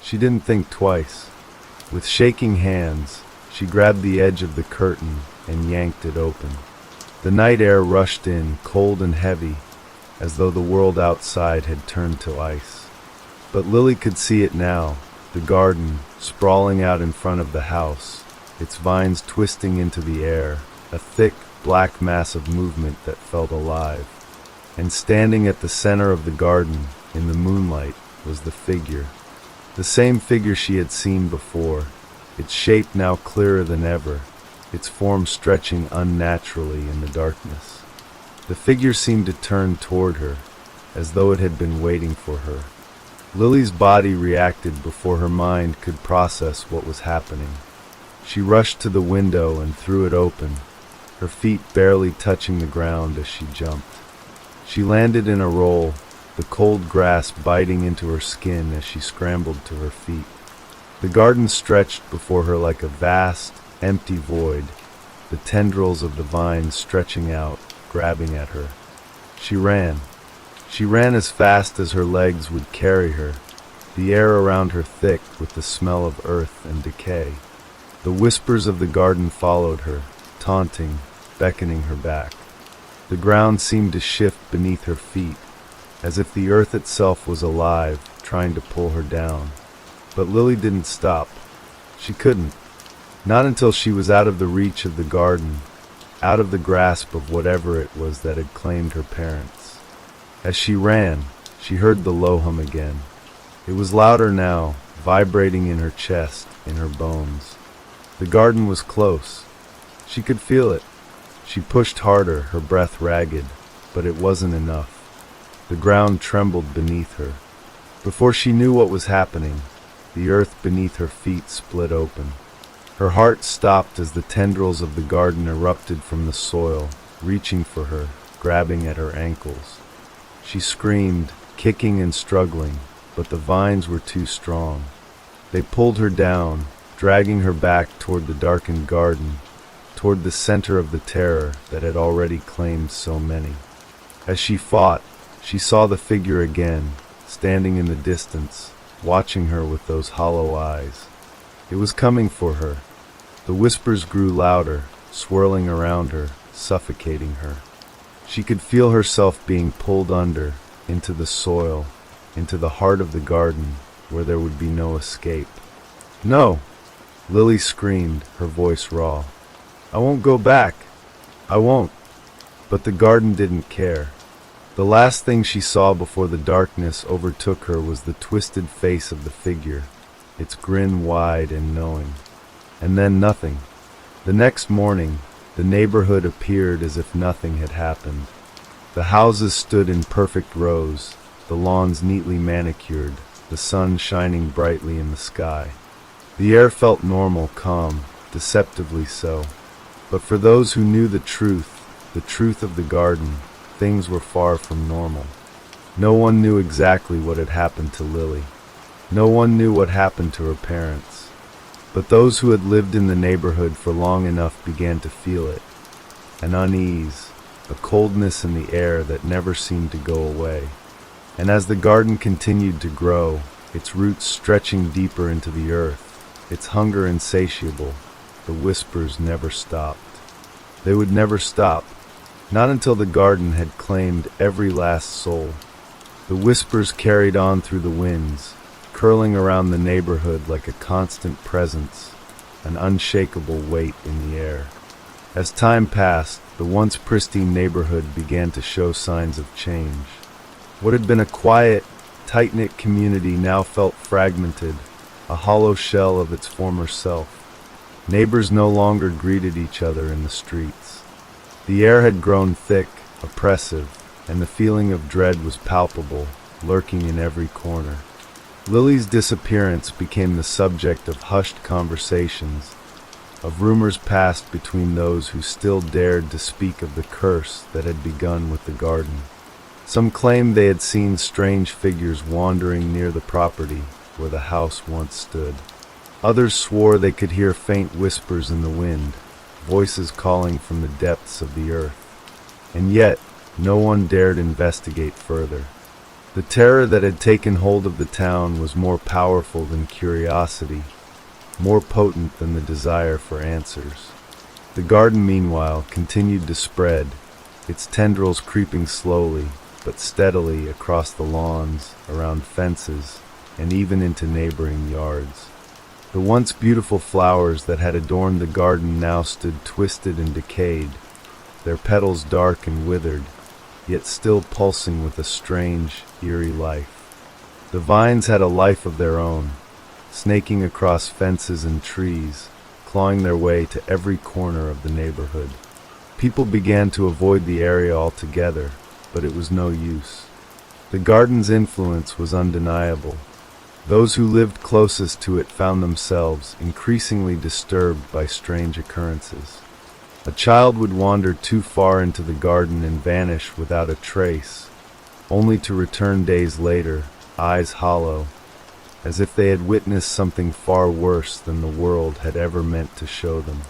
She didn't think twice. With shaking hands, she grabbed the edge of the curtain and yanked it open. The night air rushed in, cold and heavy, as though the world outside had turned to ice. But Lily could see it now, the garden, sprawling out in front of the house, its vines twisting into the air, a thick, black mass of movement that felt alive. And standing at the center of the garden, in the moonlight, was the figure. The same figure she had seen before, its shape now clearer than ever, its form stretching unnaturally in the darkness. The figure seemed to turn toward her, as though it had been waiting for her. Lily's body reacted before her mind could process what was happening. She rushed to the window and threw it open, her feet barely touching the ground as she jumped. She landed in a roll, the cold grass biting into her skin as she scrambled to her feet. The garden stretched before her like a vast, empty void, the tendrils of the vines stretching out, grabbing at her. She ran. She ran as fast as her legs would carry her, the air around her thick with the smell of earth and decay. The whispers of the garden followed her, taunting, beckoning her back. The ground seemed to shift beneath her feet, as if the earth itself was alive, trying to pull her down. But Lily didn't stop. She couldn't. Not until she was out of the reach of the garden, out of the grasp of whatever it was that had claimed her parents. As she ran, she heard the low hum again. It was louder now, vibrating in her chest, in her bones. The garden was close. She could feel it. She pushed harder, her breath ragged, but it wasn't enough. The ground trembled beneath her. Before she knew what was happening, the earth beneath her feet split open. Her heart stopped as the tendrils of the garden erupted from the soil, reaching for her, grabbing at her ankles. She screamed, kicking and struggling, but the vines were too strong. They pulled her down, dragging her back toward the darkened garden, toward the center of the terror that had already claimed so many. As she fought, she saw the figure again, standing in the distance, watching her with those hollow eyes. It was coming for her. The whispers grew louder, swirling around her, suffocating her. She could feel herself being pulled under, into the soil, into the heart of the garden, where there would be no escape. "No!" Lily screamed, her voice raw. "I won't go back. I won't." But the garden didn't care. The last thing she saw before the darkness overtook her was the twisted face of the figure, its grin wide and knowing. And then nothing. The next morning, the neighborhood appeared as if nothing had happened. The houses stood in perfect rows, the lawns neatly manicured, the sun shining brightly in the sky. The air felt normal, calm, deceptively so. But for those who knew the truth of the garden, things were far from normal. No one knew exactly what had happened to Lily. No one knew what happened to her parents. But those who had lived in the neighborhood for long enough began to feel it. An unease, a coldness in the air that never seemed to go away. And as the garden continued to grow, its roots stretching deeper into the earth, its hunger insatiable, the whispers never stopped. They would never stop, not until the garden had claimed every last soul. The whispers carried on through the winds, curling around the neighborhood like a constant presence, an unshakable weight in the air. As time passed, the once pristine neighborhood began to show signs of change. What had been a quiet, tight-knit community now felt fragmented, a hollow shell of its former self. Neighbors no longer greeted each other in the streets. The air had grown thick, oppressive, and the feeling of dread was palpable, lurking in every corner. Lily's disappearance became the subject of hushed conversations, of rumors passed between those who still dared to speak of the curse that had begun with the garden. Some claimed they had seen strange figures wandering near the property where the house once stood. Others swore they could hear faint whispers in the wind, voices calling from the depths of the earth. And yet, no one dared investigate further. The terror that had taken hold of the town was more powerful than curiosity, more potent than the desire for answers. The garden, meanwhile, continued to spread, its tendrils creeping slowly but steadily across the lawns, around fences, and even into neighboring yards. The once beautiful flowers that had adorned the garden now stood twisted and decayed, their petals dark and withered, yet still pulsing with a strange, eerie life. The vines had a life of their own, snaking across fences and trees, clawing their way to every corner of the neighborhood. People began to avoid the area altogether, but it was no use. The garden's influence was undeniable. Those who lived closest to it found themselves increasingly disturbed by strange occurrences. A child would wander too far into the garden and vanish without a trace, only to return days later, eyes hollow, as if they had witnessed something far worse than the world had ever meant to show them.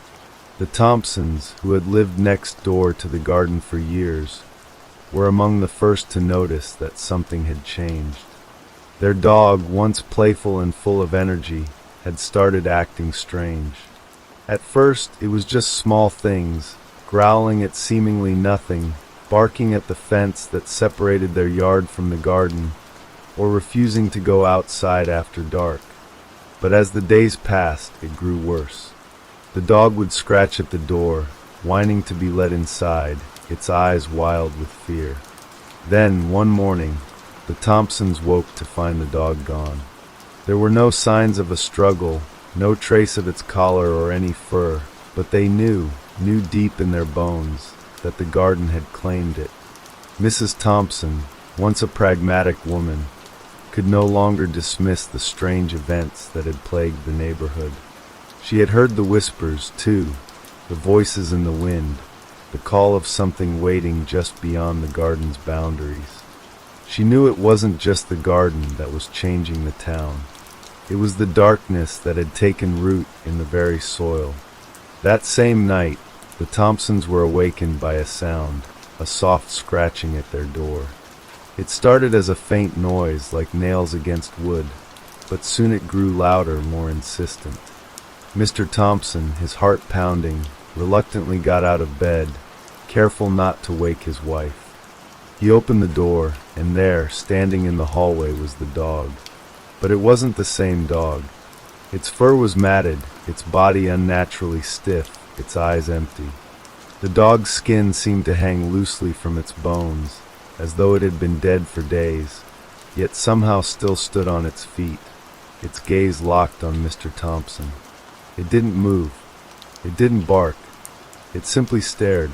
The Thompsons, who had lived next door to the garden for years, were among the first to notice that something had changed. Their dog, once playful and full of energy, had started acting strange. At first, it was just small things, growling at seemingly nothing, barking at the fence that separated their yard from the garden, or refusing to go outside after dark. But as the days passed, it grew worse. The dog would scratch at the door, whining to be let inside, its eyes wild with fear. Then, one morning, the Thompsons woke to find the dog gone. There were no signs of a struggle, no trace of its collar or any fur, but they knew deep in their bones, that the garden had claimed it. Mrs. Thompson, once a pragmatic woman, could no longer dismiss the strange events that had plagued the neighborhood. She had heard the whispers, too, the voices in the wind, the call of something waiting just beyond the garden's boundaries. She knew it wasn't just the garden that was changing the town. It was the darkness that had taken root in the very soil. That same night, The Thompsons were awakened by a sound, a soft scratching at their door. It started as a faint noise like nails against wood, but soon it grew louder, more insistent. Mr. Thompson, his heart pounding, reluctantly got out of bed, careful not to wake his wife. He opened the door, and there, standing in the hallway, was the dog. But it wasn't the same dog. Its fur was matted, its body unnaturally stiff, its eyes empty. The dog's skin seemed to hang loosely from its bones, as though it had been dead for days, yet somehow still stood on its feet, its gaze locked on Mr. Thompson. It didn't move. It didn't bark. It simply stared.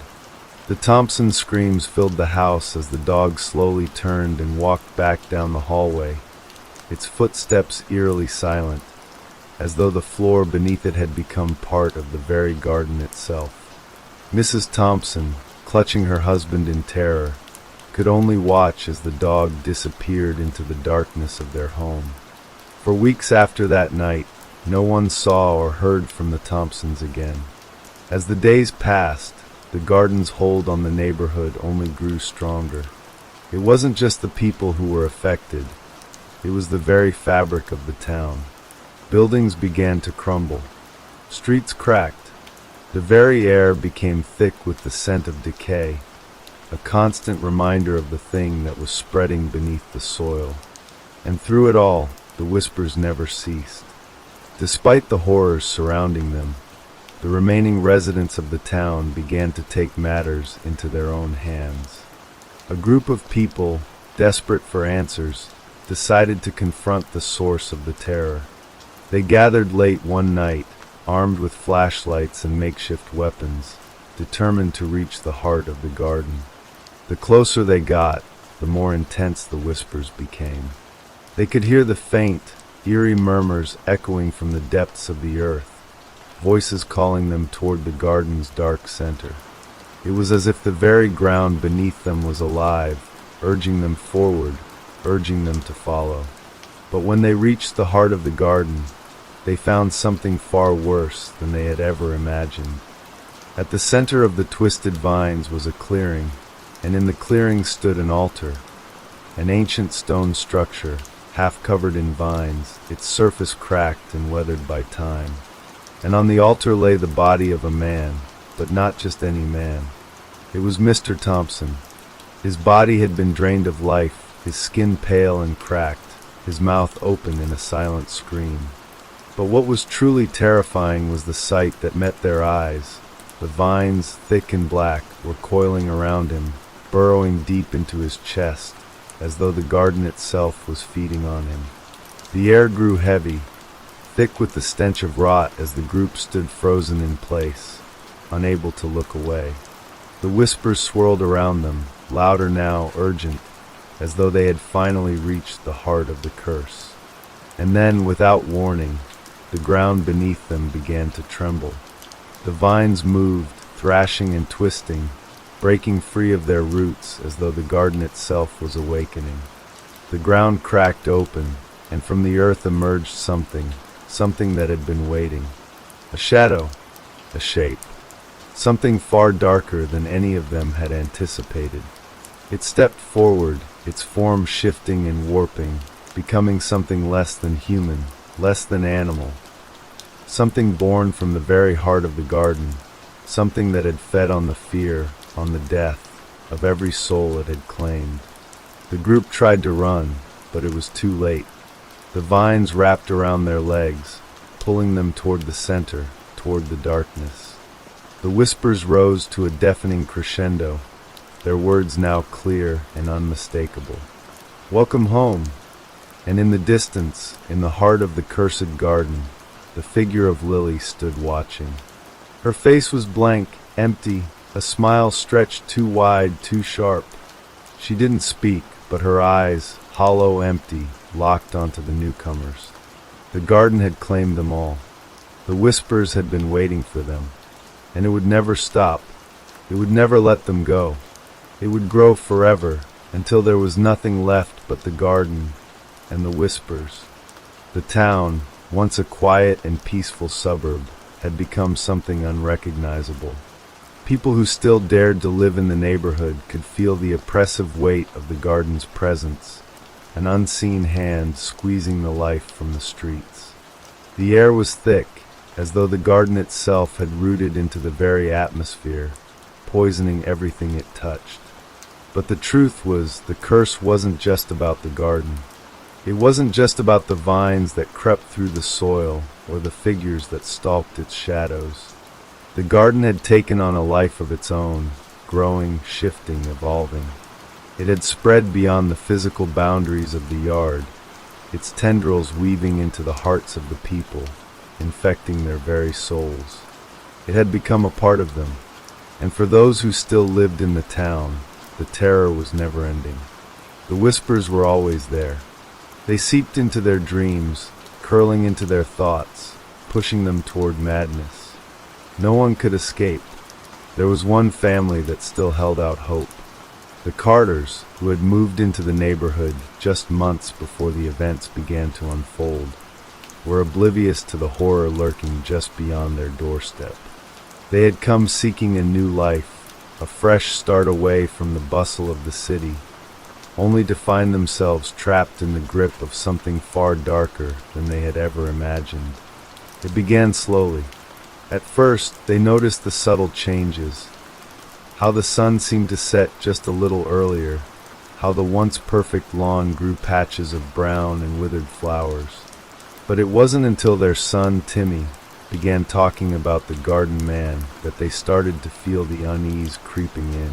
The Thompson screams filled the house as the dog slowly turned and walked back down the hallway, its footsteps eerily silent, as though the floor beneath it had become part of the very garden itself. Mrs. Thompson, clutching her husband in terror, could only watch as the dog disappeared into the darkness of their home. For weeks after that night, no one saw or heard from the Thompsons again. As the days passed, the garden's hold on the neighborhood only grew stronger. It wasn't just the people who were affected. It was the very fabric of the town. Buildings began to crumble. Streets cracked. The very air became thick with the scent of decay, a constant reminder of the thing that was spreading beneath the soil. And through it all, the whispers never ceased. Despite the horrors surrounding them, the remaining residents of the town began to take matters into their own hands. A group of people, desperate for answers, decided to confront the source of the terror. They gathered late one night, armed with flashlights and makeshift weapons, determined to reach the heart of the garden. The closer they got, the more intense the whispers became. They could hear the faint, eerie murmurs echoing from the depths of the earth, voices calling them toward the garden's dark center. It was as if the very ground beneath them was alive, urging them forward, urging them to follow. But when they reached the heart of the garden, they found something far worse than they had ever imagined. At the center of the twisted vines was a clearing, and in the clearing stood an altar, an ancient stone structure, half covered in vines, its surface cracked and weathered by time. And on the altar lay the body of a man, but not just any man. It was Mr. Thompson. His body had been drained of life, his skin pale and cracked, his mouth open in a silent scream. But what was truly terrifying was the sight that met their eyes. The vines, thick and black, were coiling around him, burrowing deep into his chest, as though the garden itself was feeding on him. The air grew heavy, thick with the stench of rot as the group stood frozen in place, unable to look away. The whispers swirled around them, louder now, urgent, as though they had finally reached the heart of the curse. And then, without warning, the ground beneath them began to tremble. The vines moved, thrashing and twisting, breaking free of their roots as though the garden itself was awakening. The ground cracked open, and from the earth emerged something that had been waiting. A shadow, a shape, something far darker than any of them had anticipated. It stepped forward, its form shifting and warping, becoming something less than human, less than animal, something born from the very heart of the garden, something that had fed on the fear, on the death, of every soul it had claimed. The group tried to run, but it was too late. The vines wrapped around their legs, pulling them toward the center, toward the darkness. The whispers rose to a deafening crescendo, their words now clear and unmistakable. "Welcome home." And in the distance, in the heart of the cursed garden, the figure of Lily stood watching. Her face was blank, empty, a smile stretched too wide, too sharp. She didn't speak, but her eyes, hollow, empty, locked onto the newcomers. The garden had claimed them all. The whispers had been waiting for them, and it would never stop. It would never let them go. It would grow forever, until there was nothing left but the garden and the whispers. The town, once a quiet and peaceful suburb, had become something unrecognizable. People who still dared to live in the neighborhood could feel the oppressive weight of the garden's presence, an unseen hand squeezing the life from the streets. The air was thick, as though the garden itself had rooted into the very atmosphere, poisoning everything it touched. But the truth was, the curse wasn't just about the garden. It wasn't just about the vines that crept through the soil or the figures that stalked its shadows. The garden had taken on a life of its own, growing, shifting, evolving. It had spread beyond the physical boundaries of the yard, its tendrils weaving into the hearts of the people, infecting their very souls. It had become a part of them, and for those who still lived in the town, the terror was never ending. The whispers were always there. They seeped into their dreams, curling into their thoughts, pushing them toward madness. No one could escape. There was one family that still held out hope. The Carters, who had moved into the neighborhood just months before the events began to unfold, were oblivious to the horror lurking just beyond their doorstep. They had come seeking a new life, a fresh start away from the bustle of the city, only to find themselves trapped in the grip of something far darker than they had ever imagined. It began slowly. At first, they noticed the subtle changes, how the sun seemed to set just a little earlier, how the once perfect lawn grew patches of brown and withered flowers. But it wasn't until their son, Timmy, began talking about the garden man that they started to feel the unease creeping in.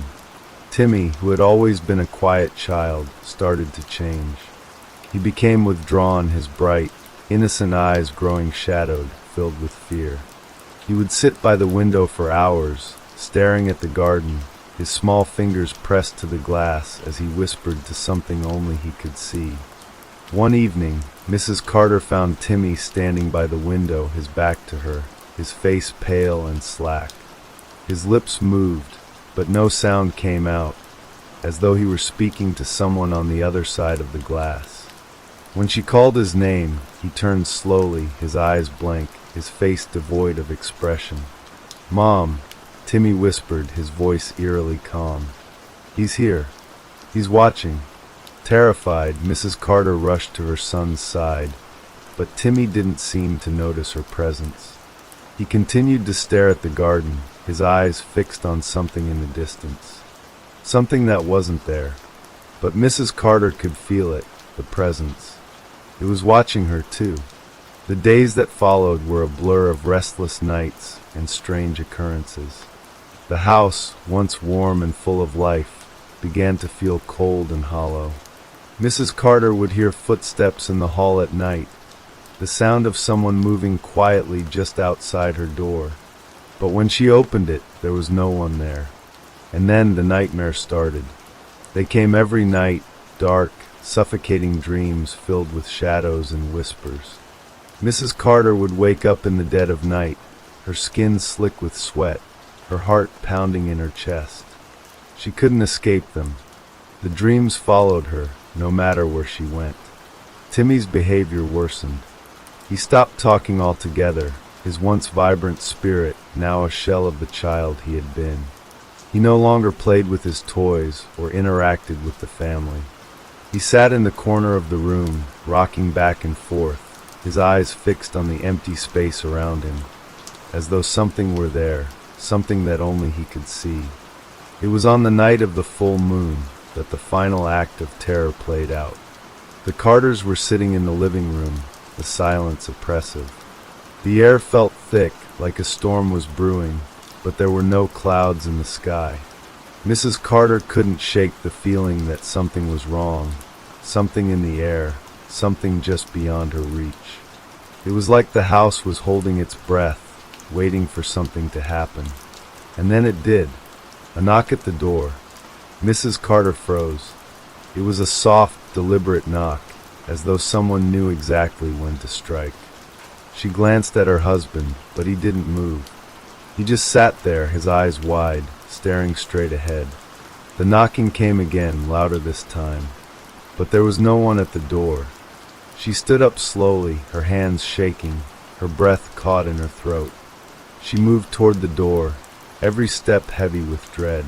Timmy, who had always been a quiet child, started to change. He became withdrawn, his bright, innocent eyes growing shadowed, filled with fear. He would sit by the window for hours, staring at the garden, his small fingers pressed to the glass as he whispered to something only he could see. One evening, Mrs. Carter found Timmy standing by the window, his back to her, his face pale and slack. His lips moved, but no sound came out, as though he were speaking to someone on the other side of the glass. When she called his name, he turned slowly, his eyes blank, his face devoid of expression. "Mom," Timmy whispered, his voice eerily calm. "He's here. He's watching." Terrified, Mrs. Carter rushed to her son's side, but Timmy didn't seem to notice her presence. He continued to stare at the garden, his eyes fixed on something in the distance. Something that wasn't there, but Mrs. Carter could feel it, the presence. It was watching her too. The days that followed were a blur of restless nights and strange occurrences. The house, once warm and full of life, began to feel cold and hollow. Mrs. Carter would hear footsteps in the hall at night, the sound of someone moving quietly just outside her door. But when she opened it, there was no one there. And then the nightmare started. They came every night, dark, suffocating dreams filled with shadows and whispers. Mrs. Carter would wake up in the dead of night, her skin slick with sweat, her heart pounding in her chest. She couldn't escape them. The dreams followed her, no matter where she went. Timmy's behavior worsened. He stopped talking altogether, his once vibrant spirit now a shell of the child he had been. He no longer played with his toys or interacted with the family. He sat in the corner of the room, rocking back and forth, his eyes fixed on the empty space around him, as though something were there, something that only he could see. It was on the night of the full moon that the final act of terror played out. The Carters were sitting in the living room, the silence oppressive. The air felt thick, like a storm was brewing, but there were no clouds in the sky. Mrs. Carter couldn't shake the feeling that something was wrong, something in the air, something just beyond her reach. It was like the house was holding its breath, waiting for something to happen. And then it did. A knock at the door. Mrs. Carter froze. It was a soft, deliberate knock, as though someone knew exactly when to strike. She glanced at her husband, but he didn't move. He just sat there, his eyes wide, staring straight ahead. The knocking came again, louder this time. But there was no one at the door. She stood up slowly, her hands shaking, her breath caught in her throat. She moved toward the door, every step heavy with dread.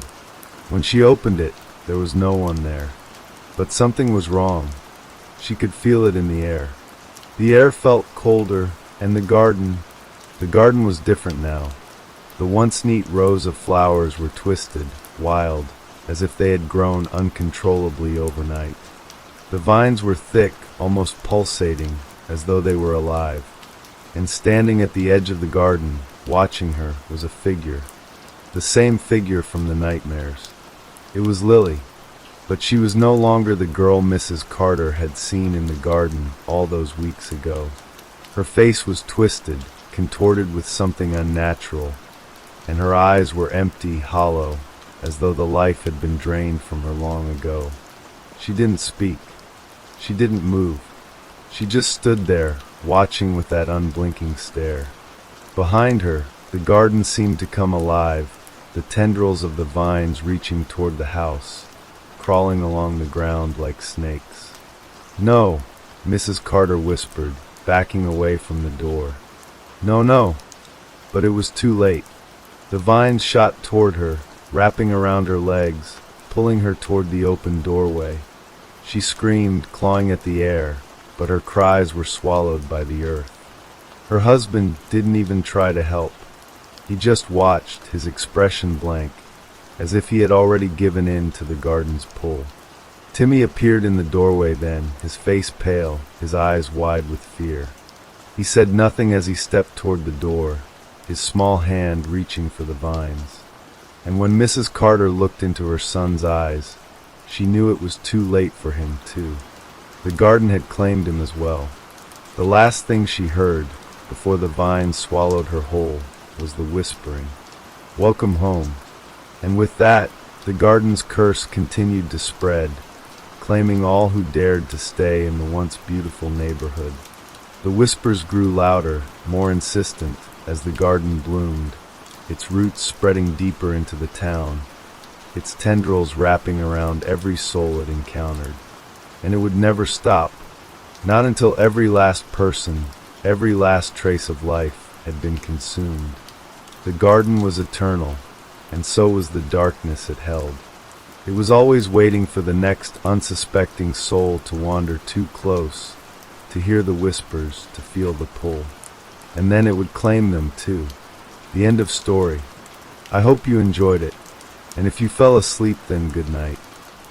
When she opened it, there was no one there. But something was wrong. She could feel it in the air. The air felt colder, and the garden was different now. The once neat rows of flowers were twisted, wild, as if they had grown uncontrollably overnight. The vines were thick, almost pulsating, as though they were alive. And standing at the edge of the garden, watching her, was a figure. The same figure from the nightmares. It was Lily, but she was no longer the girl Mrs. Carter had seen in the garden all those weeks ago. Her face was twisted, contorted with something unnatural, and her eyes were empty, hollow, as though the life had been drained from her long ago. She didn't speak. She didn't move. She just stood there, watching with that unblinking stare. Behind her, the garden seemed to come alive, the tendrils of the vines reaching toward the house, crawling along the ground like snakes. "No," Mrs. Carter whispered, backing away from the door. "No, no." But it was too late. The vines shot toward her, wrapping around her legs, pulling her toward the open doorway. She screamed, clawing at the air, but her cries were swallowed by the earth. Her husband didn't even try to help. He just watched, his expression blank, as if he had already given in to the garden's pull. Timmy appeared in the doorway then, his face pale, his eyes wide with fear. He said nothing as he stepped toward the door, his small hand reaching for the vines. And when Mrs. Carter looked into her son's eyes, she knew it was too late for him, too. The garden had claimed him as well. The last thing she heard, before the vines swallowed her whole, was the whispering, "Welcome home." And with that, the garden's curse continued to spread, claiming all who dared to stay in the once beautiful neighborhood. The whispers grew louder, more insistent, as the garden bloomed, its roots spreading deeper into the town, its tendrils wrapping around every soul it encountered. And it would never stop, not until every last person, every last trace of life had been consumed. The garden was eternal, and so was the darkness it held. It was always waiting for the next unsuspecting soul to wander too close, to hear the whispers, to feel the pull. And then it would claim them too. The end of story. I hope you enjoyed it, and if you fell asleep, then good night.